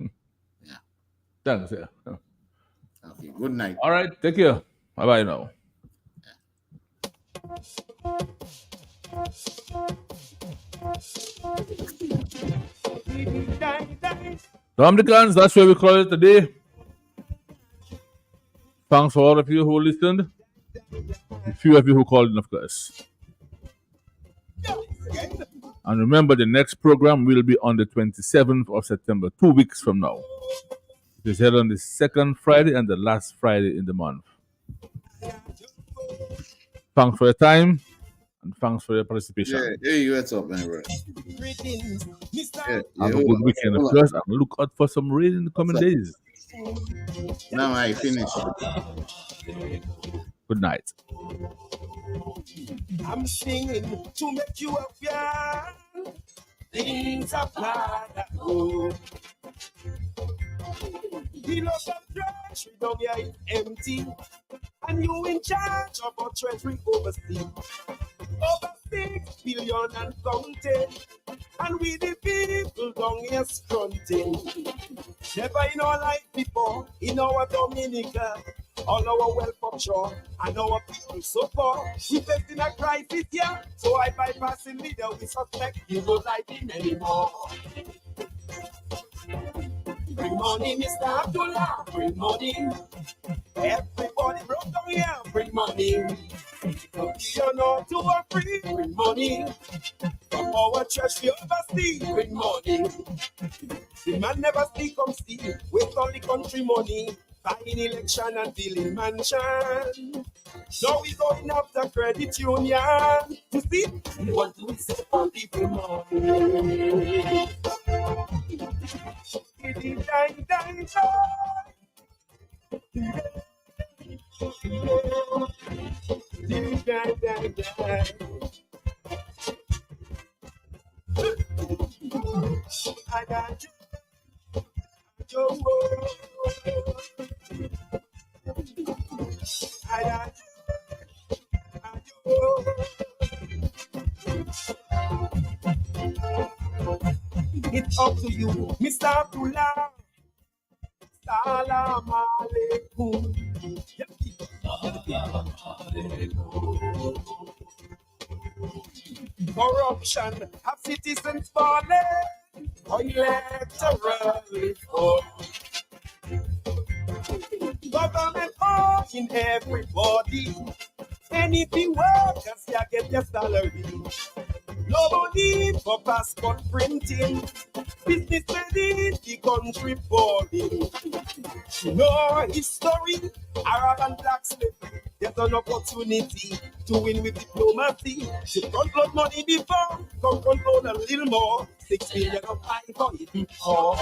[SPEAKER 1] Thanks. Yeah.
[SPEAKER 8] Okay. Good night.
[SPEAKER 1] All right. Take care. Bye bye now. Dominicans, that's where we call it today. Thanks for all of you who listened. A few of you who called in, of course. And remember, the next program will be on the 27th of September, 2 weeks from now. It is held on the second Friday and the last Friday in the month. Thanks for your time and thanks for your participation.
[SPEAKER 8] Yeah, hey, what's up, man, bro?
[SPEAKER 1] Have a good weekend, of course, and look out for some rain in the coming days.
[SPEAKER 8] Now I finished.
[SPEAKER 1] Good night.
[SPEAKER 2] I'm singing to make you happy. Things are bad. The loss of treasury down here is empty, and you in charge of our treasury overseas. Over 6 billion and counting, and we the people down here scrunting. Never in our life before, in our Dominica, all our wealth offshore, and our people so poor. We facing a crisis here, so I bypassing leader, we suspect you don't like him anymore. Bring money, Mr. Abdullah, bring money. Everybody broke down here, bring money. You know to a free, bring money. From our church, we oversee bring money. The man never see come see, waste all the country money, buying election and building mansion. Now we going after credit union. You see, we want to save for people money. I got you. It's up to you, Mr. Abdullah. Salam alaikum. Corruption have citizens falling on electoral reform. Government owing everybody. Anything workers can get their salary. No need for passport printing. Business in the country falling. No history, Arab and black slavery. There's an opportunity to win with diplomacy. The front load money before, come front load a little more. 6 million of I for it before.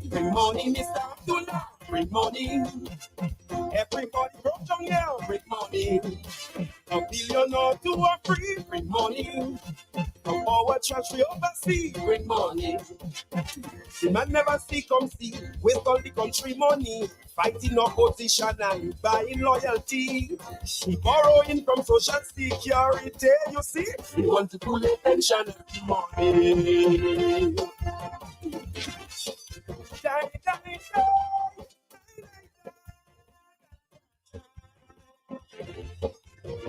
[SPEAKER 2] Bring money, Mr. Abdullah, bring money. Everybody broke down here, bring money. A billion or two or three, bring money. From our church we oversee, bring money. The man never see come see, waste all the country money. Fighting opposition and buying loyalty. We borrowing from social security, you see. We want to pull a pension money. Die, die, die.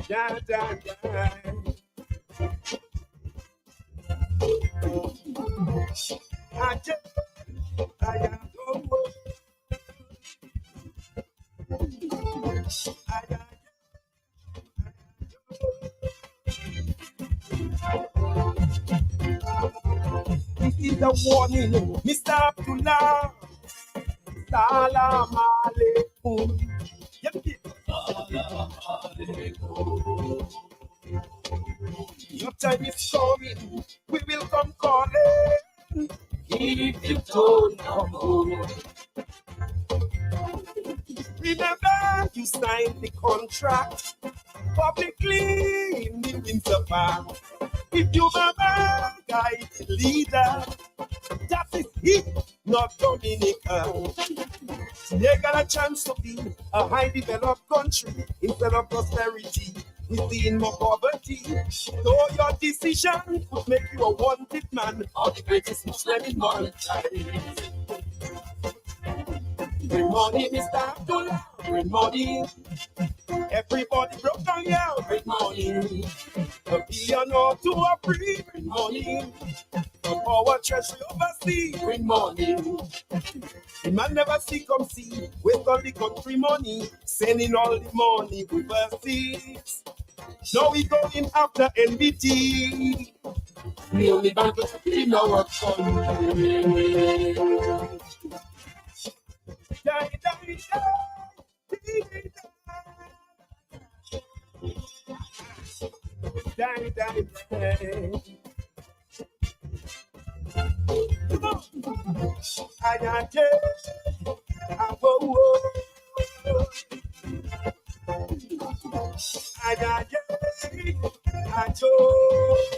[SPEAKER 2] Da, da, da. I am This is a warning, Mr. Abdullah. Salam alaikum. Your time is coming, we will come calling. If you don't come home. Remember, you signed the contract publicly in the Windsor Park. If you're a guide leader, that is he, not Dominica. They got a chance to be a high developed country instead of prosperity. We're seeing more poverty. So your decision could make you a wanted man or the greatest Muslim in modern times. Bring money, Mr. Abdullah, bring money. Everybody broke down, yeah, bring money. A billion or two or three, bring money. From our church we oversee, bring money. The man never see come see, waste all the country money, sending all the money overseas. Now we going after NBT. We only bank in our country. Die, die, die, die, die, die. Come on. I got you. I got you. I got you.